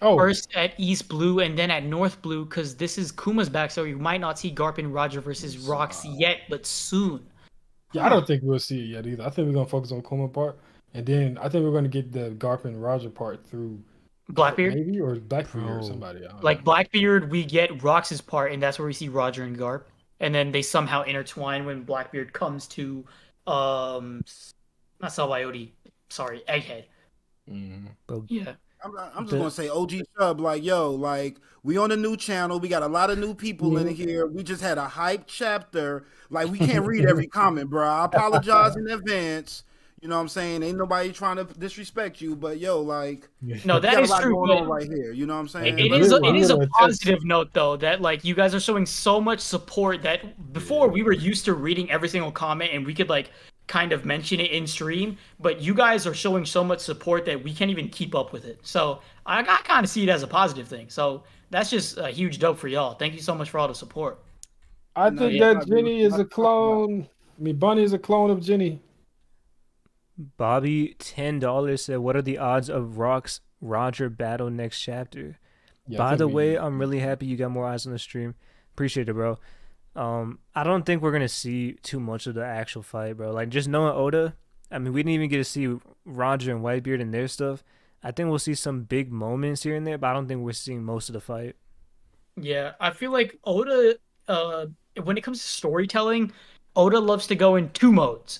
Speaker 1: Oh,
Speaker 3: First at East Blue and then at North Blue, because this is Kuma's backstory. You might not see Garp and Roger versus Rocks yet, but soon.
Speaker 1: yeah. I don't think we'll see it yet either. I think we're gonna focus on Kuma part. And then I think we're gonna get the Garp and Roger part through
Speaker 3: Blackbeard.
Speaker 1: maybe or Blackbeard or
Speaker 6: Bro.
Speaker 1: somebody. I don't
Speaker 3: Like
Speaker 1: know.
Speaker 3: Blackbeard, we get Rox's part, and that's where we see Roger and Garp, and then they somehow intertwine when Blackbeard comes to, not Sabaody, sorry, Egghead.
Speaker 1: Mhm.
Speaker 3: Yeah,
Speaker 4: I'm just gonna say OG Sub, like, yo, like, we on a new channel, we got a lot of new people in here. We just had a hype chapter. Like, we can't read every comment, bro. I apologize in advance. You know what I'm saying? Ain't nobody trying to disrespect you, but yo, like,
Speaker 3: no,
Speaker 4: we
Speaker 3: that
Speaker 4: got a
Speaker 3: is
Speaker 4: lot
Speaker 3: true.
Speaker 4: going
Speaker 3: But
Speaker 4: on right here. You know what I'm saying?
Speaker 3: it
Speaker 1: Let
Speaker 3: is
Speaker 1: me-
Speaker 3: it
Speaker 1: I'm
Speaker 3: is a
Speaker 1: gonna
Speaker 3: positive note though that like you guys are showing so much support that before we were used to reading every single comment and we could like kind of mention it in stream, but you guys are showing so much support that we can't even keep up with it. So I kind of see it as a positive thing. So that's just a huge dope for y'all. Thank you so much for all the support.
Speaker 1: I
Speaker 4: No,
Speaker 1: think
Speaker 4: yeah,
Speaker 1: that Jenny is a clone. I mean, Bunny is a clone of Jenny.
Speaker 2: Bobby $10 said, "What are the odds of Rock's Roger battle next chapter?"
Speaker 1: Yeah, I
Speaker 2: By
Speaker 1: think
Speaker 2: the
Speaker 1: we-
Speaker 2: way, I'm really happy you got more eyes on the stream. Appreciate it, bro. I don't think we're gonna see too much of the actual fight, bro. Like just knowing Oda, I mean, we didn't even get to see Roger and Whitebeard and their stuff. I think we'll see some big moments here and there, but I don't think we're seeing most of the fight.
Speaker 3: Yeah, I feel like Oda, when it comes to storytelling, Oda loves to go in two modes.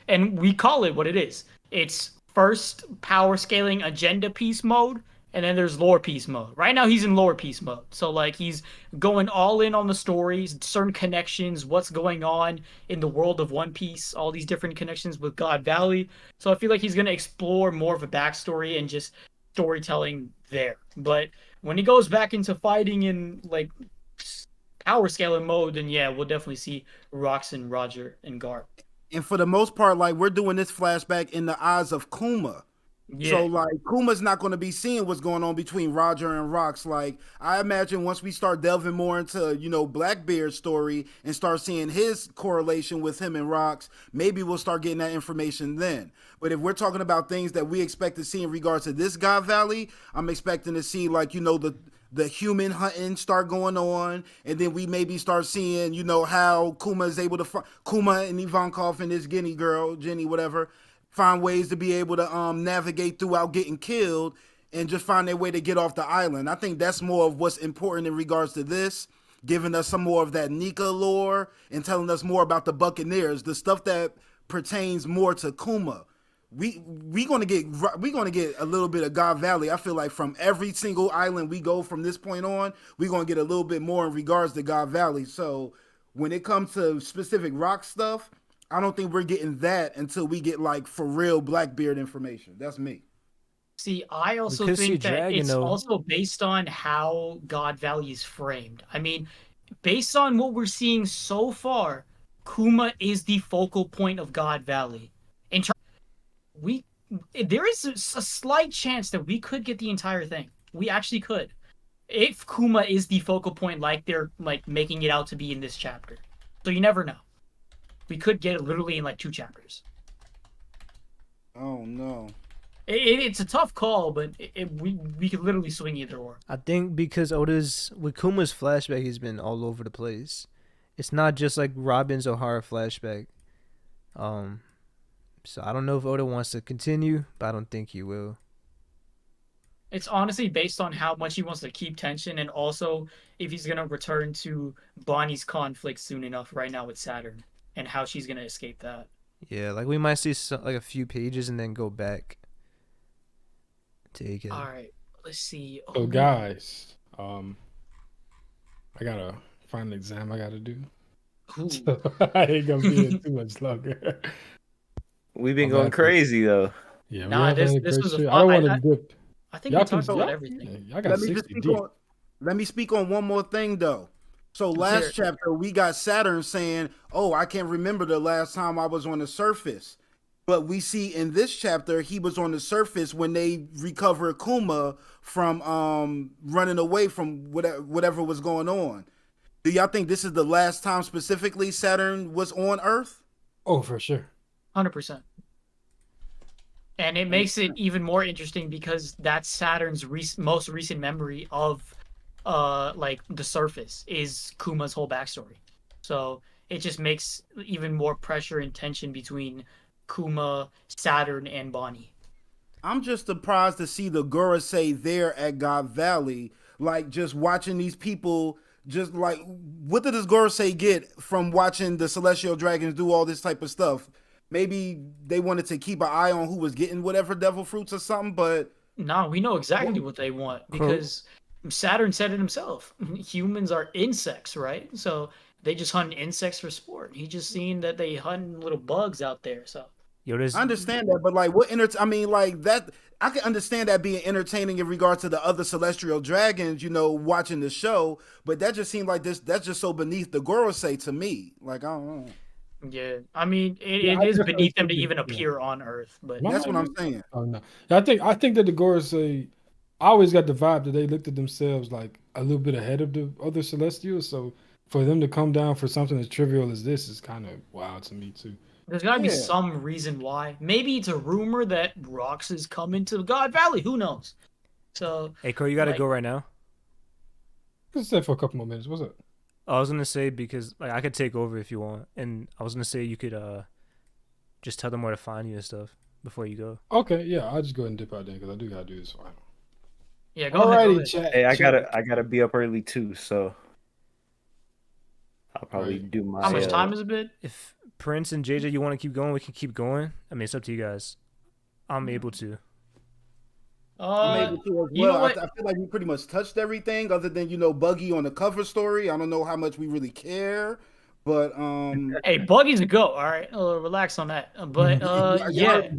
Speaker 3: And we call it what it is. It's first power scaling agenda piece mode, and then there's lore piece mode. Right now, he's in lore piece mode. So, like, he's going all in on the stories, certain connections, what's going on in the world of One Piece, all these different connections with God Valley. So, I feel like he's going to explore more of a backstory and just storytelling there. But when he goes back into fighting in like power scaling mode, then yeah, we'll definitely see Roxanne, Roger, and Garp.
Speaker 4: And for the most part, like, we're doing this flashback in the eyes of Kuma.
Speaker 3: Yeah.
Speaker 4: So like Kuma's not going to be seeing what's going on between Roger and Rox. Like I imagine once we start delving more into Blackbeard's story and start seeing his correlation with him and Rox, maybe we'll start getting that information then. But if we're talking about things that we expect to see in regards to this God Valley, I'm expecting to see like the human hunting start going on, and then we maybe start seeing how Kuma is able to Kuma and Ivankov and this Jenny, whatever, find ways to be able to navigate throughout getting killed and just find their way to get off the island. I think that's more of what's important in regards to this, giving us some more of that Nika lore and telling us more about the Buccaneers, the stuff that pertains more to Kuma. We gonna get a little bit of God Valley. I feel like from every single island we go from this point on, we're gonna get a little bit more in regards to God Valley. So when it comes to specific rock stuff, I don't think we're getting that until we get like for real Blackbeard information. That's me.
Speaker 3: See, I also
Speaker 2: could see
Speaker 3: think that
Speaker 2: Dragon,
Speaker 3: it's
Speaker 2: though.
Speaker 3: also based on how God Valley is framed. I mean, based on what we're seeing so far, Kuma is the focal point of God Valley. There is a slight chance that we could get the entire thing. We actually could, if Kuma is the focal point, like they're like making it out to be in this chapter. So you never know. We could get it literally in like 2 chapters.
Speaker 4: Oh no.
Speaker 3: It's a tough call, but we could literally swing either or.
Speaker 6: I think because with Kuma's flashback, he's been all over the place. It's not just like Robin's O'Hara flashback. So I don't know if Oda wants to continue, but I don't think he will.
Speaker 3: It's honestly based on how much he wants to keep tension, and also if he's gonna return to Bonnie's conflict soon enough. Right now with Saturn, and how she's gonna escape that.
Speaker 6: Yeah, like we might see like a few pages and then go back. Take it.
Speaker 3: All right, let's see.
Speaker 1: So guys, I got a final exam I got to do.
Speaker 3: Ooh.
Speaker 1: So I ain't gonna be in too much longer.
Speaker 5: We've been
Speaker 1: I'm
Speaker 5: going
Speaker 1: happy.
Speaker 5: crazy though.
Speaker 1: Yeah,
Speaker 3: Nah,
Speaker 1: we
Speaker 3: this
Speaker 1: had great
Speaker 3: was a
Speaker 1: shit.
Speaker 3: fun-
Speaker 1: I don't want
Speaker 3: I-
Speaker 1: to dip.
Speaker 3: I think we talked about
Speaker 1: y'all-
Speaker 3: everything.
Speaker 1: yeah, y'all got 60 deep.
Speaker 4: Let me speak on one more thing though. So last chapter we got Saturn saying, "Oh, I can't remember the last time I was on the surface." But we see in this chapter he was on the surface when they recover Kuma from running away from whatever was going on. Do y'all think this is the last time specifically Saturn was on Earth?
Speaker 1: Oh, for sure.
Speaker 3: 100%. And it makes it even more interesting because that's Saturn's most recent memory of like the surface is Kuma's whole backstory. So it just makes even more pressure and tension between Kuma, Saturn, and Bonnie.
Speaker 4: I'm just surprised to see the Gorosei there at God Valley. Like, just watching these people, just like, what did this Gorosei get from watching the Celestial Dragons do all this type of stuff? Maybe they wanted to keep an eye on who was getting whatever devil fruits or something, but
Speaker 3: No, we know exactly what they want because Saturn said it himself. Humans are insects, right? So they just hunt insects for sport. He just seen that they hunting little bugs out there. So
Speaker 2: Yo, there's
Speaker 4: I understand that. But like, I mean, like that. I can understand that being entertaining in regards to the other celestial dragons, watching the show. But that just seemed like that's just so beneath the Gorosei to me. Like, I don't know.
Speaker 3: yeah, I mean,
Speaker 1: Yeah,
Speaker 3: it
Speaker 1: I
Speaker 3: is
Speaker 1: definitely
Speaker 3: beneath them to
Speaker 1: think
Speaker 3: even
Speaker 1: yeah.
Speaker 3: appear on Earth. But
Speaker 4: That's what I'm saying.
Speaker 1: Oh no, I think that the Gorosei, I always got the vibe that they looked at themselves like a little bit ahead of the other Celestials. So for them to come down for something as trivial as this is kind of wild to me too.
Speaker 3: there's got to be
Speaker 4: Yeah.
Speaker 3: some reason why. Maybe it's a rumor that Rox is coming to God Valley. Who knows? So
Speaker 2: hey, Krow, you gotta
Speaker 3: like-
Speaker 2: go right now.
Speaker 1: Let's stay for a couple more minutes. What's up?
Speaker 2: I was gonna say because like I could take over if you want, and I was gonna say you could just tell them where to find you and stuff before you go.
Speaker 1: Okay, yeah, I'll just go ahead and dip out there because I do gotta do this final.
Speaker 3: yeah, go ahead. Go ahead.
Speaker 1: chat.
Speaker 7: Hey, I
Speaker 1: chat.
Speaker 7: gotta be up early too, so I'll probably
Speaker 1: Right.
Speaker 7: do my.
Speaker 3: How much time is it been?
Speaker 2: If Prince and JJ you want to keep going, we can keep going. I mean, it's up to you guys. I'm able to.
Speaker 4: I'm able to as
Speaker 3: you know
Speaker 4: well.
Speaker 3: what?
Speaker 4: I feel like we pretty much touched everything other than Buggy on the cover story. I don't know how much we really care, but
Speaker 3: Hey, Buggy's a go. All right, relax on that. But yeah,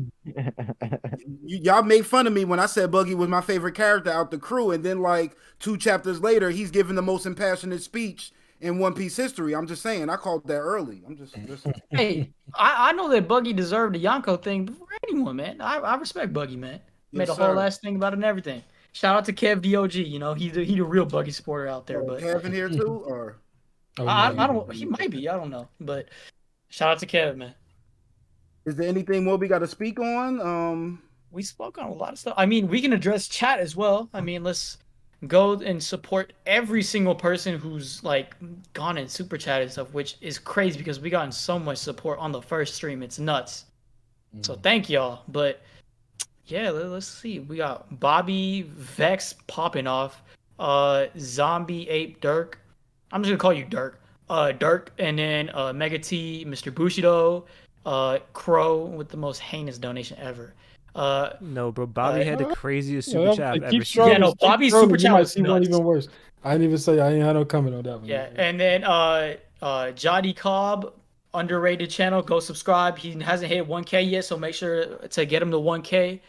Speaker 4: y'all made fun of me when I said Buggy was my favorite character out the crew, and then like 2 chapters later, he's giving the most impassionate speech in One Piece history. I'm just saying, I called that early. I'm just
Speaker 3: hey, I know that Buggy deserved the Yonko thing before anyone, man. I respect Buggy, man. Made
Speaker 4: Yes,
Speaker 3: a whole
Speaker 4: sir.
Speaker 3: ass thing about it and everything. Shout out to Kev DOG. He's the real Buggy supporter out there. But
Speaker 4: Kevin here too, or
Speaker 1: Oh,
Speaker 3: I
Speaker 1: no,
Speaker 3: don't. He might be. I don't know. But shout out to Kev, man.
Speaker 4: is there anything more we got to speak on?
Speaker 3: We spoke on a lot of stuff. I mean, we can address chat as well. I mean, let's go and support every single person who's like gone and super chat and stuff, which is crazy because we gotten so much support on the first stream. It's nuts. So thank y'all. But yeah, let's see. We got Bobby Vex popping off. Zombie Ape Dirk. I'm just gonna call you Dirk. Dirk, and then Mega T, Mr. Bushido, Krow with the most heinous donation ever.
Speaker 2: No, bro. Bobby had the craziest
Speaker 1: Yeah,
Speaker 2: super chat I've
Speaker 1: keep
Speaker 2: ever seen.
Speaker 1: scrolling,
Speaker 3: Yeah, no,
Speaker 1: keep
Speaker 3: Bobby's
Speaker 1: scrolling,
Speaker 3: super
Speaker 1: you
Speaker 3: chat
Speaker 1: might
Speaker 3: was
Speaker 1: see one
Speaker 3: nuts.
Speaker 1: even worse. I didn't even say I ain't had no comment on that one.
Speaker 3: Yeah, and then Jody Cobb, underrated channel. Go subscribe. He hasn't hit 1K yet, so make sure to get him to 1K.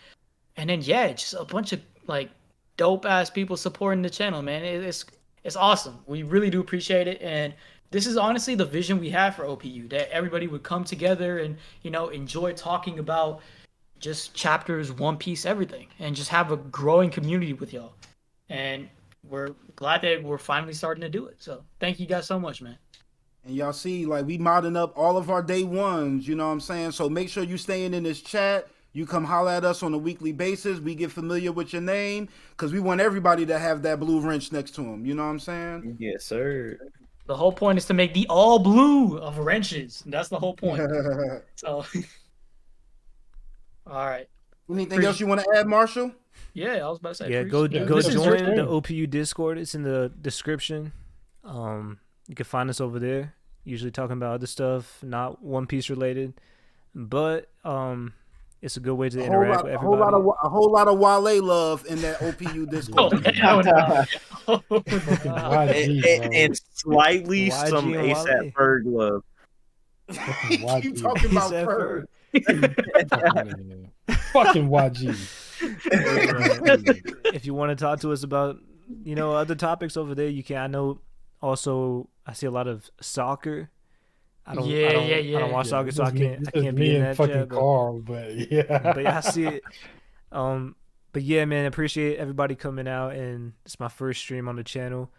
Speaker 3: And then yeah, just a bunch of like dope ass people supporting the channel, man. It's awesome. We really do appreciate it, and this is honestly the vision we have for OPU, that everybody would come together and enjoy talking about just chapters, One Piece, everything, and just have a growing community with y'all. And we're glad that we're finally starting to do it. So thank you guys so much, man.
Speaker 4: And y'all see, like, we modding up all of our day ones, you know what I'm saying? So make sure you staying in this chat. You come holler at us on a weekly basis. We get familiar with your name because we want everybody to have that blue wrench next to them. You know what I'm saying?
Speaker 7: Yes, sir.
Speaker 3: The whole point is to make the all blue of wrenches. That's the whole point. So, all right.
Speaker 4: Anything else you want to add, Marshall?
Speaker 3: Yeah, I was about to say.
Speaker 2: Yeah,
Speaker 3: Preach.
Speaker 2: go
Speaker 1: this is your
Speaker 2: join
Speaker 1: thing.
Speaker 2: the OPU Discord. It's in the description. You can find us over there. Usually talking about other stuff, not One Piece related, but it's a good way to interact with
Speaker 4: A whole
Speaker 2: everybody.
Speaker 4: lot of Wale love in that OPU
Speaker 3: Oh,
Speaker 4: Discord.
Speaker 3: hell no. Oh, no.
Speaker 1: YG, bro.
Speaker 7: And slightly
Speaker 2: YG
Speaker 7: some
Speaker 2: and Wale.
Speaker 7: ASAP Ferg love.
Speaker 1: Fucking
Speaker 4: You
Speaker 1: YG.
Speaker 4: talking about
Speaker 2: He said
Speaker 4: Ferg?
Speaker 1: Fucking YG.
Speaker 2: If you want to talk to us about other topics over there, you can. I know. Also, I see a lot of soccer. I don't watch soccer, so I can't be in that
Speaker 1: fucking
Speaker 2: chat. But
Speaker 1: Carl, but yeah.
Speaker 2: yeah, I see it. But yeah, man, appreciate everybody coming out, and it's my first stream on the channel,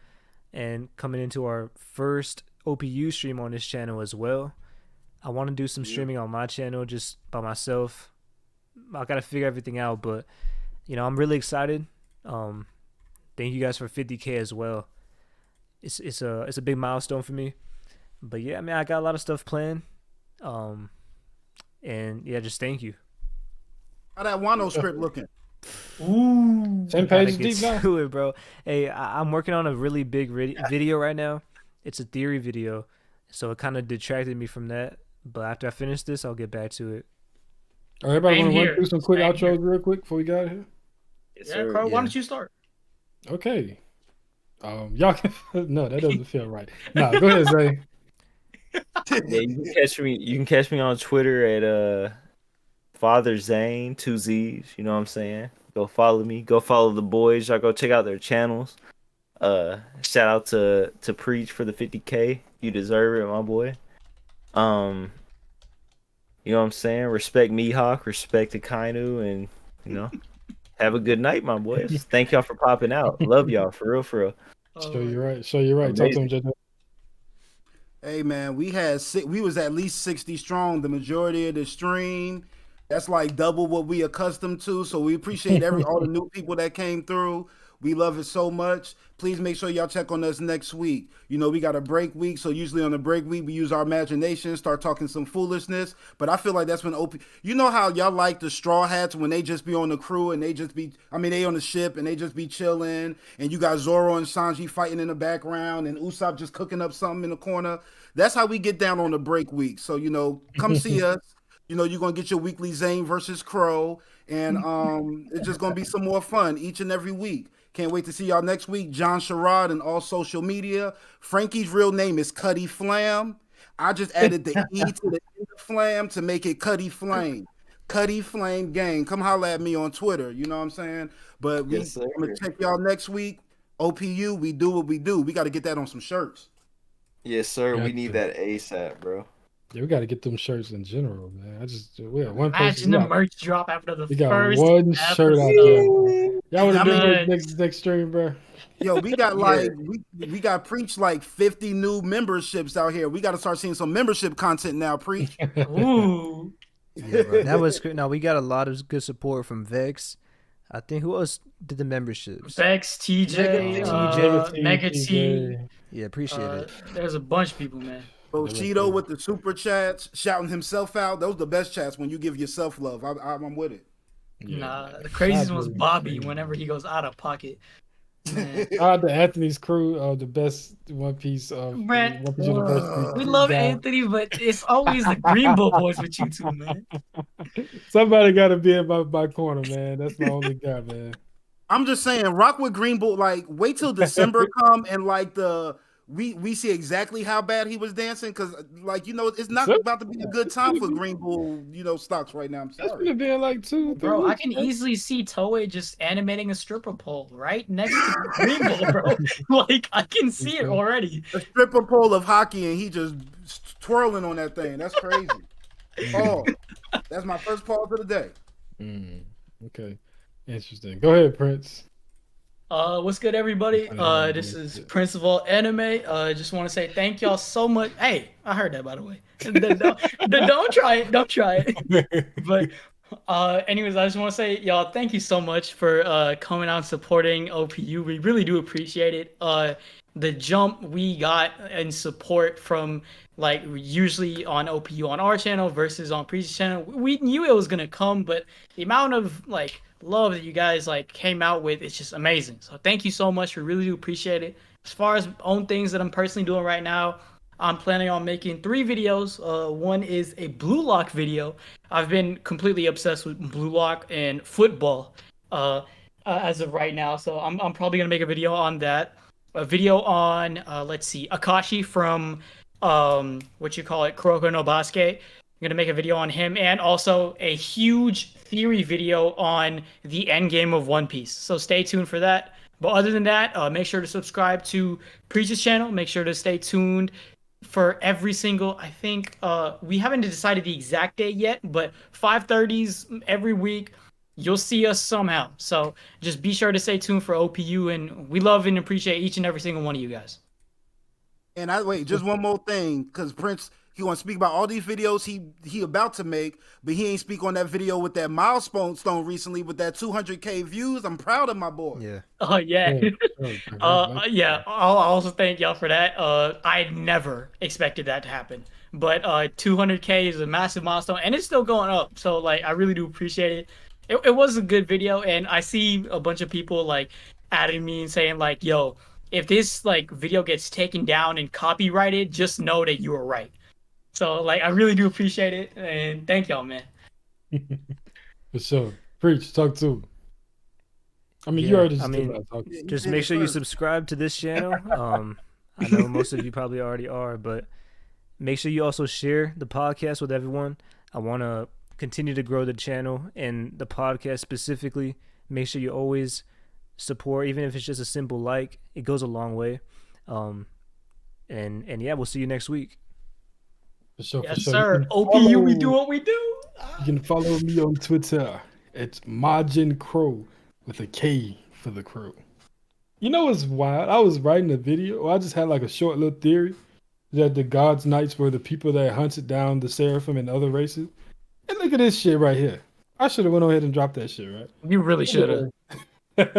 Speaker 2: and coming into our first OPU stream on this channel as well. I want to do some streaming on my channel just by myself. I gotta figure everything out, but I'm really excited. Thank you guys for 50K as well. It's a big milestone for me. But yeah, I mean, I got a lot of stuff planned. And yeah, just thank you.
Speaker 4: How that Wano script looking?
Speaker 3: Ooh.
Speaker 1: 10
Speaker 2: Gotta
Speaker 1: pages
Speaker 2: get
Speaker 1: deep now.
Speaker 2: to it, bro. Hey, I'm working on a really big video right now. It's a theory video, so it kind of detracted me from that. But after I finish this, I'll get back to it.
Speaker 1: All right, everybody
Speaker 3: Same
Speaker 1: want to run
Speaker 3: here.
Speaker 1: through some quick
Speaker 3: Same
Speaker 1: outros
Speaker 3: here.
Speaker 1: real quick before we got here?
Speaker 5: Yes,
Speaker 3: Yeah,
Speaker 5: sir.
Speaker 3: Krow, why
Speaker 6: Yeah.
Speaker 3: don't you start?
Speaker 1: Okay. Y'all can no, that doesn't feel right. Nah, go ahead, Zay.
Speaker 7: Yeah, you can catch me. You can catch me on Twitter at Father Zane 2 Z's. You know what I'm saying? Go follow me. Go follow the boys. Y'all go check out their channels. Shout out to Preach for the 50K. You deserve it, my boy. You know what I'm saying? Respect Mihawk, respect Akainu, and you know, have a good night, my boys. Thank y'all for popping out. Love y'all for real, for real.
Speaker 1: Show you right. Show you right. Talk to him, JJ.
Speaker 4: Hey man, we was at least 60 strong the majority of the stream. That's like double what we accustomed to. So we appreciate all the new people that came through. We love it so much. Please make sure y'all check on us next week. You know, we got a break week, so usually on the break week we use our imagination, start talking some foolishness. But I feel like that's when you know how y'all like the straw hats when they just be on the crew and they on the ship and they just be chilling, and you got Zoro and Sanji fighting in the background and Usopp just cooking up something in the corner. That's how we get down on the break week. So, you know, come see us. You know, you're gonna get your weekly Zane versus Krow, and it's just gonna be some more fun each and every week. Can't wait to see y'all next week. John Sherrod and all social media. Frankie's real name is Cuddy Flam. I just added the E to the end of Flam to make it Cuddy Flame. Cuddy Flame Gang. Come holler at me on Twitter. You know what I'm saying? But I'm gonna check y'all next week. OPU, we do what we do. We got to get that on some shirts.
Speaker 5: Yes, sir. We
Speaker 1: Gotcha.
Speaker 5: need that ASAP, bro.
Speaker 1: Yeah, we got to get them shirts in general, man. We got one
Speaker 3: Imagine
Speaker 1: person.
Speaker 3: the merch drop after the
Speaker 1: We got
Speaker 3: first
Speaker 1: one shirt out there. Y'all want to do it next stream, bro?
Speaker 4: Yo, we got we got Preach like 50 new memberships out here. We got to start seeing some membership content now, Preach.
Speaker 3: Ooh.
Speaker 6: Yeah, bro. That was good. Now we got a lot of good support from Vex. I think who else did the memberships?
Speaker 3: Vex, TJ, Mega T.
Speaker 6: Yeah, appreciate it.
Speaker 3: There's a bunch of people, man.
Speaker 4: Bro, Cheeto with the super chats, shouting himself out. Those are the best chats when you give yourself love. I'm with it.
Speaker 1: Yeah,
Speaker 3: Nah,
Speaker 1: man.
Speaker 3: the craziest
Speaker 1: That's
Speaker 3: one's
Speaker 1: really
Speaker 3: Bobby
Speaker 1: crazy.
Speaker 3: whenever he goes out of pocket. Man.
Speaker 1: Shout out to Anthony's crew, the best One Piece of
Speaker 3: Man,
Speaker 1: One Piece University.
Speaker 3: we love
Speaker 1: down.
Speaker 3: Anthony, but it's always the Greenbull boys with you two, man.
Speaker 1: Somebody got to be in my corner, man. That's my only guy, man.
Speaker 4: I'm just saying, rock with Greenbull. Like, wait till December come and like we see exactly how bad he was dancing, because like, you know, it's not about to be a good time for Greenbull, you know, stocks right now. I'm
Speaker 1: That's
Speaker 4: sorry.
Speaker 1: been being like 2
Speaker 3: Bro, I can easily see Toei just animating a stripper pole right next to Greenbull, bro. Like, I can see it already.
Speaker 4: A stripper pole of hockey and he just twirling on that thing. That's crazy. Oh, that's my first pause of the day.
Speaker 1: Okay, interesting. Go ahead, Prince.
Speaker 3: What's good, everybody? This is Principal Anime. Just want to say thank y'all so much. Hey, I heard that, by the way. Don't try it. Don't try it. But anyways, I just want to say, y'all, thank you so much for coming out and supporting OPU. We really do appreciate it. The jump we got in support from like usually on OPU on our channel versus on Preach's channel, we knew it was gonna come, but the amount of like love that you guys like came out with, it's just amazing. So thank you so much. We really do appreciate it. As far as own things that I'm personally doing right now, I'm planning on making 3 videos. One is a Blue Lock video. I've been completely obsessed with Blue Lock and football as of right now. So I'm probably gonna make a video on that. A video on let's see, Akashi from Kuroko no Basket. I'm gonna make a video on him, and also a huge theory video on the end game of One Piece. So stay tuned for that. But other than that, make sure to subscribe to Preach's channel. Make sure to stay tuned for every single, I think we haven't decided the exact date yet, but 5:30s every week. You'll see us somehow. So just be sure to stay tuned for OPU, and we love and appreciate each and every single one of you guys.
Speaker 4: And I wait, just one more thing, because Prince, he want to speak about all these videos he about to make, but he ain't speak on that video with that milestone stone recently with that 200K views. I'm proud of my boy.
Speaker 6: Yeah.
Speaker 3: Oh yeah.
Speaker 1: Oh,
Speaker 3: Yeah. I'll also thank y'all for that. I never expected that to happen, but 200K is a massive milestone, and it's still going up. So like, I really do appreciate it. It was a good video, and I see a bunch of people like adding me and saying like, "Yo, if this like video gets taken down and copyrighted, just know that you were right." So like, I really do appreciate it, and thank y'all, man.
Speaker 1: For sure. Preach, talk to. I mean, you
Speaker 2: Yeah,
Speaker 1: already
Speaker 2: I
Speaker 1: just
Speaker 2: mean,
Speaker 1: did that talk.
Speaker 2: Just make sure you subscribe to this channel. I know most of you probably already are, but make sure you also share the podcast with everyone. I want to continue to grow the channel and the podcast specifically. Make sure you always support, even if it's just a simple like. It goes a long way. And yeah, we'll see you next week.
Speaker 1: For sure,
Speaker 3: Yes,
Speaker 1: for sure.
Speaker 3: sir.
Speaker 1: You can
Speaker 3: OPU, we do
Speaker 1: follow-
Speaker 3: what we do.
Speaker 1: You can follow me on Twitter. It's Majin Krow with a K for the Krow. You know what's wild? I was writing a video. I just had like a short little theory that the God's Knights were the people that hunted down the Seraphim and other races. And look at this shit right here. I should have went ahead and dropped that shit, right?
Speaker 3: You really should have.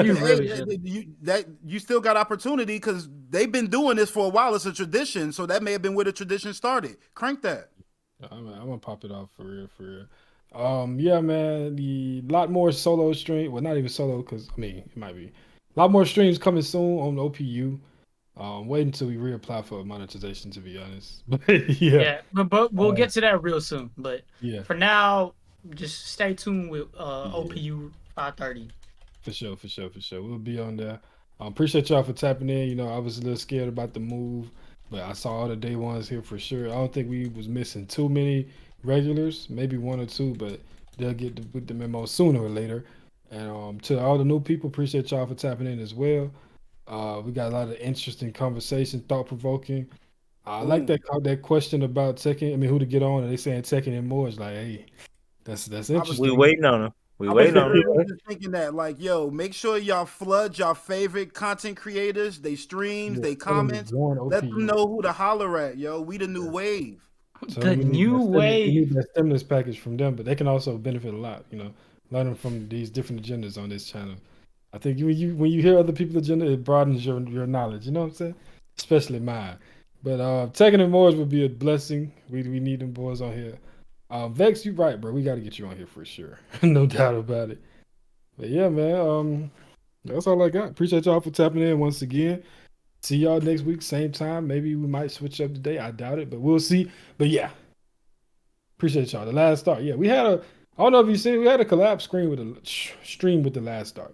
Speaker 3: You really
Speaker 4: Hey,
Speaker 3: should.
Speaker 4: you still got opportunity because they've been doing this for a while. It's a tradition, so that may have been where the tradition started. Crank that.
Speaker 1: I'm gonna pop it off for real, for real. Yeah, man. The lot more solo stream. Well, not even solo, because I mean it might be. A lot more streams coming soon on OPU. Wait until we reapply for monetization, to be honest. But yeah,
Speaker 3: Yeah, but we'll get to that real soon. But
Speaker 1: yeah,
Speaker 3: for now, just stay tuned with OPU 530.
Speaker 1: for sure, for sure, for sure. We'll be on there. Appreciate y'all for tapping in. You know, I was a little scared about the move, but I saw all the day ones here for sure. I don't think we was missing too many regulars, maybe one or two, but they'll get with the memo sooner or later. And to all the new people, appreciate y'all for tapping in as well. We got a lot of interesting conversation, thought provoking. I like that question about Tekken. I mean, who to get on? And they saying Tekken and more. It's like, hey, that's interesting.
Speaker 7: We waiting on him. We
Speaker 4: I was
Speaker 7: waiting on him.
Speaker 4: literally just thinking that, like, yo, make sure y'all flood y'all favorite content creators, they streams, they comments. Let them know who to holler at, yo. We the new wave.
Speaker 1: So
Speaker 3: The
Speaker 1: we need
Speaker 3: new
Speaker 1: that We
Speaker 3: wave.
Speaker 1: need that stimulus package from them, but they can also benefit a lot. You know, learning from these different agendas on this channel. I think when you hear other people's agenda, it broadens your knowledge. You know what I'm saying? Especially mine. But taking and more would be a blessing. We need them boys on here. Vex, you right, bro. We got to get you on here for sure. No doubt about it. But yeah, man. That's all I got. Appreciate y'all for tapping in once again. See y'all next week, same time. Maybe we might switch up today. I doubt it, but we'll see. But yeah, appreciate y'all. The Last Start. Yeah, we had I don't know if you seen. We had a collab stream with the Last Start.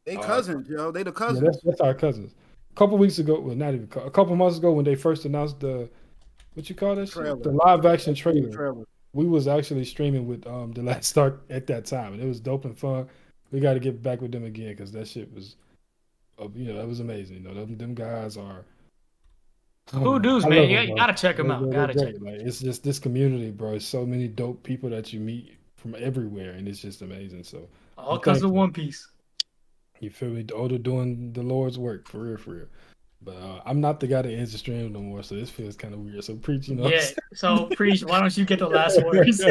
Speaker 4: They cousins, yo. They the
Speaker 1: Yeah,
Speaker 4: cousins.
Speaker 1: that's our cousins. A couple weeks ago, well, not even a couple months ago, when they first announced what you call that
Speaker 4: Trailer.
Speaker 1: shit? The live action trailer.
Speaker 4: Trailer.
Speaker 1: We was actually streaming with the Last Start at that time, and it was dope and fun. We got to get back with them again because that shit was, that was amazing. You know, them guys are.
Speaker 3: Who dudes,
Speaker 1: I
Speaker 3: man?
Speaker 1: love
Speaker 3: You
Speaker 1: them, bro.
Speaker 3: gotta check them out.
Speaker 1: They're
Speaker 3: Gotta
Speaker 1: great.
Speaker 3: check.
Speaker 1: Like, it's just this community, bro. It's so many dope people that you meet from everywhere, and it's just amazing. So
Speaker 3: All because of One Piece.
Speaker 1: you feel me? They're doing the Lord's work for real, for real. But I'm not the guy that ends the stream no more, so this feels kind of weird. So preach, you know.
Speaker 3: Yeah. So preach. Why don't you get the last words?